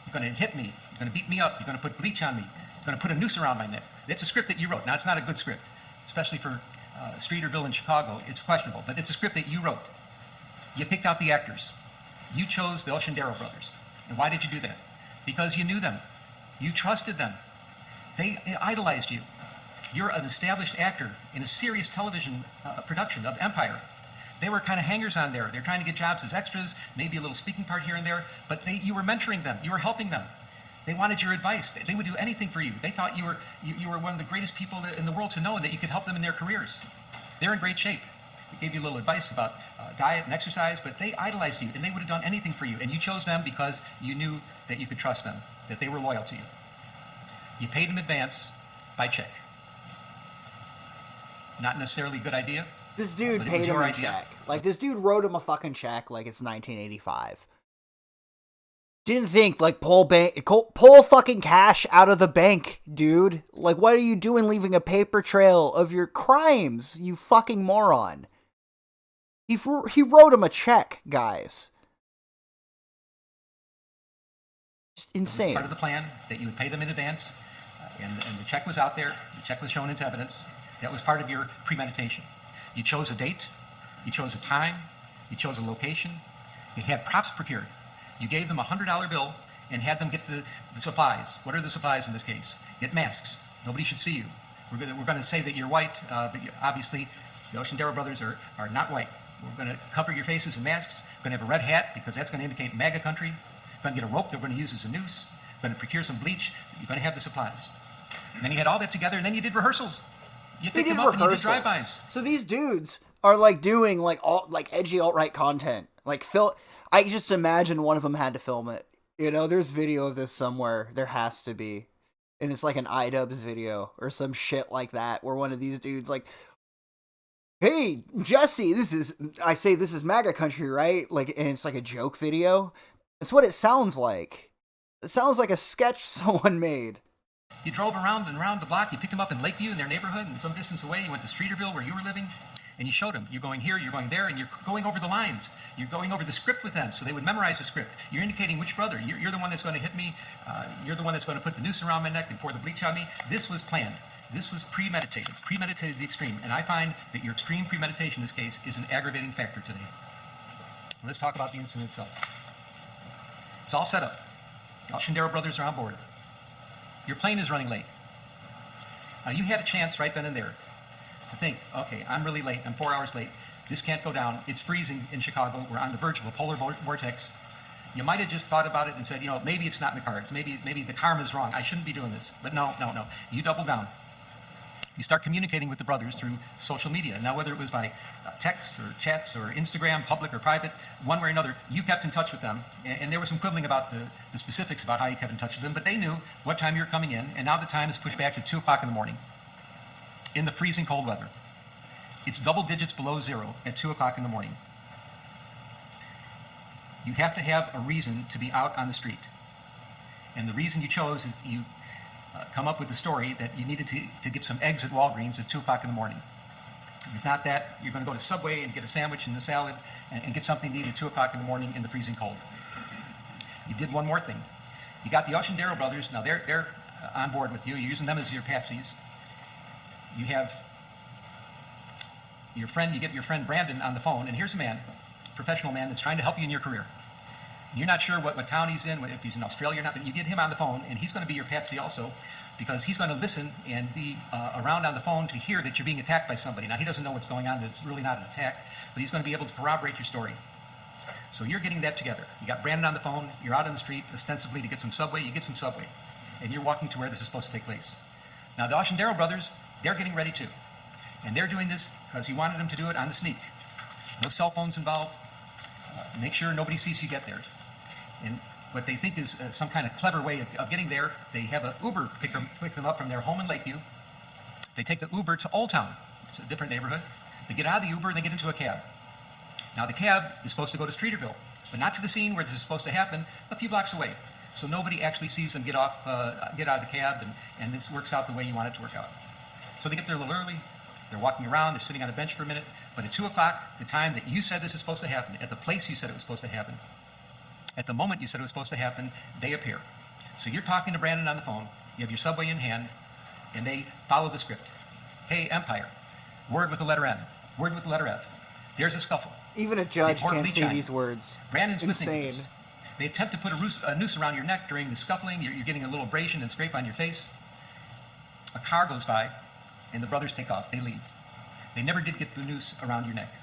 You're going to hit me. You're going to beat me up. You're going to put bleach on me. You're going to put a noose around my neck. That's a script that you wrote. Now, it's not a good script, especially for Streeterville in Chicago. It's questionable, but it's a script that you wrote. You picked out the actors. You chose the Oceandero brothers. And why did you do that? Because you knew them. You trusted them. They idolized you. You're an established actor in a serious television production of Empire. They were kind of hangers on there. They're trying to get jobs as extras, maybe a little speaking part here and there, but you were mentoring them. You were helping them. They wanted your advice. They would do anything for you. They thought you were one of the greatest people in the world to know, and that you could help them in their careers. They're in great shape. They gave you a little advice about diet and exercise, but they idolized you, and they would have done anything for you. And you chose them because you knew that you could trust them, that they were loyal to you. You paid them advance by check. Not necessarily a good idea. This dude paid him a check. Like, this dude wrote him a fucking check like it's 1985. Didn't think, like, pull fucking cash out of the bank, dude. Like, what are you doing leaving a paper trail of your crimes, you fucking moron? He wrote him a check, guys. Just insane. It was part of the plan that you would pay them in advance, and the check was out there. The check was shown into evidence. That was part of your premeditation. You chose a date. You chose a time. You chose a location. You had props procured. You gave them a $100 bill and had them get the supplies. What are the supplies in this case? Get masks. Nobody should see you. We're going to say that you're white, but obviously the Ocean-Darrow brothers are not white. We're going to cover your faces in masks. We're going to have a red hat because that's going to indicate MAGA country. We're going to get a rope that we're going to use as a noose. We're going to procure some bleach. You're going to have the supplies. And then you had all that together, and then you did rehearsals. You picked them up and you did drive-bys. So these dudes are like doing like edgy alt-right content. Like I just imagine one of them had to film it. You know, there's video of this somewhere. There has to be. And it's like an iDubbbz video or some shit like that where one of these dudes like, hey, Jesse, this is MAGA country, right? Like, and it's like a joke video. That's what it sounds like. It sounds like a sketch someone made. You drove around and around the block. You picked them up in Lakeview in their neighborhood and some distance away. You went to Streeterville where you were living. And you showed them, you're going here, you're going there, and you're going over the lines. You're going over the script with them so they would memorize the script. You're indicating which brother. You're the one that's going to hit me. You're the one that's going to put the noose around my neck and pour the bleach on me. This was planned. This was premeditated. Premeditated to the extreme. And I find that your extreme premeditation in this case is an aggravating factor today. Let's talk about the incident itself. It's all set up. The Ocean-Darrow brothers are on board. Your plane is running late. You had a chance right then and there to think, okay, I'm really late. I'm 4 hours late. This can't go down. It's freezing in Chicago. We're on the verge of a polar vortex. You might have just thought about it and said, you know, maybe it's not in the cards. Maybe the karma's wrong. I shouldn't be doing this. But no. You double down. You start communicating with the brothers through social media. Now, whether it was by texts or chats or Instagram, public or private, one way or another, you kept in touch with them. And there was some quibbling about the specifics about how you kept in touch with them. But they knew what time you were coming in. And now the time is pushed back to 2 o'clock in the morning in the freezing cold weather. It's double digits below zero at 2 o'clock in the morning. You have to have a reason to be out on the street. And the reason you chose is you come up with the story that you needed to get some eggs at Walgreens at 2 o'clock in the morning. If not that, you're going to go to Subway and get a sandwich and a salad and get something to eat at 2 o'clock in the morning in the freezing cold. You did one more thing. You got the Ocean-Darrow brothers. Now they're on board with you. You're using them as your patsies. You have your friend, you get your friend Brandon on the phone, and here's a man, professional man that's trying to help you in your career. You're not sure what town he's in, if he's in Australia or not, but you get him on the phone, and he's going to be your patsy also, because he's going to listen and be around on the phone to hear that you're being attacked by somebody. Now, he doesn't know what's going on, that it's really not an attack, but he's going to be able to corroborate your story. So you're getting that together. You got Brandon on the phone, you're out on the street, ostensibly to get some Subway, you get some Subway, and you're walking to where this is supposed to take place. Now, the Ocean-Darrow brothers, they're getting ready too. And they're doing this because you wanted them to do it on the sneak. No cell phones involved. Make sure nobody sees you get there. And what they think is some kind of clever way of getting there, they have an Uber pick them up from their home in Lakeview. They take the Uber to Old Town. It's a different neighborhood. They get out of the Uber and they get into a cab. Now the cab is supposed to go to Streeterville, but not to the scene where this is supposed to happen, a few blocks away. So nobody actually sees them get out of the cab, and this works out the way you want it to work out. So they get there a little early. They're walking around. They're sitting on a bench for a minute. But at 2 o'clock, the time that you said this is supposed to happen, at the place you said it was supposed to happen, at the moment you said it was supposed to happen, they appear. So you're talking to Brandon on the phone. You have your Subway in hand, and they follow the script. Hey, Empire. Word with the letter N. Word with the letter F. There's a scuffle. Even a judge can't say these words. Brandon's Insane. listening to this. They attempt to put a noose around your neck during the scuffling. You're getting a little abrasion and scrape on your face. A car goes by, and the brothers take off. They leave. They never did get the noose around your neck.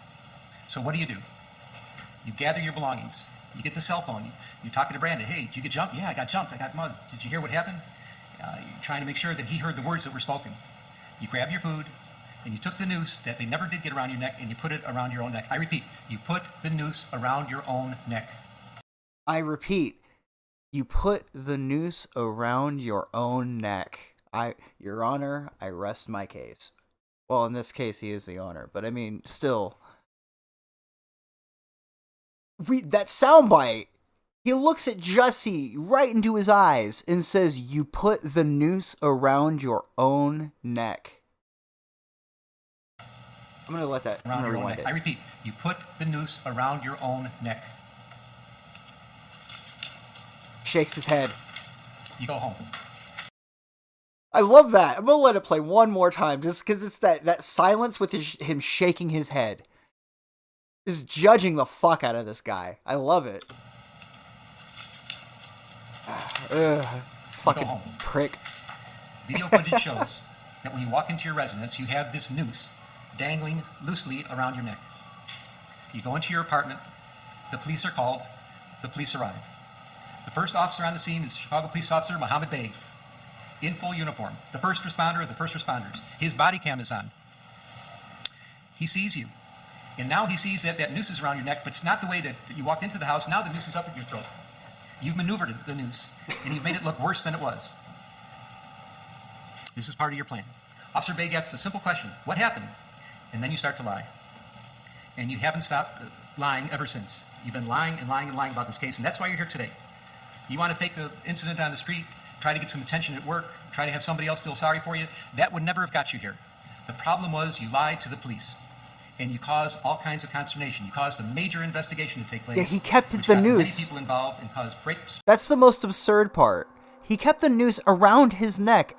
So what do? You gather your belongings. You get the cell phone. You're talking to Brandon. Hey, did you get jumped? Yeah, I got jumped. I got mugged. Did you hear what happened? You're trying to make sure that he heard the words that were spoken. You grab your food, and you took the noose that they never did get around your neck, and you put it around your own neck. I repeat, you put the noose around your own neck. I repeat, you put the noose around your own neck. Your Honor, I rest my case. Well, in this case, he is the Honor, but I mean, still. That soundbite He looks at Jussie right into his eyes and says, "You put the noose around your own neck." I'm going to let that Around your own rewind neck. it. I repeat, you put the noose around your own neck. Shakes his head. You go home. I love that. I'm going to let it play one more time just because it's that silence with him shaking his head. Just judging the fuck out of this guy. I love it. Fucking prick. Video footage shows that when you walk into your residence, you have this noose dangling loosely around your neck. You go into your apartment, the police are called, the police arrive. The first officer on the scene is Chicago Police Officer Mohammed Bey, in full uniform. The first responder of the first responders. His body cam is on. He sees you. And now he sees that that noose is around your neck, but it's not the way that you walked into the house. Now the noose is up at your throat. You've maneuvered the noose, and you've made it look worse than it was. This is part of your plan. Officer Bey gets a simple question: what happened? And then you start to lie. And you haven't stopped lying ever since. You've been lying and lying and lying about this case, and that's why you're here today. You want to fake an incident on the street, try to get some attention at work, try to have somebody else feel sorry for you. That would never have got you here. The problem was you lied to the police, and you caused all kinds of consternation. You caused a major investigation to take place. Yeah, he kept which the got noose. many people involved and caused great. That's the most absurd part. He kept the noose around his neck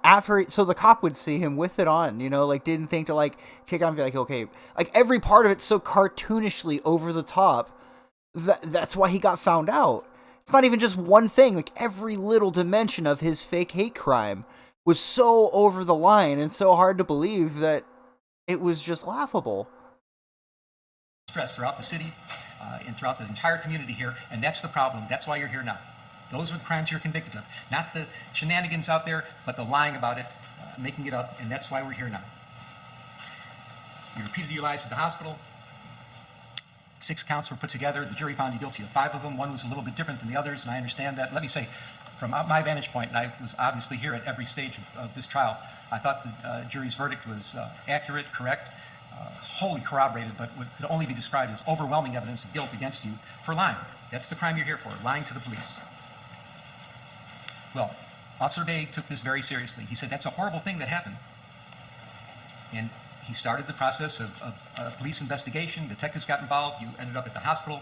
so the cop would see him with it on, didn't think to take it on and be like, okay, every part of it's so cartoonishly over the top. That's why he got found out. It's not even just one thing, every little dimension of his fake hate crime was so over the line and so hard to believe that it was just laughable. Stress throughout the city and throughout the entire community here, and that's the problem. That's why you're here now. Those are the crimes you're convicted of. Not the shenanigans out there, but the lying about it, making it up, and that's why we're here now. You repeated your lies at the hospital. 6 counts were put together. The jury found you guilty of 5 of them. One was a little bit different than the others, and I understand that. Let me say, from my vantage point, and I was obviously here at every stage of this trial, I thought the jury's verdict was accurate, correct, wholly corroborated, but what could only be described as overwhelming evidence of guilt against you for lying. That's the crime you're here for, lying to the police. Well, Officer Bey took this very seriously. He said, that's a horrible thing that happened. And he started the process of a police investigation. Detectives got involved. You ended up at the hospital.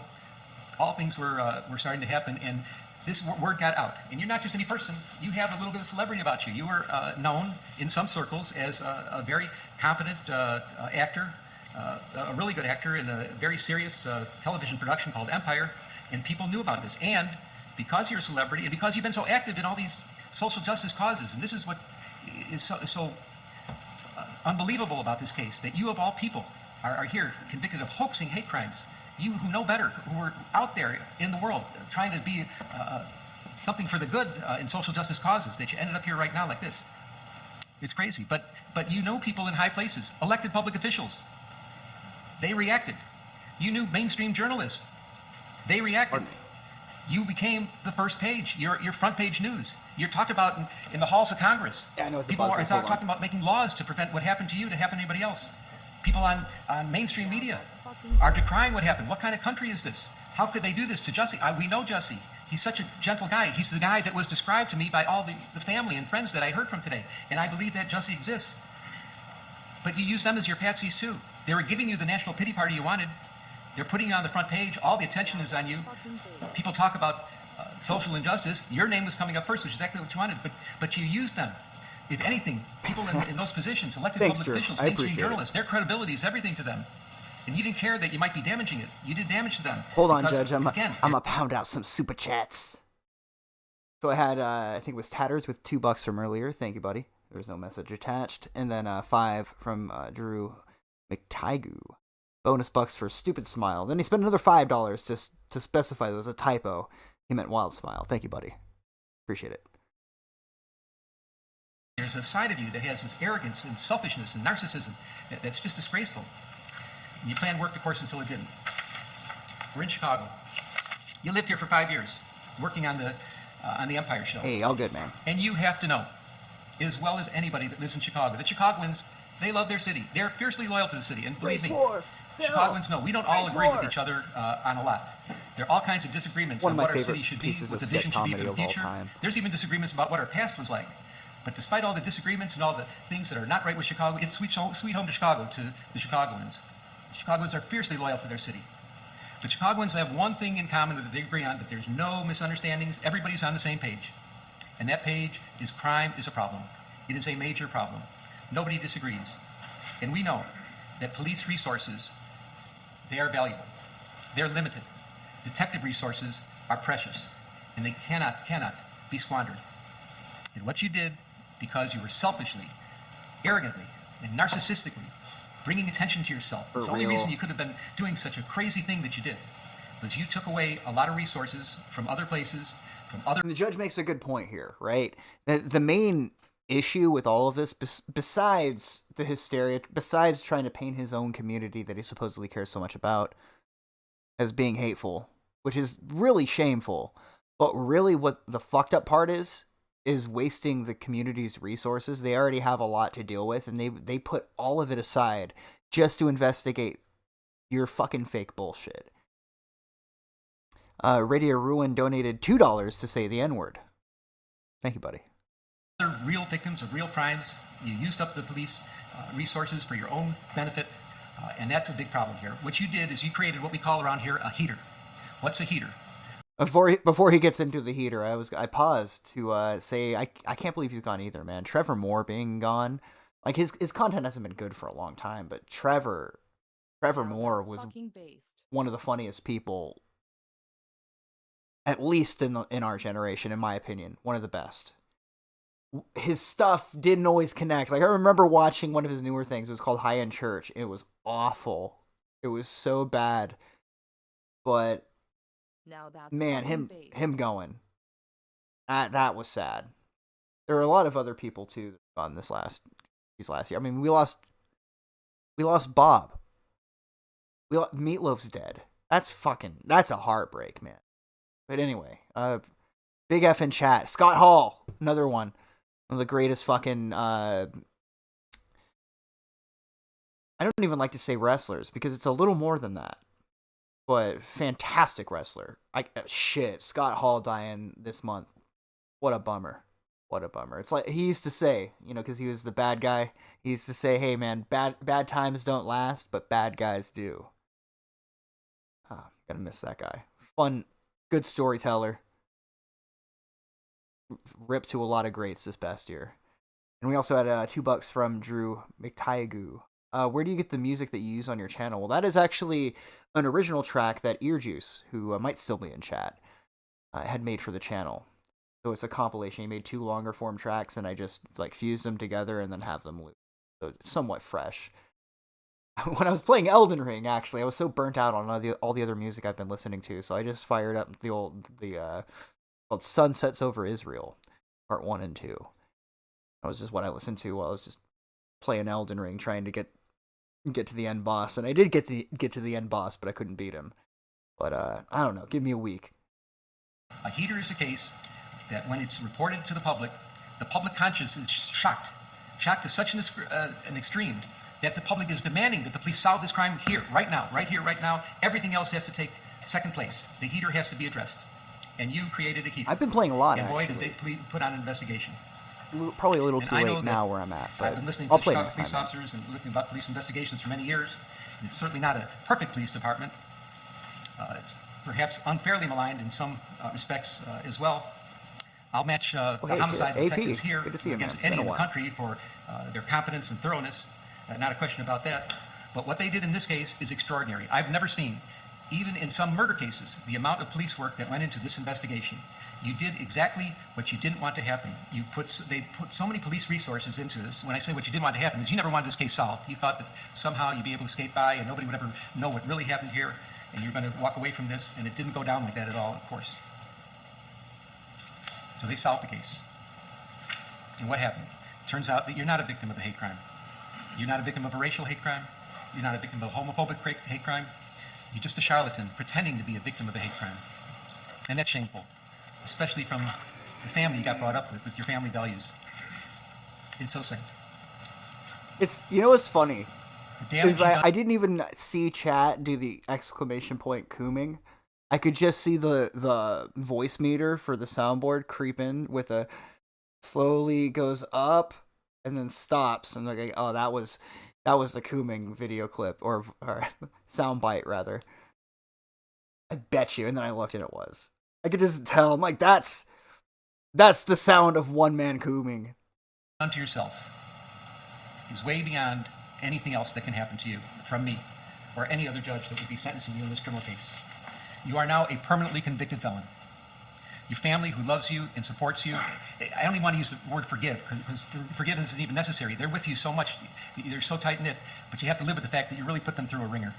All things were starting to happen, and this word got out. And you're not just any person. You have a little bit of celebrity about you. You were known in some circles as a very competent actor, a really good actor in a very serious television production called Empire, and people knew about this. And because you're a celebrity, and because you've been so active in all these social justice causes, and this is what is so unbelievable about this case, that you of all people are here convicted of hoaxing hate crimes. You who know better, who are out there in the world trying to be something for the good in social justice causes, that you ended up here right now like this. It's crazy. But you know people in high places, elected public officials. They reacted. You knew mainstream journalists. They reacted. You became the first page, your front page news. You're talked about in the halls of Congress. Yeah, I know what the People buzz are is. Hold talking on. about making laws to prevent what happened to you to happen to anybody else. People on mainstream media are decrying what happened. What kind of country is this? How could they do this to Jussie? We know Jussie. He's such a gentle guy. He's the guy that was described to me by all the family and friends that I heard from today. And I believe that Jussie exists. But you use them as your patsies too. They were giving you the national pity party you wanted. They're putting you on the front page. All the attention is on you. People talk about social injustice. Your name was coming up first, which is exactly what you wanted. But you used them. If anything, people in those positions, elected Thanks, public Drew. officials, I mainstream appreciate it. journalists, their credibility is everything to them. And you didn't care that you might be damaging it. You did damage to them. Hold on, Because, Judge. I'm again, going to pound out some super chats. So I had, I think it was Tatters with $2 from earlier. Thank you, buddy. There was no message attached. And then 5 from Drew McTigu. Bonus bucks for Stupid Smile. Then he spent another $5 to specify there was a typo. He meant Wild Smile. Thank you, buddy. Appreciate it. There's a side of you that has this arrogance and selfishness and narcissism that's just disgraceful. And you planned work, of course, until it didn't. We're in Chicago. You lived here for 5 years, working on the Empire show. Hey, all good, man. And you have to know, as well as anybody that lives in Chicago, that Chicagoans, they love their city. They're fiercely loyal to the city. And believe me, Chicagoans know we don't all agree with each other on a lot. There are all kinds of disagreements One on of my what our favorite city should be, pieces what of the vision sketch should be for comedy the of all future. time. There's even disagreements about what our past was like. But despite all the disagreements and all the things that are not right with Chicago, it's sweet home to Chicago to the Chicagoans. Chicagoans are fiercely loyal to their city. But Chicagoans have one thing in common that they agree on, that there's no misunderstandings. Everybody's on the same page. And that page is crime is a problem. It is a major problem. Nobody disagrees. And we know that police resources, they are valuable. They're limited. Detective resources are precious. And they cannot be squandered. And what you did, because you were selfishly, arrogantly, and narcissistically bringing attention to yourself, it's the only reason you could have been doing such a crazy thing that you did, was you took away a lot of resources from other places, from other... And the judge makes a good point here, right? The main issue with all of this, besides the hysteria, besides trying to paint his own community that he supposedly cares so much about as being hateful, which is really shameful, but really what the fucked up part is wasting the community's resources. They already have a lot to deal with, and they put all of it aside just to investigate your fucking fake bullshit. Radio Ruin donated $2 to say the N-word. Thank you, buddy. Other real victims of real crimes. You used up the police resources for your own benefit, and that's a big problem here. What you did is you created what we call around here a heater. What's a heater? Before he gets into the heater, I paused to say I can't believe he's gone either, man. Trevor Moore being gone, like his content hasn't been good for a long time, but Trevor Moore was one of the funniest people, at least in our generation, in my opinion, one of the best. His stuff didn't always connect. Like I remember watching one of his newer things. It was called High End Church. It was awful. It was so bad, but. Now that's Man, him going. That was sad. There were a lot of other people too on these last year. I mean, we lost Bob. Meatloaf's dead. That's a heartbreak, man. But anyway, Big F in chat. Scott Hall, another one of the greatest fucking I don't even like to say wrestlers because it's a little more than that. But fantastic wrestler. Scott Hall dying this month. What a bummer. What a bummer. It's like he used to say, because he was the bad guy. He used to say, "Hey man, bad times don't last, but bad guys do." Gonna miss that guy. Fun, good storyteller. Ripped to a lot of greats this past year. And we also had $2 from Drew McTiagu. Where do you get the music that you use on your channel? Well, that is actually an original track that Earjuice, who might still be in chat, had made for the channel. So it's a compilation. He made 2 longer form tracks, and I just fused them together and then have them loop. So it's somewhat fresh. When I was playing Elden Ring, actually, I was so burnt out on all the other music I've been listening to, so I just fired up called Sunsets Over Israel, Part 1 and 2. That was just what I listened to while I was just playing Elden Ring, trying to get to the end boss, and I did get to the end boss, but I couldn't beat him. But I don't know. Give me a week. A heater is a case that when it's reported to the public conscience is shocked to such an extreme that the public is demanding that the police solve this crime here, right now. Everything else has to take second place. The heater has to be addressed, and you created a heater. I've been playing a lot, and boy, actually. did they put on an investigation. Probably a little too late now where I'm at, but I've been listening I'll to play Chicago next police time. officers and listening about police investigations for many years. It's certainly not a perfect police department. It's perhaps unfairly maligned in some respects as well. I'll match the homicide detectives here against any in the country for their competence and thoroughness. Not a question about that. But what they did in this case is extraordinary. I've never seen, even in some murder cases, the amount of police work that went into this investigation. You did exactly what you didn't want to happen. They put so many police resources into this. When I say what you didn't want to happen is you never wanted this case solved. You thought that somehow you'd be able to skate by and nobody would ever know what really happened here, and you're going to walk away from this, and it didn't go down like that at all, of course. So they solved the case. And what happened? Turns out that you're not a victim of a hate crime. You're not a victim of a racial hate crime. You're not a victim of a homophobic hate crime. You're just a charlatan pretending to be a victim of a hate crime. And that's shameful, especially from the family you got brought up with your family values. It's so sad. What's funny is I didn't even see chat do the exclamation point cooming. I could just see the voice meter for the soundboard creep in with a slowly goes up and then stops, and they're like, oh, that was the cooming video clip or sound bite rather. I bet you. And then I looked and it was. I could just tell. I'm like, that's the sound of one man cooming. Unto yourself is way beyond anything else that can happen to you from me or any other judge that would be sentencing you in this criminal case. You are now a permanently convicted felon. Your family who loves you and supports you, I don't even want to use the word forgive because forgiveness isn't even necessary. They're with you so much, they're so tight-knit, but you have to live with the fact that you really put them through a ringer.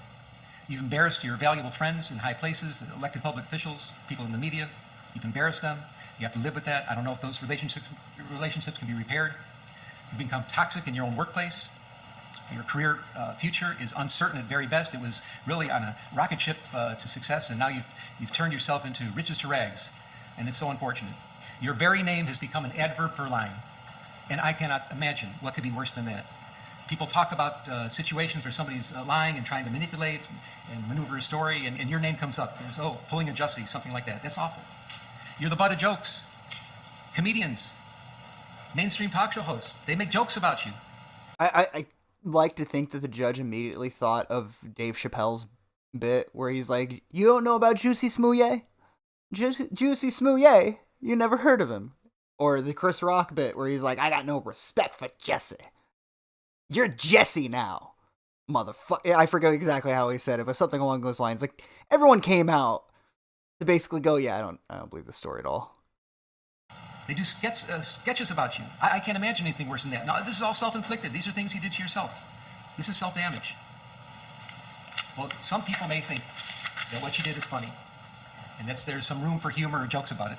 You've embarrassed your valuable friends in high places, the elected public officials, people in the media. You've embarrassed them. You have to live with that. I don't know if those relationships can be repaired. You've become toxic in your own workplace. Your career future is uncertain at very best. It was really on a rocket ship to success, and now you've turned yourself into riches to rags, and it's so unfortunate. Your very name has become an adverb for lying, and I cannot imagine what could be worse than that. People talk about situations where somebody's lying and trying to manipulate and maneuver a story, and your name comes up as, oh, pulling a Jussie, something like that. That's awful. You're the butt of jokes. Comedians, mainstream talk show hosts, they make jokes about you. I like to think that the judge immediately thought of Dave Chappelle's bit where he's like, you don't know about Jussie Smollett? Jussie Smollett? You never heard of him. Or the Chris Rock bit where he's like, I got no respect for Jesse. You're Jesse now, motherfucker. I forget exactly how he said it, but something along those lines. Like, everyone came out to basically go, yeah, I don't believe the story at all. They do sketches about you. I can't imagine anything worse than that. No, this is all self-inflicted. These are things you did to yourself. This is self-damage. Well, some people may think that what you did is funny, and there's some room for humor or jokes about it.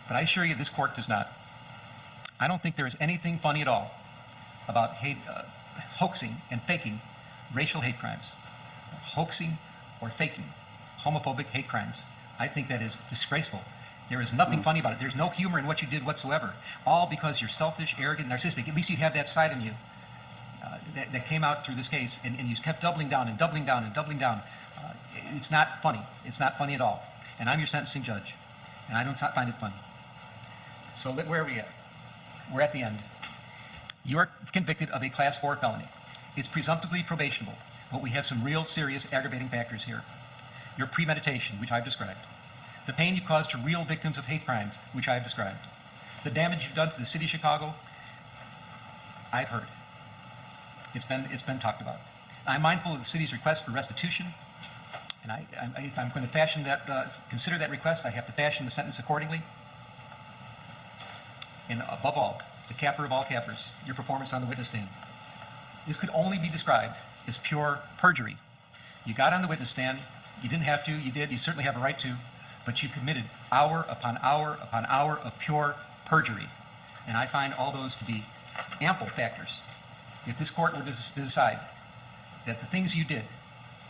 But I assure you, this court does not. I don't think there is anything funny at all about hoaxing and faking racial hate crimes. Hoaxing or faking homophobic hate crimes. I think that is disgraceful. There is nothing funny about it. There's no humor in what you did whatsoever. All because you're selfish, arrogant, narcissistic. At least you have that side in you that came out through this case, and you kept doubling down and doubling down and doubling down. It's not funny. It's not funny at all. And I'm your sentencing judge, and I don't find it funny. So where are we at? We're at the end. You are convicted of a Class 4 felony. It's presumptively probationable, but we have some real serious aggravating factors here. Your premeditation, which I've described. The pain you caused to real victims of hate crimes, which I've described. The damage you've done to the city of Chicago, I've heard. It's been talked about. I'm mindful of the city's request for restitution, and if I'm going to consider that request, I have to fashion the sentence accordingly. And above all, the capper of all cappers, your performance on the witness stand. This could only be described as pure perjury. You got on the witness stand, you didn't have to, you did, you certainly have a right to, but you committed hour upon hour upon hour of pure perjury. And I find all those to be ample factors. If this court were to decide that the things you did,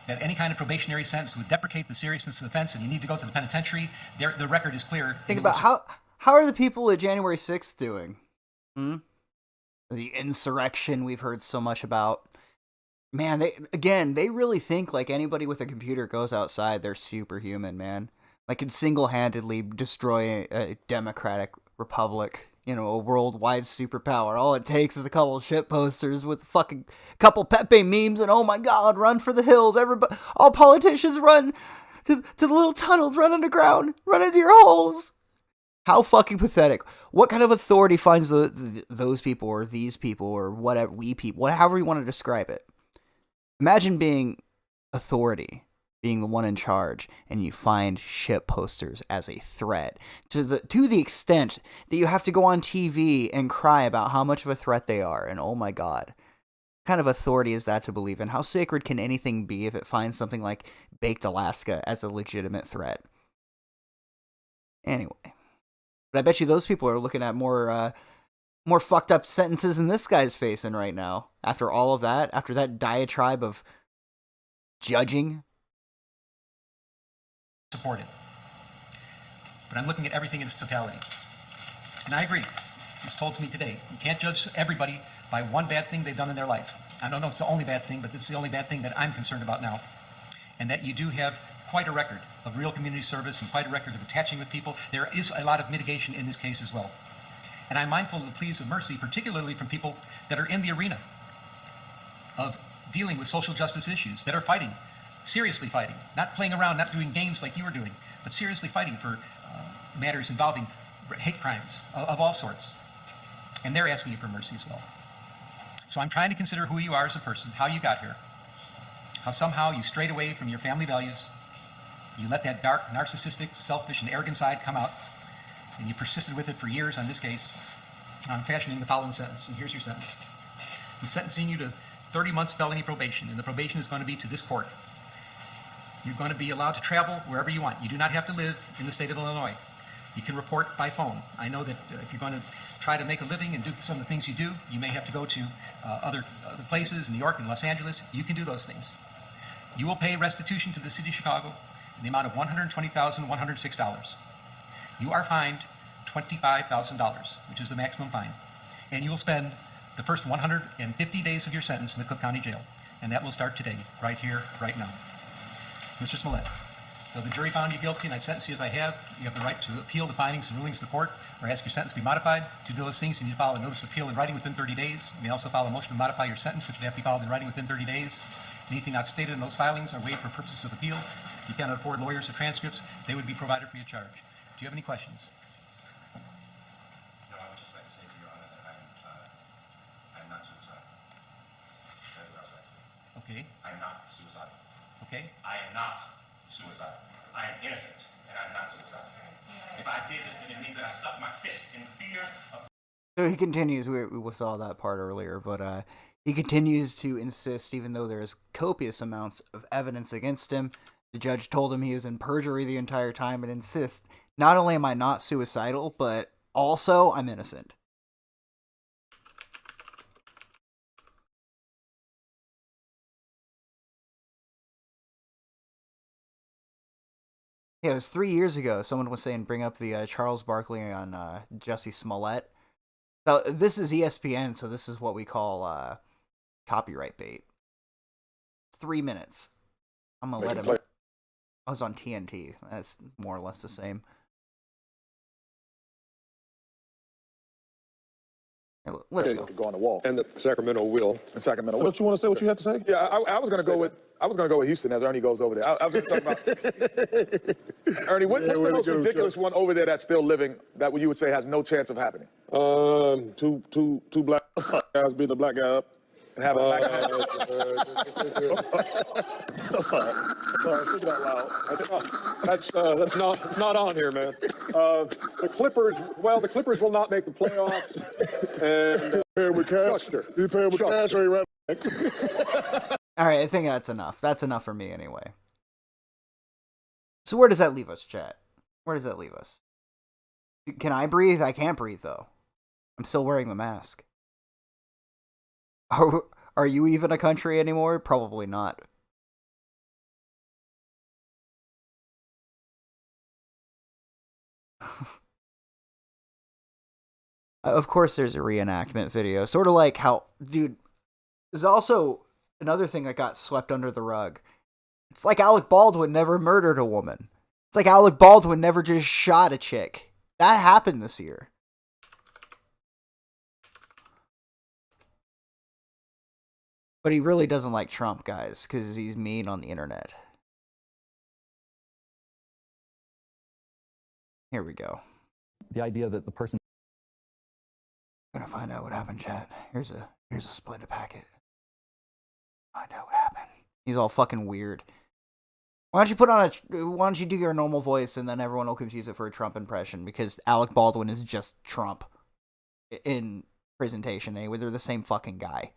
that any kind of probationary sentence would deprecate the seriousness of the offense and you need to go to the penitentiary, the record is clear. Think about how are the people at January 6th doing? The insurrection we've heard so much about. Man, they really think like anybody with a computer goes outside, they're superhuman, man. Like, can single-handedly destroy a democratic republic, a worldwide superpower. All it takes is a couple of shit posters with fucking couple Pepe memes, and oh my god, run for the hills. Everybody, all politicians run to the little tunnels, run underground, run into your holes. How fucking pathetic. What kind of authority finds those people or these people or whatever, however you want to describe it? Imagine being authority, being the one in charge, and you find shit posters as a threat to the extent that you have to go on TV and cry about how much of a threat they are. And oh my god, what kind of authority is that to believe in? How sacred can anything be if it finds something like Baked Alaska as a legitimate threat? Anyway, but I bet you those people are looking at more fucked up sentences than this guy's facing right now. After all of that, after that diatribe of judging. Support it. But I'm looking at everything in its totality. And I agree. It was told to me today. You can't judge everybody by one bad thing they've done in their life. I don't know if it's the only bad thing, but it's the only bad thing that I'm concerned about now. And that you do have quite a record of real community service and quite a record of attaching with people. There is a lot of mitigation in this case as well. And I'm mindful of the pleas of mercy, particularly from people that are in the arena of dealing with social justice issues, that are fighting, seriously fighting, not playing around, not doing games like you were doing, but seriously fighting for matters involving hate crimes of all sorts. And they're asking you for mercy as well. So I'm trying to consider who you are as a person, how you got here, how somehow you strayed away from your family values, you let that dark, narcissistic, selfish, and arrogant side come out, and you persisted with it for years on this case. I'm fashioning the following sentence, and here's your sentence. I'm sentencing you to 30 months felony probation, and the probation is going to be to this court. You're going to be allowed to travel wherever you want. You do not have to live in the state of Illinois. You can report by phone. I know that if you're going to try to make a living and do some of the things you do, you may have to go to other places, New York and Los Angeles. You can do those things. You will pay restitution to the city of Chicago in the amount of $120,106. You are fined $25,000, which is the maximum fine. And you will spend the first 150 days of your sentence in the Cook County Jail. And that will start today, right here, right now. Mr. Smollett, so the jury found you guilty, and I've sentenced you as I have. You have the right to appeal the findings and rulings of the court, or ask your sentence to be modified. To do those things, you need to file a notice of appeal in writing within 30 days. You may also file a motion to modify your sentence, which would have to be filed in writing within 30 days. Anything not stated in those filings are waived for purposes of appeal. If you cannot afford lawyers or transcripts, they would be provided free of charge. Do you have any questions? No, I would just like to say to Your Honor that I'm not suicidal. That's what I would like to say. Okay. I'm not suicidal. Okay. I am not suicidal. I am innocent, and I'm not suicidal. If I did this, then it means that I stuck my fist in the fears of... So he continues, we saw that part earlier, but he continues to insist, even though there's copious amounts of evidence against him. The judge told him he was in perjury the entire time and insists, not only am I not suicidal, but also I'm innocent. Yeah, it was 3 years ago. Someone was saying bring up the Charles Barkley on Jussie Smollett. So this is ESPN, so this is what we call copyright bait. 3 minutes. I'm gonna let him. I was on TNT. That's more or less the same. Let's go on the wall. And the Sacramento will. The Sacramento will. Don't you want to say what you had to say? Yeah, I was going to go with Houston as Ernie goes over there. I was going to talk about Ernie. What's the most ridiculous one over there that's still living that you would say has no chance of happening? Two black guys beat the black guy up. And have a black guy. Sorry, speak it out loud. That's not on here, man. The Clippers will not make the playoffs. And paying with cash. You paying with cash or you right? All right, I think that's enough. That's enough for me anyway. So where does that leave us, chat? Where does that leave us? Can I breathe? I can't breathe though. I'm still wearing the mask. Are you even a country anymore? Probably not. Of course there's a reenactment video. Sort of like how, dude, there's also another thing that got swept under the rug. It's like Alec Baldwin never murdered a woman. It's like Alec Baldwin never just shot a chick. That happened this year. But he really doesn't like Trump, guys, because he's mean on the internet. Here we go. The idea that the person... I'm gonna find out what happened, chat. Here's a splendid packet. Find out what happened. He's all fucking weird. Why don't you do your normal voice and then everyone will confuse it for a Trump impression, because Alec Baldwin is just Trump in presentation, anyway. They're the same fucking guy.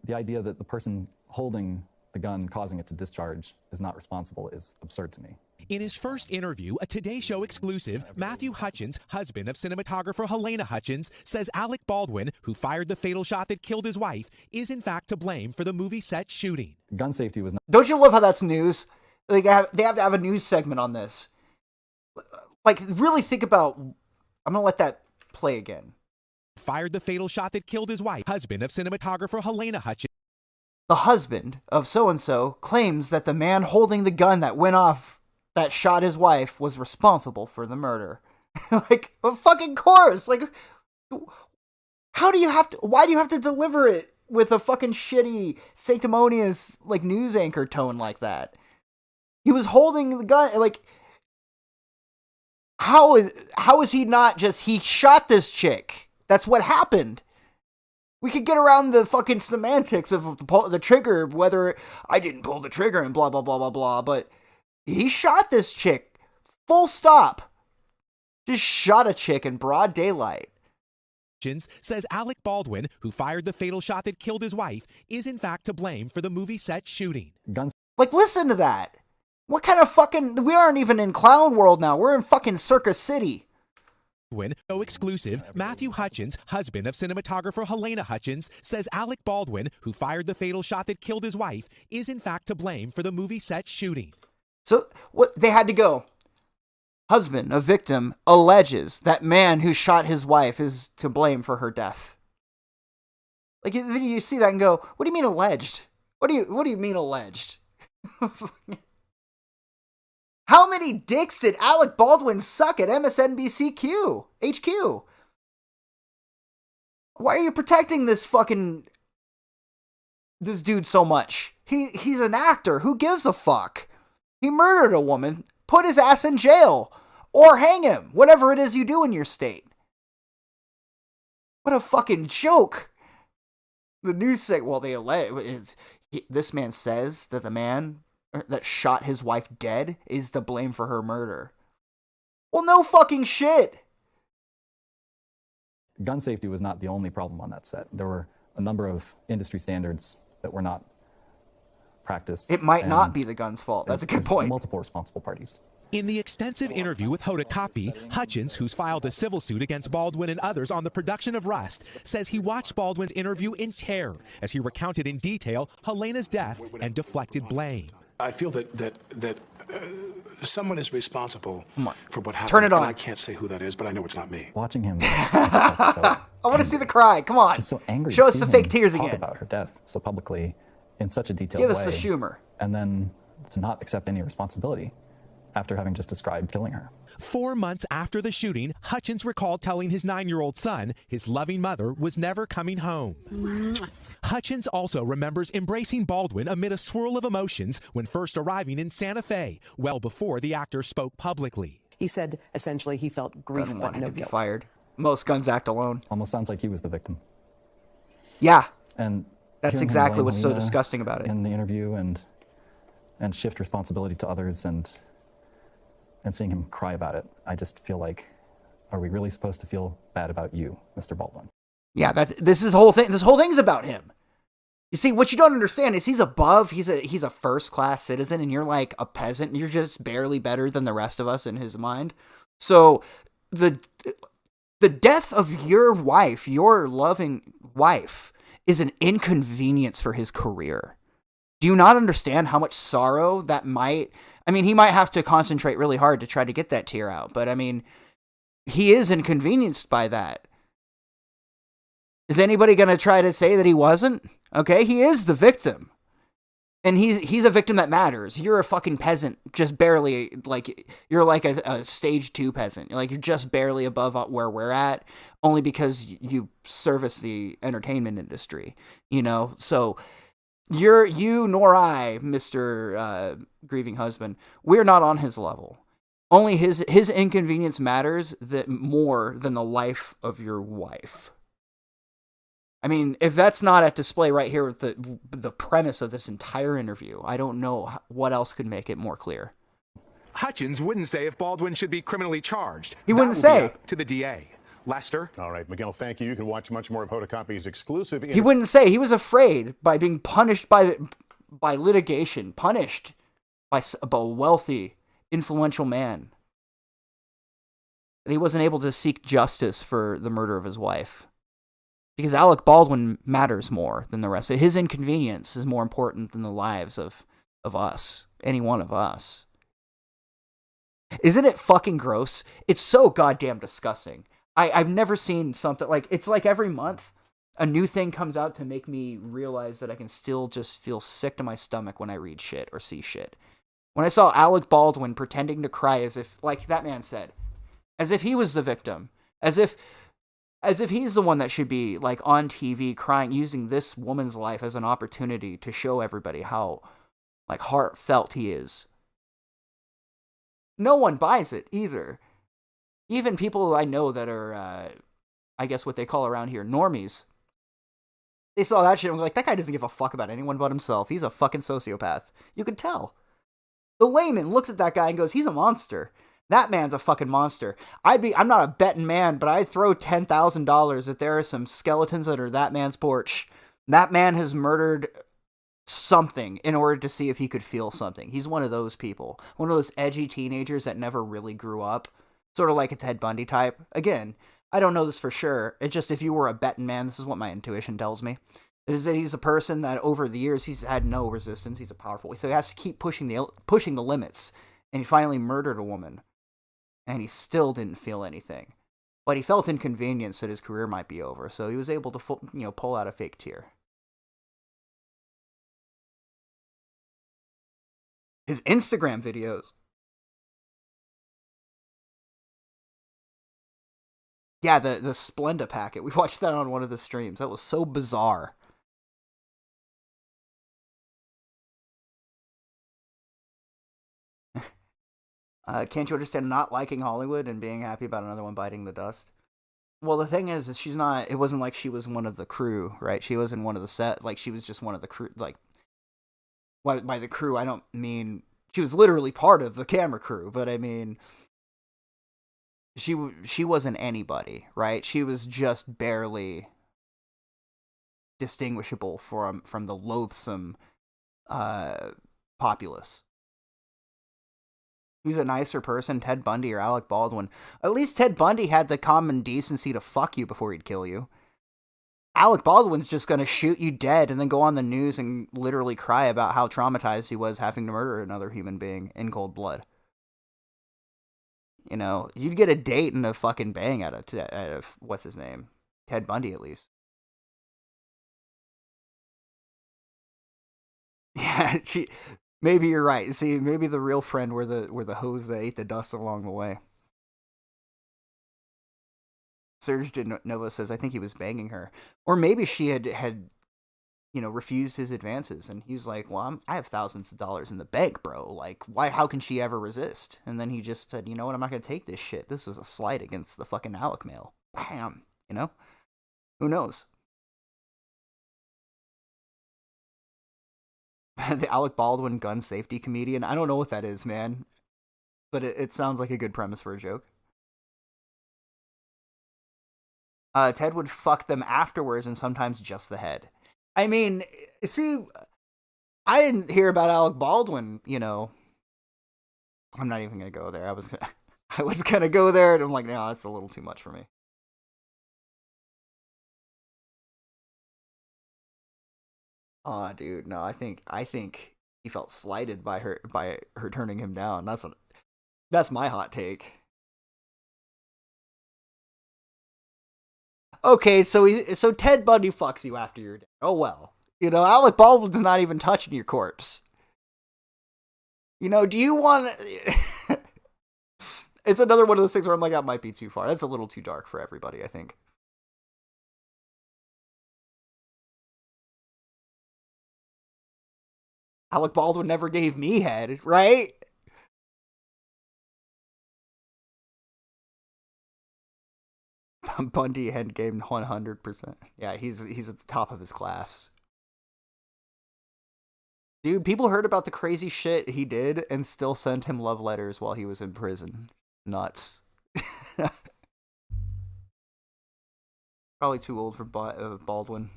The idea that the person holding the gun causing it to discharge is not responsible is absurd to me. In his first interview, a Today Show exclusive, Matthew Hutchins, husband of cinematographer Helena Hutchins, says Alec Baldwin, who fired the fatal shot that killed his wife, is in fact to blame for the movie set shooting. Gun safety was not... Don't you love how that's news? Like, they have to have a news segment on this. Like, really think about... I'm going to let that play again. fired the fatal shot that killed his wife, husband of cinematographer Helena Hutchins. The husband of so-and-so claims that the man holding the gun that went off that shot his wife was responsible for the murder. Like, of fucking course. Like, why do you have to deliver it with a fucking shitty, sanctimonious, like, news anchor tone like that? He was holding the gun, like, how is he not just, he shot this chick. That's what happened. We could get around the fucking semantics of the trigger, whether I didn't pull the trigger and blah, blah, blah, blah, blah, but he shot this chick. Full stop. Just shot a chick in broad daylight. Says Alec Baldwin, who fired the fatal shot that killed his wife, is in fact to blame for the movie set shooting. Like, listen to that. What kind of fucking... We aren't even in clown world now. We're in fucking Circus City. No exclusive, Matthew Hutchins, husband of cinematographer Helena Hutchins, says Alec Baldwin, who fired the fatal shot that killed his wife, is in fact to blame for the movie set shooting. So, what they had to go. Husband of victim alleges that man who shot his wife is to blame for her death. Like, you see that and go, what do you mean alleged? What do you mean alleged? How many dicks did Alec Baldwin suck at MSNBC HQ? Why are you protecting this dude so much? He's an actor. Who gives a fuck? He murdered a woman. Put his ass in jail. Or hang him. Whatever it is you do in your state. What a fucking joke. The news say, well, this man says that the man that shot his wife dead is to blame for her murder. Well, no fucking shit. Gun safety was not the only problem on that set. There were a number of industry standards that were not practiced. It might not be the gun's fault. That's a good point. Multiple responsible parties. In the extensive interview with Hoda Kotb, Hutchins, who's filed a civil suit against Baldwin and others on the production of Rust, says he watched Baldwin's interview in terror as he recounted in detail Helena's death and deflected blame. I feel that someone is responsible for what happened. Turn it on. And I can't say who that is, but I know it's not me. Watching him, I want to see the cry. Come on. Just so angry. Show us the fake tears talk again. About her death so publicly, in such a detailed way. Give us the humor. And then to not accept any responsibility after having just described killing her. 4 months after the shooting, Hutchins recalled telling his 9-year-old son his loving mother was never coming home. Hutchins also remembers embracing Baldwin amid a swirl of emotions when first arriving in Santa Fe, well before the actor spoke publicly. He said essentially he felt grief but no to be guilt. Fired. Most guns act alone. Almost sounds like he was the victim. Yeah. And that's exactly what's so disgusting about it. In the interview and shift responsibility to others and seeing him cry about it, I just feel like, are we really supposed to feel bad about you, Mr. Baldwin? Yeah, this whole thing's about him. You see, what you don't understand is he's above, he's a first-class citizen, and you're like a peasant, and you're just barely better than the rest of us in his mind. So, the death of your wife, your loving wife, is an inconvenience for his career. Do you not understand how much sorrow that might... I mean, he might have to concentrate really hard to try to get that tear out, but I mean, he is inconvenienced by that. Is anybody going to try to say that he wasn't? Okay, he is the victim. And he's a victim that matters. You're a fucking peasant, just barely, like, you're like a stage 2 peasant. You're just barely above where we're at, only because you service the entertainment industry, So you nor I, Mr. Grieving Husband, we're not on his level. Only his inconvenience matters more than the life of your wife. I mean, if that's not at display right here with the premise of this entire interview, I don't know what else could make it more clear. Hutchins wouldn't say if Baldwin should be criminally charged. He wouldn't say. To the DA. Lester? All right, Miguel, thank you. You can watch much more of Hoda Kotb's exclusive... He wouldn't say. He was afraid by being punished by litigation, punished by a wealthy, influential man. That he wasn't able to seek justice for the murder of his wife. Because Alec Baldwin matters more than the rest. His inconvenience is more important than the lives of us, any one of us. Isn't it fucking gross? It's so goddamn disgusting. I've never seen something like, it's like every month a new thing comes out to make me realize that I can still just feel sick to my stomach when I read shit or see shit. When I saw Alec Baldwin pretending to cry as if, like that man said, as if he was the victim, as if he's the one that should be like on TV crying, using this woman's life as an opportunity to show everybody how like heartfelt he is. No one buys it either. Even people I know that are, I guess what they call around here normies, they saw that shit and were like, that guy doesn't give a fuck about anyone but himself. He's a fucking sociopath. You could tell. The layman looks at that guy and goes, he's a monster. That man's a fucking monster. I'm not a betting man, but I'd throw $10,000 that there are some skeletons under that man's porch. That man has murdered something in order to see if he could feel something. He's one of those people. One of those edgy teenagers that never really grew up. Sort of like a Ted Bundy type. Again, I don't know this for sure. It's just if you were a betting man, this is what my intuition tells me. It is that he's a person that over the years, he's had no resistance. He's a powerful. So he has to keep pushing the limits. And he finally murdered a woman. And he still didn't feel anything. But he felt inconvenienced that his career might be over. So he was able to pull out a fake tear. His Instagram videos. Yeah, the Splenda packet. We watched that on one of the streams. That was so bizarre. Can't you understand not liking Hollywood and being happy about another one biting the dust? Well, the thing is she's not, it wasn't like she was one of the crew, right? She wasn't one of the set, like she was just one of the crew, like, by the crew, I don't mean, she was literally part of the camera crew, but I mean, she wasn't anybody, right? She was just barely distinguishable from the loathsome populace. Who's a nicer person, Ted Bundy or Alec Baldwin? At least Ted Bundy had the common decency to fuck you before he'd kill you. Alec Baldwin's just gonna shoot you dead and then go on the news and literally cry about how traumatized he was having to murder another human being in cold blood. You know, you'd get a date and a fucking bang out of what's his name? Ted Bundy, at least. Yeah, maybe you're right. See, maybe the real friend were the hoes that ate the dust along the way. Serge de Nova says, I think he was banging her. Or maybe she had refused his advances. And he was like, well, I have thousands of dollars in the bank, bro. Like, how can she ever resist? And then he just said, you know what, I'm not going to take this shit. This was a slight against the fucking Alec male. Bam. You know? Who knows? The Alec Baldwin gun safety comedian. I don't know what that is, man. But it sounds like a good premise for a joke. Ted would fuck them afterwards and sometimes just the head. I mean, see, I didn't hear about Alec Baldwin, you know. I'm not even going to go there. I was going to go there and I'm like, no, that's a little too much for me. Oh, dude, no, I think he felt slighted by her turning him down. That's my hot take. Okay, so Ted Bundy fucks you after you're dead. Oh well. You know, Alec Baldwin's not even touching your corpse. You know, do you want It's another one of those things where I'm like, that might be too far. That's a little too dark for everybody, I think. Alec Baldwin never gave me head, right? Bundy head game 100%. Yeah, he's at the top of his class. Dude, people heard about the crazy shit he did and still sent him love letters while he was in prison. Nuts. Probably too old for Baldwin.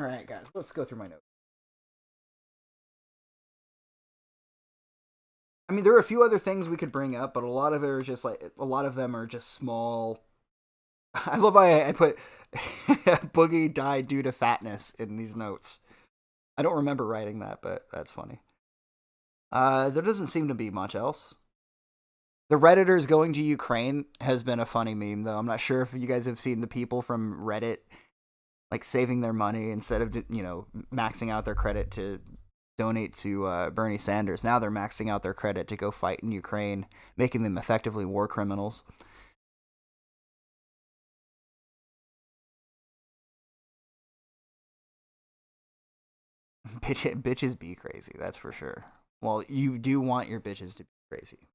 Alright, guys, let's go through my notes. I mean, there are a few other things we could bring up, but a lot of them are just small. I love how I put Boogie died due to fatness in these notes. I don't remember writing that, but that's funny. There doesn't seem to be much else. The Redditors going to Ukraine has been a funny meme, though. I'm not sure if you guys have seen the people from Reddit, like, saving their money instead of, maxing out their credit to donate to Bernie Sanders. Now they're maxing out their credit to go fight in Ukraine, making them effectively war criminals. Bitches be crazy, that's for sure. Well, you do want your bitches to be crazy.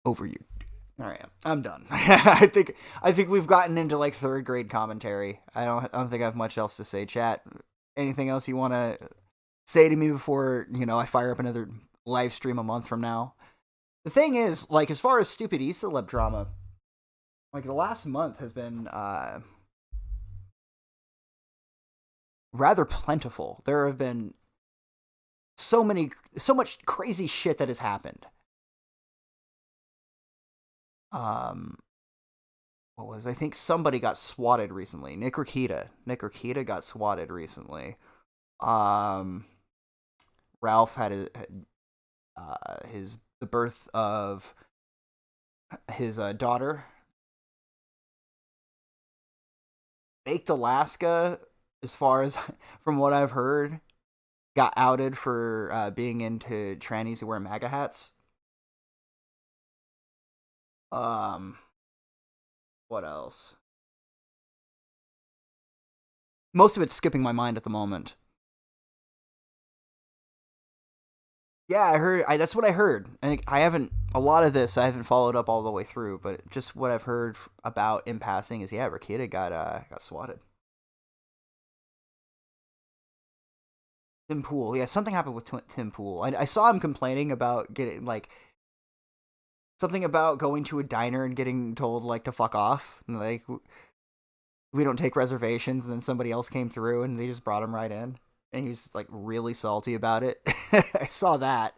Over you. All right, I'm done. I think we've gotten into like third grade commentary. I don't think I have much else to say. Chat, anything else you want to say to me before I fire up another live stream a month from now? The thing is, like, as far as stupid z-Celeb drama, like, the last month has been rather plentiful. There have been so much crazy shit that has happened. I think somebody got swatted recently. Nick Rikita got swatted recently. Ralph had the birth of his daughter. Baked Alaska, as far as from what I've heard, got outed for being into trannies who wear MAGA hats. What else? Most of it's skipping my mind at the moment. Yeah, I heard. That's what I heard, and I haven't. A lot of this I haven't followed up all the way through, but just what I've heard about in passing is, yeah, Rikita got swatted. Tim Pool, yeah, something happened with Tim Pool. I saw him complaining about getting like. Something about going to a diner and getting told, like, to fuck off. And, like, we don't take reservations. And then somebody else came through and they just brought him right in. And he was, like, really salty about it. I saw that.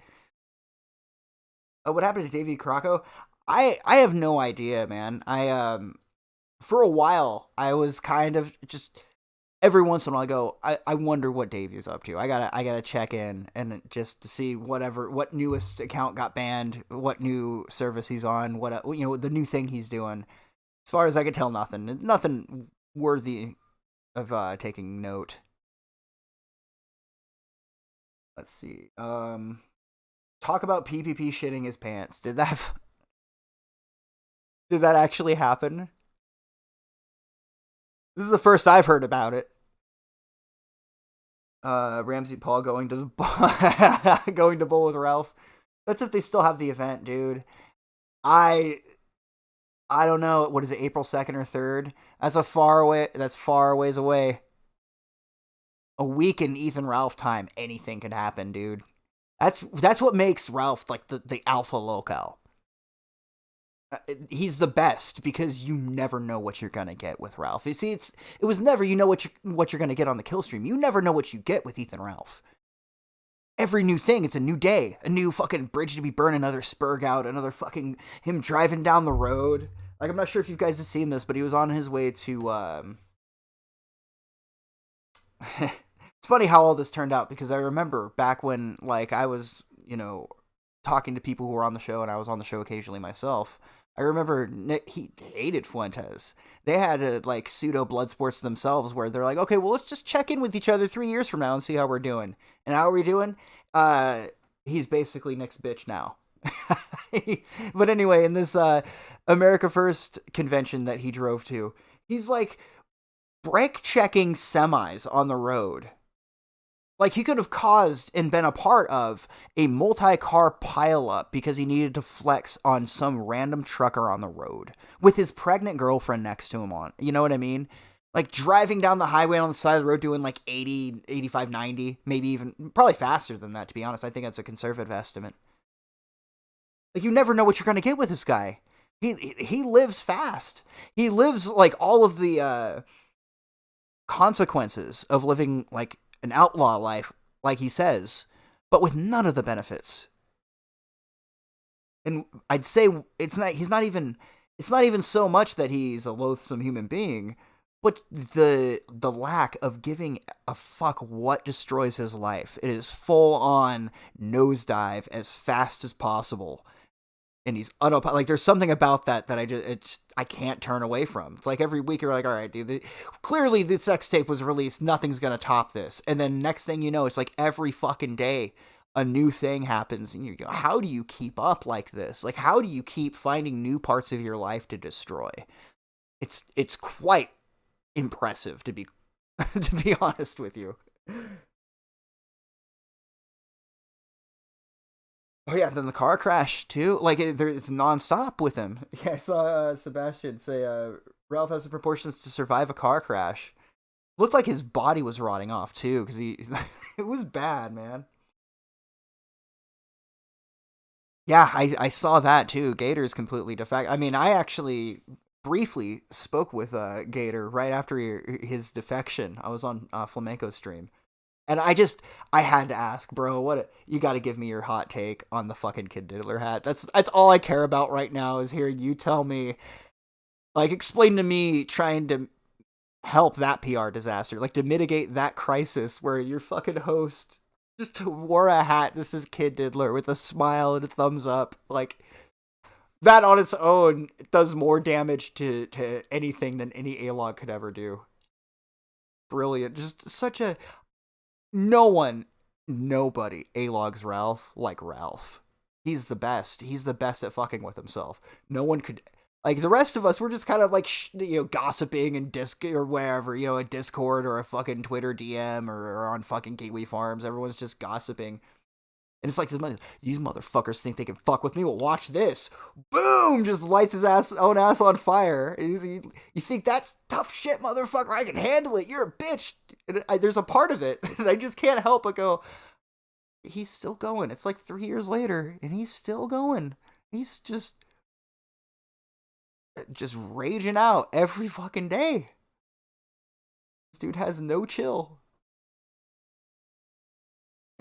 What happened to Davey Crocco? I have no idea, man. For a while, I was kind of just... Every once in a while I go, I wonder what Davey's up to. I gotta check in and just to see what newest account got banned, what new service he's on, what the new thing he's doing. As far as I can tell, nothing worthy of taking note. Let's see. Talk about PPP shitting his pants. Did that actually happen? This is the first I've heard about it. Ramsey Paul going to bowl with Ralph. That's if they still have the event, dude. I don't know. What is it? April 2nd or 3rd? That's far ways away. A week in Ethan Ralph time, anything could happen, dude. That's what makes Ralph like the alpha locale. He's the best because you never know what you're gonna get with Ralph. You see, it was never what you're gonna get on the kill stream. You never know what you get with Ethan Ralph. Every new thing, it's a new day, a new fucking bridge to be burned, another Spurg out, another fucking him driving down the road. Like, I'm not sure if you guys have seen this, but he was on his way to. It's funny how all this turned out because I remember back when like I was talking to people who were on the show and I was on the show occasionally myself. I remember Nick, he hated Fuentes. They had like pseudo blood sports themselves where they're like, okay, well, let's just check in with each other 3 years from now and see how we're doing. And how are we doing? He's basically Nick's bitch now. But anyway, in this America First convention that he drove to, he's like brake checking semis on the road. Like, he could have caused and been a part of a multi-car pileup because he needed to flex on some random trucker on the road with his pregnant girlfriend next to him on. You know what I mean? Like, driving down the highway on the side of the road doing like 80, 85, 90, maybe even, probably faster than that, to be honest. I think that's a conservative estimate. Like, you never know what you're going to get with this guy. He lives fast. He lives, like, all of the consequences of living, like, an outlaw life, like he says, but with none of the benefits. And I'd say it's not even so much that he's a loathsome human being, But the lack of giving a fuck what destroys his life. It is full on nosedive as fast as possible. And he's like, there's something about that I can't turn away from. It's like every week you're like, all right, dude, clearly the sex tape was released. Nothing's going to top this. And then next thing you know, it's like every fucking day a new thing happens. And you go, how do you keep up like this? Like, how do you keep finding new parts of your life to destroy? It's quite impressive to be honest with you. Oh yeah, then the car crash too. Like it's nonstop with him. Yeah, I saw Sebastian say Ralph has the proportions to survive a car crash. Looked like his body was rotting off too, because it was bad, man. Yeah, I saw that too. Gator's completely defect. I mean, I actually briefly spoke with Gator right after his defection. I was on Flamenco stream. And I had to ask, bro, you got to give me your hot take on the fucking Kid Diddler hat. That's all I care about right now is hearing you tell me, like, explain to me trying to help that PR disaster, like to mitigate that crisis where your fucking host just wore a hat. This is Kid Diddler with a smile and a thumbs up. Like, that on its own does more damage to anything than any A-log could ever do. Brilliant. Just such a... Nobody A-logs Ralph like Ralph. He's the best. He's the best at fucking with himself. No one could... Like, the rest of us, we're just kind of like, gossiping in or wherever, a Discord or a fucking Twitter DM or on fucking Gateway Farms. Everyone's just gossiping. And it's like, these motherfuckers think they can fuck with me. Well, watch this. Boom! Just lights his own ass on fire. You think that's tough shit, motherfucker? I can handle it. You're a bitch. And there's a part of it I just can't help but go, he's still going. It's like 3 years later, and he's still going. He's just raging out every fucking day. This dude has no chill.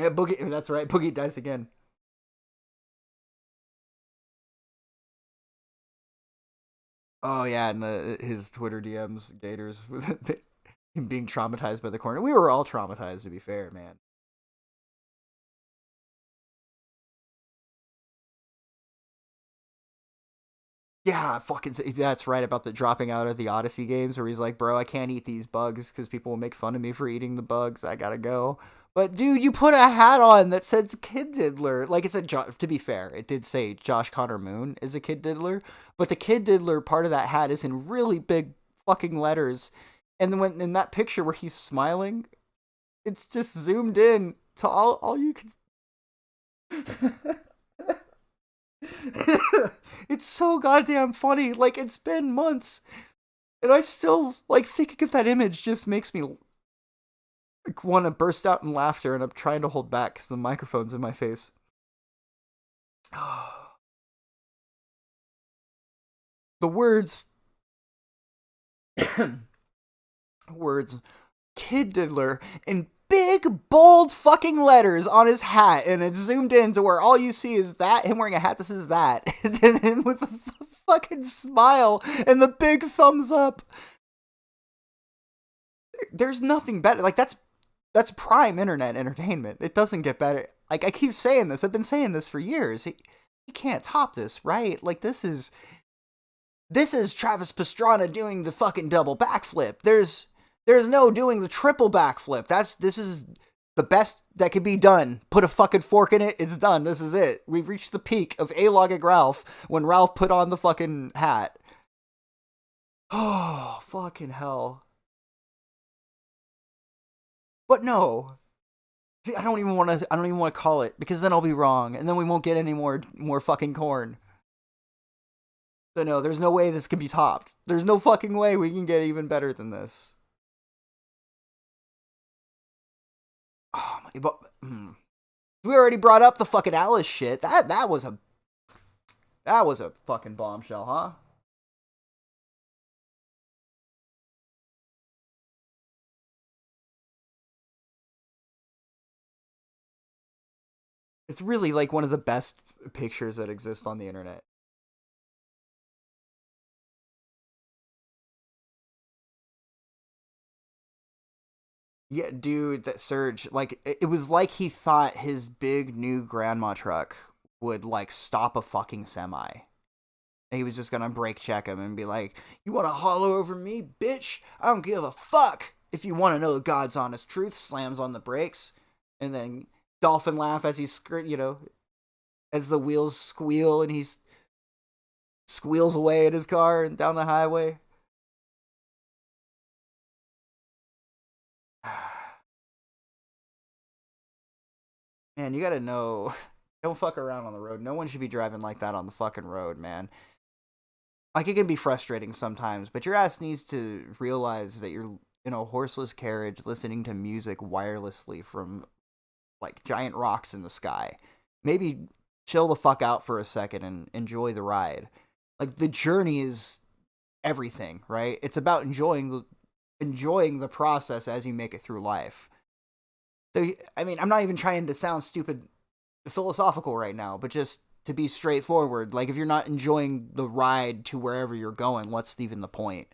Yeah, Boogie, that's right. Boogie dies again. Oh, yeah, and his Twitter DMs, Gators, him being traumatized by the corner. We were all traumatized, to be fair, man. Yeah, fucking, that's right, about the dropping out of the Odyssey games, where he's like, bro, I can't eat these bugs because people will make fun of me for eating the bugs. I gotta go. But, dude, you put a hat on that says Kid Diddler. Like, it's to be fair, it did say Josh Connor Moon is a Kid Diddler. But the Kid Diddler part of that hat is in really big fucking letters. And then when in that picture where he's smiling, it's just zoomed in to all you can... It's so goddamn funny. Like, it's been months. And I still, like, thinking of that image just makes me... want to burst out in laughter, and I'm trying to hold back because the microphone's in my face. The words Kid Diddler in big bold fucking letters on his hat, and it's zoomed in to where all you see is that him wearing a hat that says that, and then with a fucking smile and the big thumbs up. There's nothing better. Like, that's prime internet entertainment. It doesn't get better. Like, I keep saying this. I've been saying this for years. You can't top this, right? Like, this is Travis Pastrana doing the fucking double backflip. There's no doing the triple backflip. This is the best that could be done. Put a fucking fork in it. It's done. This is it. We've reached the peak of A-logic Ralph when Ralph put on the fucking hat. Oh, fucking hell. But no. See, I don't even want to call it, because then I'll be wrong, and then we won't get any more fucking corn. So no, there's no way this can be topped. There's no fucking way we can get even better than this. Oh my, but we already brought up the fucking Alice shit. That was a fucking bombshell, huh? It's really like one of the best pictures that exist on the internet. Yeah, dude, that surge, like, it was like he thought his big new grandma truck would, like, stop a fucking semi. And he was just gonna brake check him and be like, you wanna hollow over me, bitch? I don't give a fuck. If you wanna know the God's honest truth, slams on the brakes. And then dolphin laugh as he's, as the wheels squeal and he's squeals away in his car and down the highway. Man, you gotta know, don't fuck around on the road. No one should be driving like that on the fucking road, man. Like, it can be frustrating sometimes, but your ass needs to realize that you're in a horseless carriage listening to music wirelessly from, like, giant rocks in the sky. Maybe chill the fuck out for a second and enjoy the ride. Like, the journey is everything, right? It's about enjoying the process as you make it through life. So, I mean, I'm not even trying to sound stupid philosophical right now, but just to be straightforward, like, if you're not enjoying the ride to wherever you're going, what's even the point?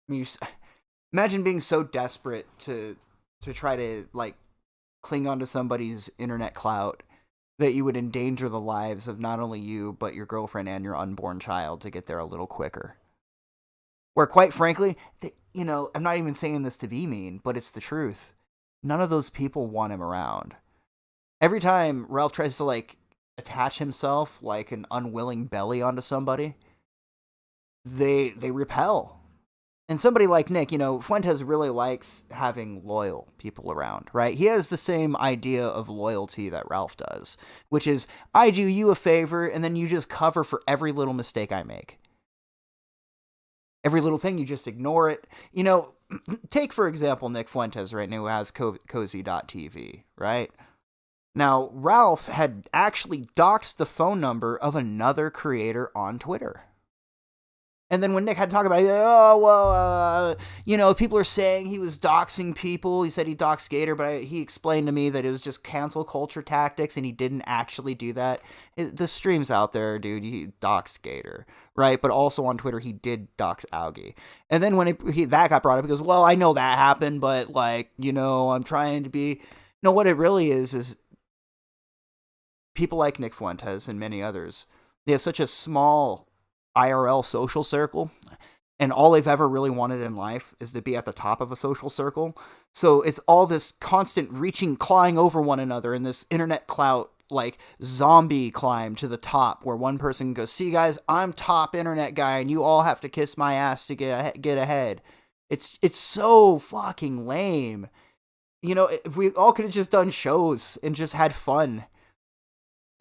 I mean, imagine being so desperate to try to, like, cling onto somebody's internet clout that you would endanger the lives of not only you, but your girlfriend and your unborn child to get there a little quicker. Where, quite frankly, I'm not even saying this to be mean, but it's the truth. None of those people want him around. Every time Ralph tries to, like, attach himself like an unwilling belly onto somebody, they repel. And somebody like Nick, Fuentes really likes having loyal people around, right? He has the same idea of loyalty that Ralph does, which is, I do you a favor, and then you just cover for every little mistake I make. Every little thing, you just ignore it. Take, for example, Nick Fuentes right now, who has Cozy.tv, right? Now, Ralph had actually doxed the phone number of another creator on Twitter. And then when Nick had to talk about it, people are saying he was doxing people. He said he doxed Gator, but he explained to me that it was just cancel culture tactics and he didn't actually do that. The stream's out there, dude. He doxed Gator, right? But also on Twitter, he did dox Augie. And then when that got brought up, he goes, well, I know that happened, but, like, I'm trying to be... No, what it really is people like Nick Fuentes and many others, they have such a small IRL social circle, and all they've ever really wanted in life is to be at the top of a social circle. So it's all this constant reaching, clawing over one another, and this internet clout, like, zombie climb to the top, where one person goes, see guys, I'm top internet guy, and you all have to kiss my ass to get ahead. It's so fucking lame. If we all could have just done shows and just had fun.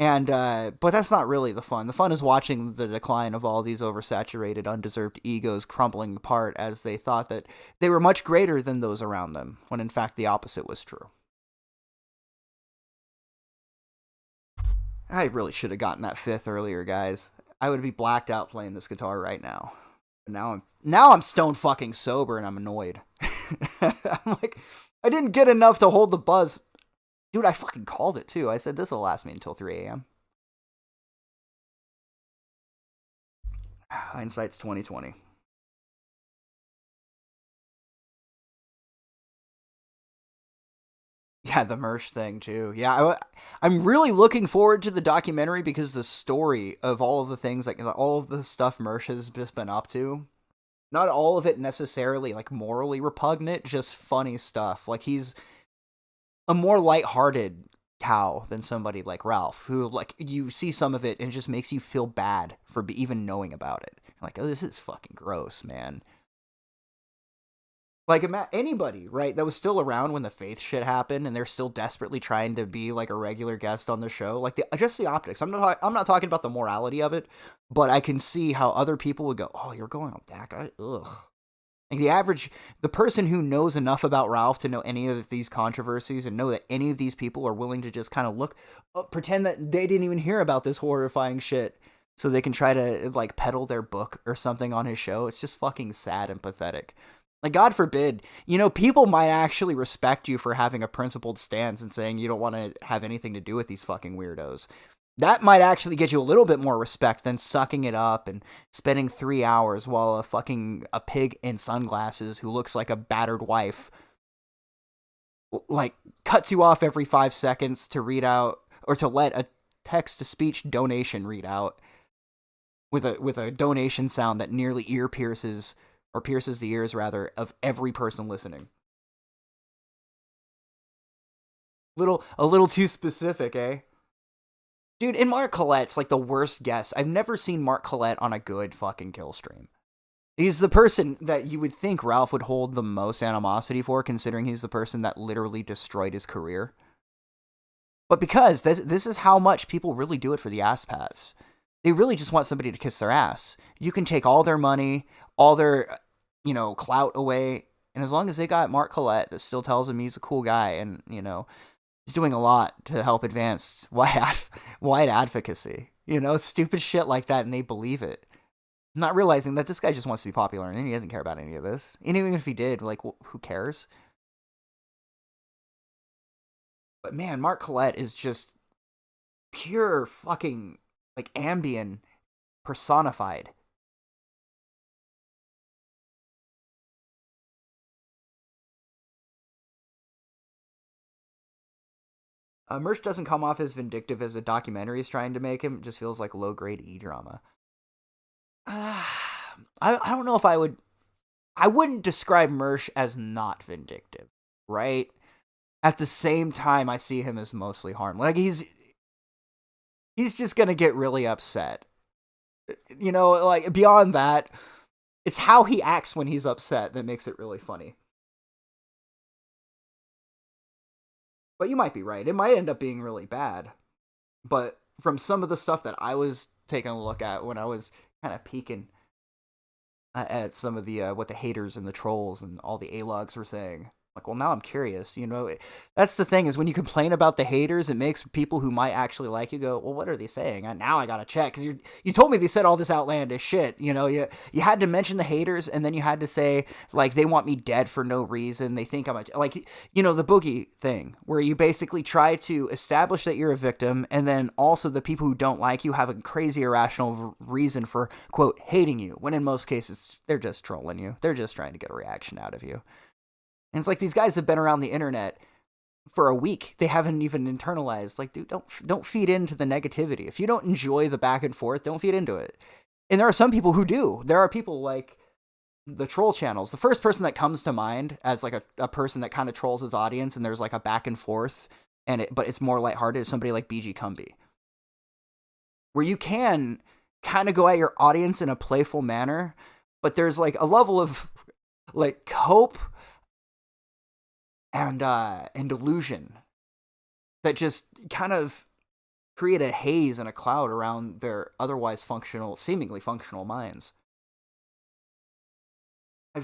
And, but that's not really the fun. The fun is watching the decline of all these oversaturated, undeserved egos crumbling apart as they thought that they were much greater than those around them, when in fact the opposite was true. I really should have gotten that fifth earlier, guys. I would be blacked out playing this guitar right now. But now I'm stone fucking sober and I'm annoyed. I'm like, I didn't get enough to hold the buzz. Dude, I fucking called it, too. I said this will last me until 3 a.m. Hindsight's 2020. Yeah, the Mersh thing, too. Yeah, I'm really looking forward to the documentary because the story of all of the things, like, all of the stuff Mersh has just been up to, not all of it necessarily, like, morally repugnant, just funny stuff. Like, he's a more lighthearted cow than somebody like Ralph, who, like, you see some of it and it just makes you feel bad for even knowing about it. Like, oh, this is fucking gross, man. Like, anybody, right, that was still around when the Faith shit happened and they're still desperately trying to be, like, a regular guest on the show. Like, just the optics. I'm not talking about the morality of it, but I can see how other people would go, oh, you're going on that guy? Ugh. Like, the person who knows enough about Ralph to know any of these controversies and know that any of these people are willing to just kind of pretend that they didn't even hear about this horrifying shit so they can try to, like, peddle their book or something on his show. It's just fucking sad and pathetic. Like, God forbid, people might actually respect you for having a principled stance and saying you don't want to have anything to do with these fucking weirdos. That might actually get you a little bit more respect than sucking it up and spending 3 hours while a pig in sunglasses who looks like a battered wife like cuts you off every 5 seconds to read out or to let a text-to-speech donation read out with a donation sound that nearly pierces the ears rather of every person listening. A little too specific, eh? Dude, and Mark Collette's like the worst guest. I've never seen Mark Collette on a good fucking kill stream. He's the person that you would think Ralph would hold the most animosity for, considering he's the person that literally destroyed his career. But because this is how much people really do it for the ass pats. They really just want somebody to kiss their ass. You can take all their money, all their, clout away, and as long as they got Mark Collette that still tells him he's a cool guy and, he's doing a lot to help advance white advocacy. Stupid shit like that, and they believe it. Not realizing that this guy just wants to be popular, and he doesn't care about any of this. And even if he did, who cares? But man, Mark Collette is just pure fucking, Ambien personified. Merch doesn't come off as vindictive as a documentary is trying to make him. It just feels like low-grade E-drama. I don't know if I wouldn't describe Mersh as not vindictive, right? At the same time, I see him as mostly harmless. He's just gonna get really upset. Beyond that, it's how he acts when he's upset that makes it really funny. But you might be right. It might end up being really bad. But from some of the stuff that I was taking a look at when I was kind of peeking at some of the what the haters and the trolls and all the A-logs were saying, well, now I'm curious. That's the thing, is when you complain about the haters, it makes people who might actually like you go, well, what are they saying? Now I gotta check, because you told me they said all this outlandish shit. You had to mention the haters, and then you had to say, they want me dead for no reason. They think I'm the Boogie thing, where you basically try to establish that you're a victim, and then also the people who don't like you have a crazy irrational reason for, quote, hating you, when in most cases, they're just trolling you. They're just trying to get a reaction out of you. And it's these guys have been around the internet for a week. They haven't even internalized. Dude, don't feed into the negativity. If you don't enjoy the back and forth, don't feed into it. And there are some people who do. There are people like the troll channels. The first person that comes to mind as a person that kind of trolls his audience and there's a back and forth, but it's more lighthearted, is somebody like BG Cumby. Where you can kind of go at your audience in a playful manner, but there's a level of cope and delusion that just kind of create a haze and a cloud around their otherwise seemingly functional minds. I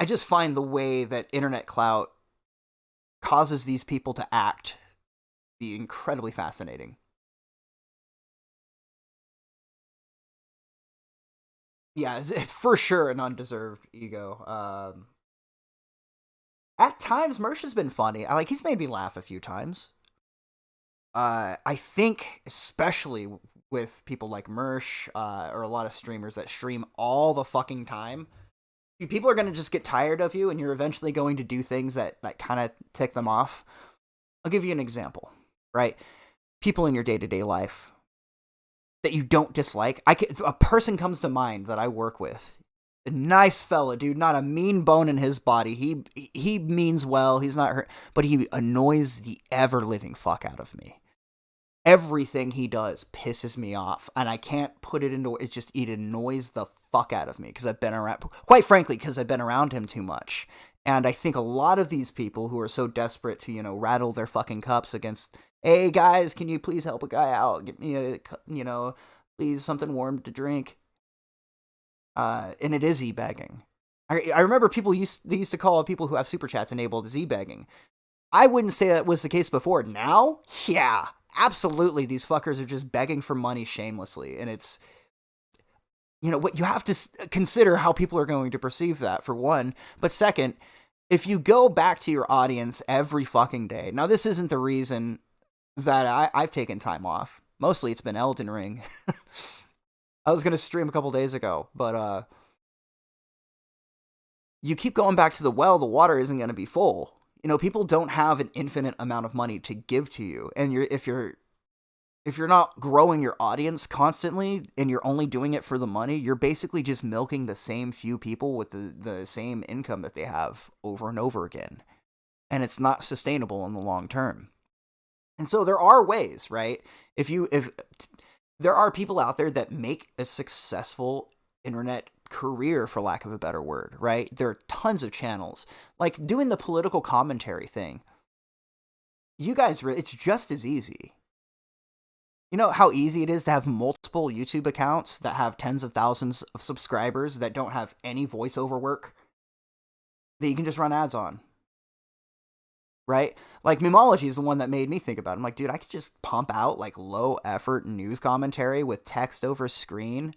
just find the way that internet clout causes these people to act be incredibly fascinating. Yeah, it's for sure an undeserved ego. At times, Mersh has been funny. He's made me laugh a few times. I think, especially with people like Mersh, or a lot of streamers that stream all the fucking time, people are going to just get tired of you, and you're eventually going to do things that kind of tick them off. I'll give you an example, right? People in your day-to-day life that you don't dislike. A person comes to mind that I work with. A nice fella, dude, not a mean bone in his body. He means well, he's not hurt, but he annoys the ever-living fuck out of me. Everything he does pisses me off, and I can't put it into it. It annoys the fuck out of me because I've been around him too much. And I think a lot of these people who are so desperate to, rattle their fucking cups against, hey guys, can you please help a guy out? Get me please something warm to drink. And it is e-begging. I remember they used to call people who have super chats enabled as e-begging. I wouldn't say that was the case before. Now, yeah, absolutely. These fuckers are just begging for money shamelessly. And it's, what you have to consider how people are going to perceive that, for one. But second, if you go back to your audience every fucking day. Now, this isn't the reason that I've taken time off. Mostly it's been Elden Ring. I was going to stream a couple days ago, but you keep going back to the well, the water isn't going to be full. You know, people don't have an infinite amount of money to give to you. And if you're not growing your audience constantly and you're only doing it for the money, you're basically just milking the same few people with the same income that they have over and over again. And it's not sustainable in the long term. And so there are ways, right? If there are people out there that make a successful internet career, for lack of a better word, right? There are tons of channels, like doing the political commentary thing. You guys, it's just as easy. You know how easy it is to have multiple YouTube accounts that have tens of thousands of subscribers that don't have any voiceover work that you can just run ads on, right? Like Memology is the one that made me think about it. I'm like, dude, I could just pump out like low effort news commentary with text over screen,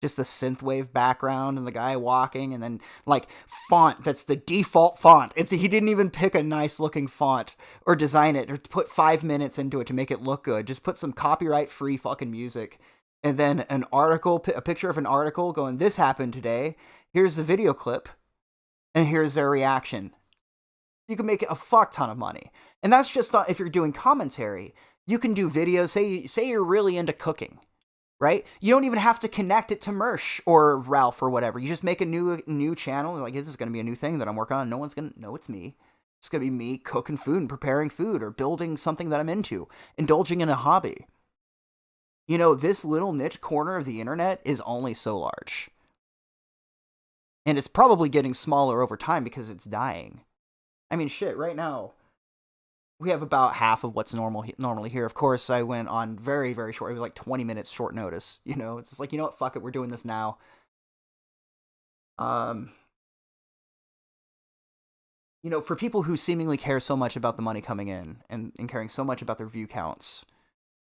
just the synthwave background and the guy walking, and then like font that's the default font. He didn't even pick a nice looking font or design it or put 5 minutes into it to make it look good. Just put some copyright free fucking music, and then an article, a picture of an article going, this happened today. Here's the video clip, and here's their reaction. You can make a fuck ton of money. And that's just not if you're doing commentary. You can do videos. Say you're really into cooking, right? You don't even have to connect it to Mersh or Ralph or whatever. You just make a new channel. Like, this is going to be a new thing that I'm working on. No one's going to know it's me. It's going to be me cooking food and preparing food or building something that I'm into, indulging in a hobby. You know, this little niche corner of the internet is only so large. And it's probably getting smaller over time because it's dying. I mean, shit, right now, we have about half of what's normally here. Of course, I went on very, very short. It was like 20 minutes short notice. You know, it's just like, you know what, fuck it, we're doing this now. You know, for people who seemingly care so much about the money coming in and caring so much about their view counts,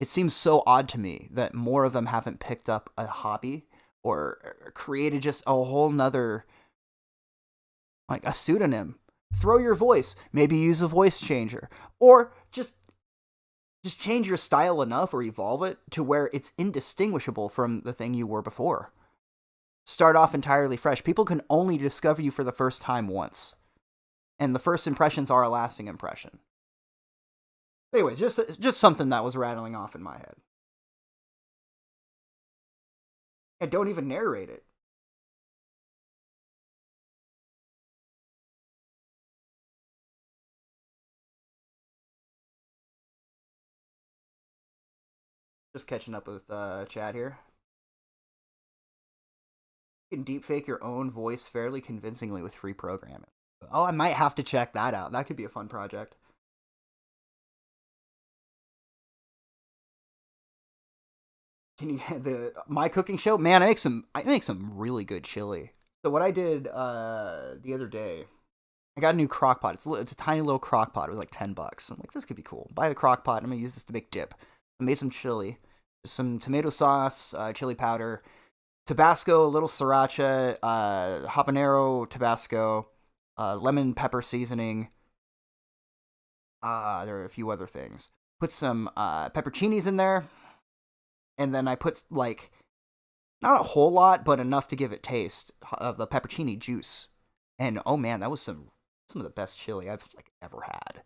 it seems so odd to me that more of them haven't picked up a hobby or created just a whole nother, like a pseudonym. Throw your voice, maybe use a voice changer, or just change your style enough or evolve it to where it's indistinguishable from the thing you were before. Start off entirely fresh. People can only discover you for the first time once. And the first impressions are a lasting impression. Anyway, just something that was rattling off in my head. And don't even narrate it. Just catching up with chat here. You can deepfake your own voice fairly convincingly with free programming. Oh, I might have to check that out. That could be a fun project. Can you my cooking show? Man, I make some really good chili. So what I did the other day, I got a new crock pot. It's a tiny little crock pot. It was like $10. I'm like, this could be cool. Buy the crock pot. I'm gonna use this to make dip. I made some chili, some tomato sauce, chili powder, Tabasco, a little sriracha, habanero Tabasco, lemon pepper seasoning. There are a few other things. Put some pepperoncinis in there, and then I put like not a whole lot, but enough to give it taste of the pepperoncini juice. And oh man, that was some of the best chili I've like ever had.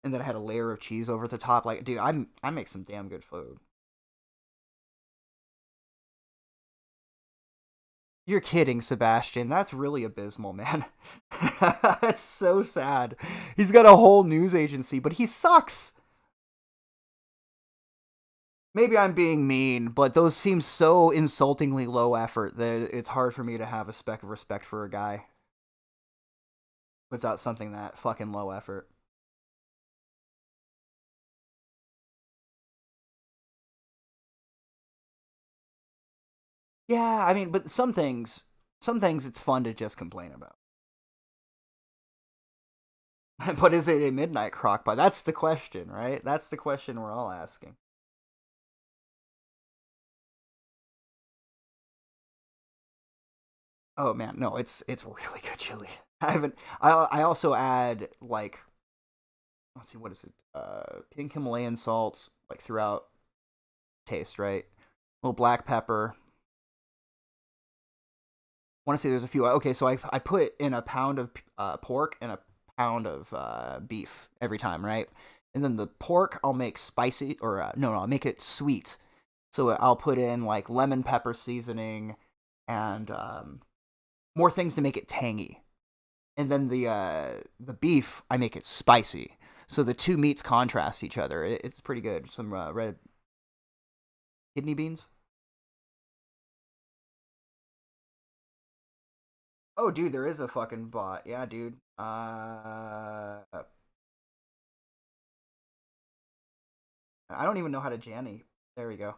And then I had a layer of cheese over the top. Like, dude, I make some damn good food. You're kidding, Sebastian. That's really abysmal, man. That's so sad. He's got a whole news agency, but he sucks. Maybe I'm being mean, but those seem so insultingly low effort that it's hard for me to have a speck of respect for a guy who puts out something that fucking low effort. Yeah, I mean, but some things it's fun to just complain about. But is it a midnight crockpot? That's the question, right? That's the question we're all asking. Oh man, no, it's really good chili. I also add like, let's see, what is it? Pink Himalayan salts like throughout taste, right? A little black pepper. I want to say there's a few. Okay, so I put in a pound of pork and a pound of beef every time, right? And then the pork I'll make spicy, or no, I'll make it sweet. So I'll put in like lemon pepper seasoning and more things to make it tangy. And then the beef, I make it spicy. So the two meats contrast each other. It's pretty good. Some red kidney beans. Oh, dude, there is a fucking bot. Yeah, dude. I don't even know how to Janny. There we go.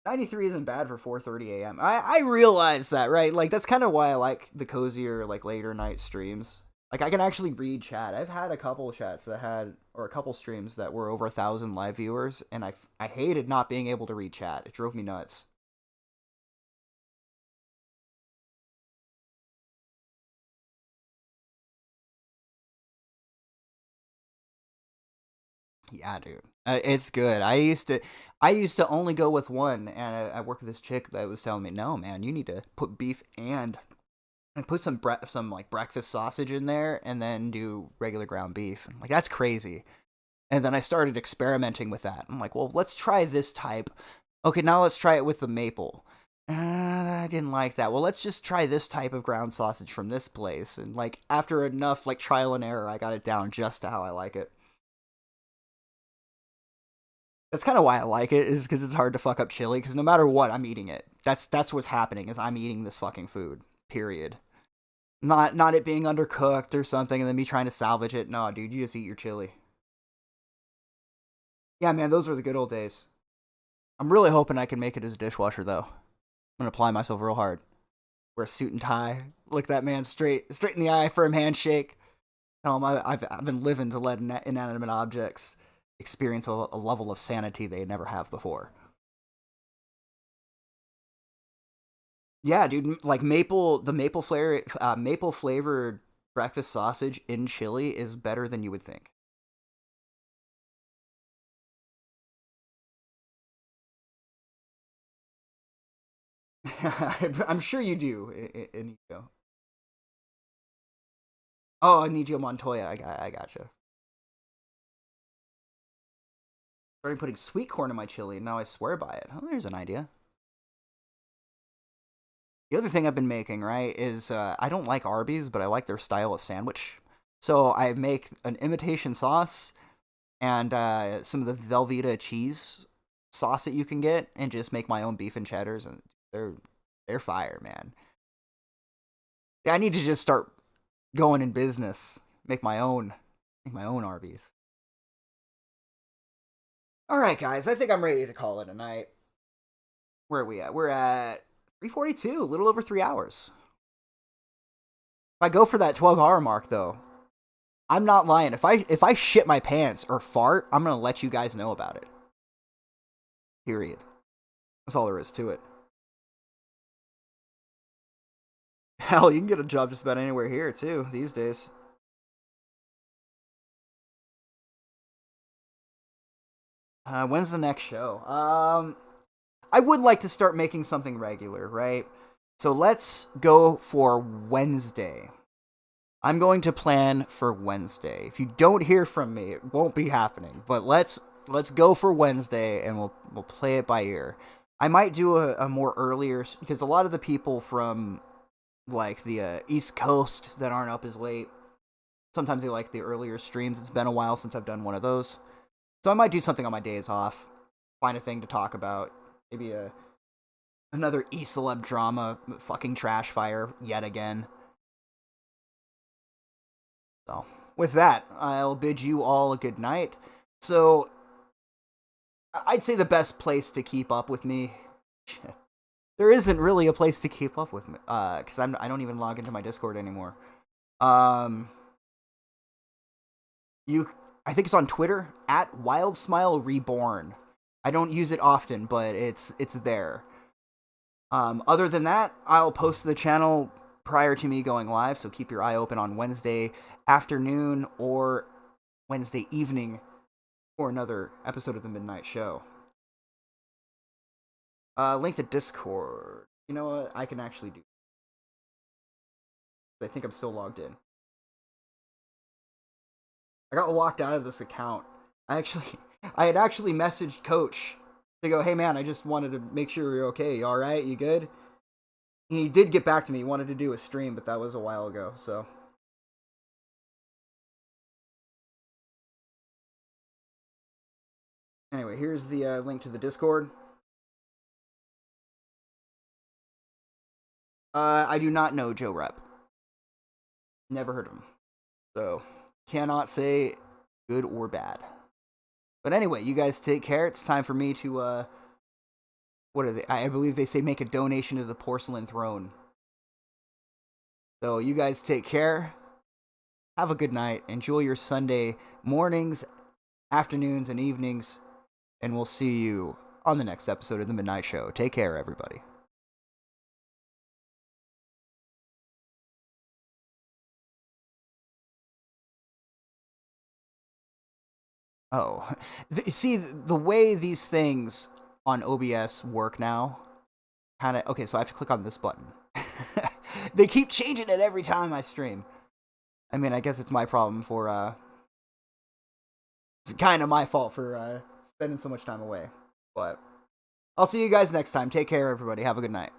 93 isn't bad for 4:30 a.m. I realize that, right? Like, that's kind of why I like the cozier, like, later night streams. Like, I can actually read chat. I've had a couple chats that had, or a couple streams that were over 1,000 live viewers, and I hated not being able to read chat. It drove me nuts. Yeah, dude, it's good. I used to only go with one, and I work with this chick that was telling me, no, man, you need to put beef and put some like breakfast sausage in there, and then do regular ground beef. I'm like, that's crazy. And then I started experimenting with that. I'm like, well, let's try this type. Okay, now let's try it with the maple. I didn't like that. Well, let's just try this type of ground sausage from this place. And like after enough like trial and error, I got it down just to how I like it. That's kind of why I like it, is because it's hard to fuck up chili, because no matter what, I'm eating it. That's what's happening, is I'm eating this fucking food, period. Not it being undercooked or something, and then me trying to salvage it. No, dude, you just eat your chili. Yeah, man, those were the good old days. I'm really hoping I can make it as a dishwasher, though. I'm gonna apply myself real hard. Wear a suit and tie, look that man straight in the eye, firm handshake. Tell him I've been living to let inanimate objects experience a level of sanity they never have before. Yeah, dude, like the maple flavored breakfast sausage in chili is better than you would think. I'm sure you do, Inigo. Oh, Inigo Montoya, I gotcha. Started putting sweet corn in my chili, and now I swear by it. Oh, there's an idea. The other thing I've been making, right, is I don't like Arby's, but I like their style of sandwich. So I make an imitation sauce and some of the Velveeta cheese sauce that you can get, and just make my own beef and cheddars, and they're fire, man. Yeah, I need to just start going in business, make my own Arby's. All right, guys, I think I'm ready to call it a night. Where are we at? We're at 3:42, a little over 3 hours. If I go for that 12-hour mark, though, I'm not lying. If I shit my pants or fart, I'm gonna let you guys know about it. Period. That's all there is to it. Hell, you can get a job just about anywhere here, too, these days. When's the next show? I would like to start making something regular, right? So let's go for Wednesday. I'm going to plan for Wednesday. If you don't hear from me, it won't be happening. But let's go for Wednesday, and we'll play it by ear. I might do a more earlier, because a lot of the people from like the East Coast that aren't up as late, sometimes they like the earlier streams. It's been a while since I've done one of those. So I might do something on my days off, find a thing to talk about, maybe another z-Celeb drama, fucking trash fire yet again. So with that, I'll bid you all a good night. So I'd say the best place to keep up with me, there isn't really a place to keep up with me, because I don't even log into my Discord anymore. I think it's on Twitter, at WildSmileReborn. I don't use it often, but it's there. Other than that, I'll post to the channel prior to me going live, so keep your eye open on Wednesday afternoon or Wednesday evening for another episode of the Midnight Show. Link to Discord. You know what? I can actually do. I think I'm still logged in. I got locked out of this account. I had actually messaged Coach to go, hey man, I just wanted to make sure you're okay. You alright? You good? And he did get back to me. He wanted to do a stream, but that was a while ago, so. Anyway, here's the link to the Discord. I do not know Joe Rep. Never heard of him. So, cannot say good or bad. But anyway, you guys take care. It's time for me to, what are they? I believe they say make a donation to the porcelain throne. So, you guys take care. Have a good night. Enjoy your Sunday mornings, afternoons, and evenings. And we'll see you on the next episode of The Midnight Show. Take care, everybody. Oh, see, the way these things on OBS work now, kind of, okay, so I have to click on this button. They keep changing it every time I stream. I mean, I guess it's my problem for, it's kind of my fault for, spending so much time away. But I'll see you guys next time. Take care, everybody. Have a good night.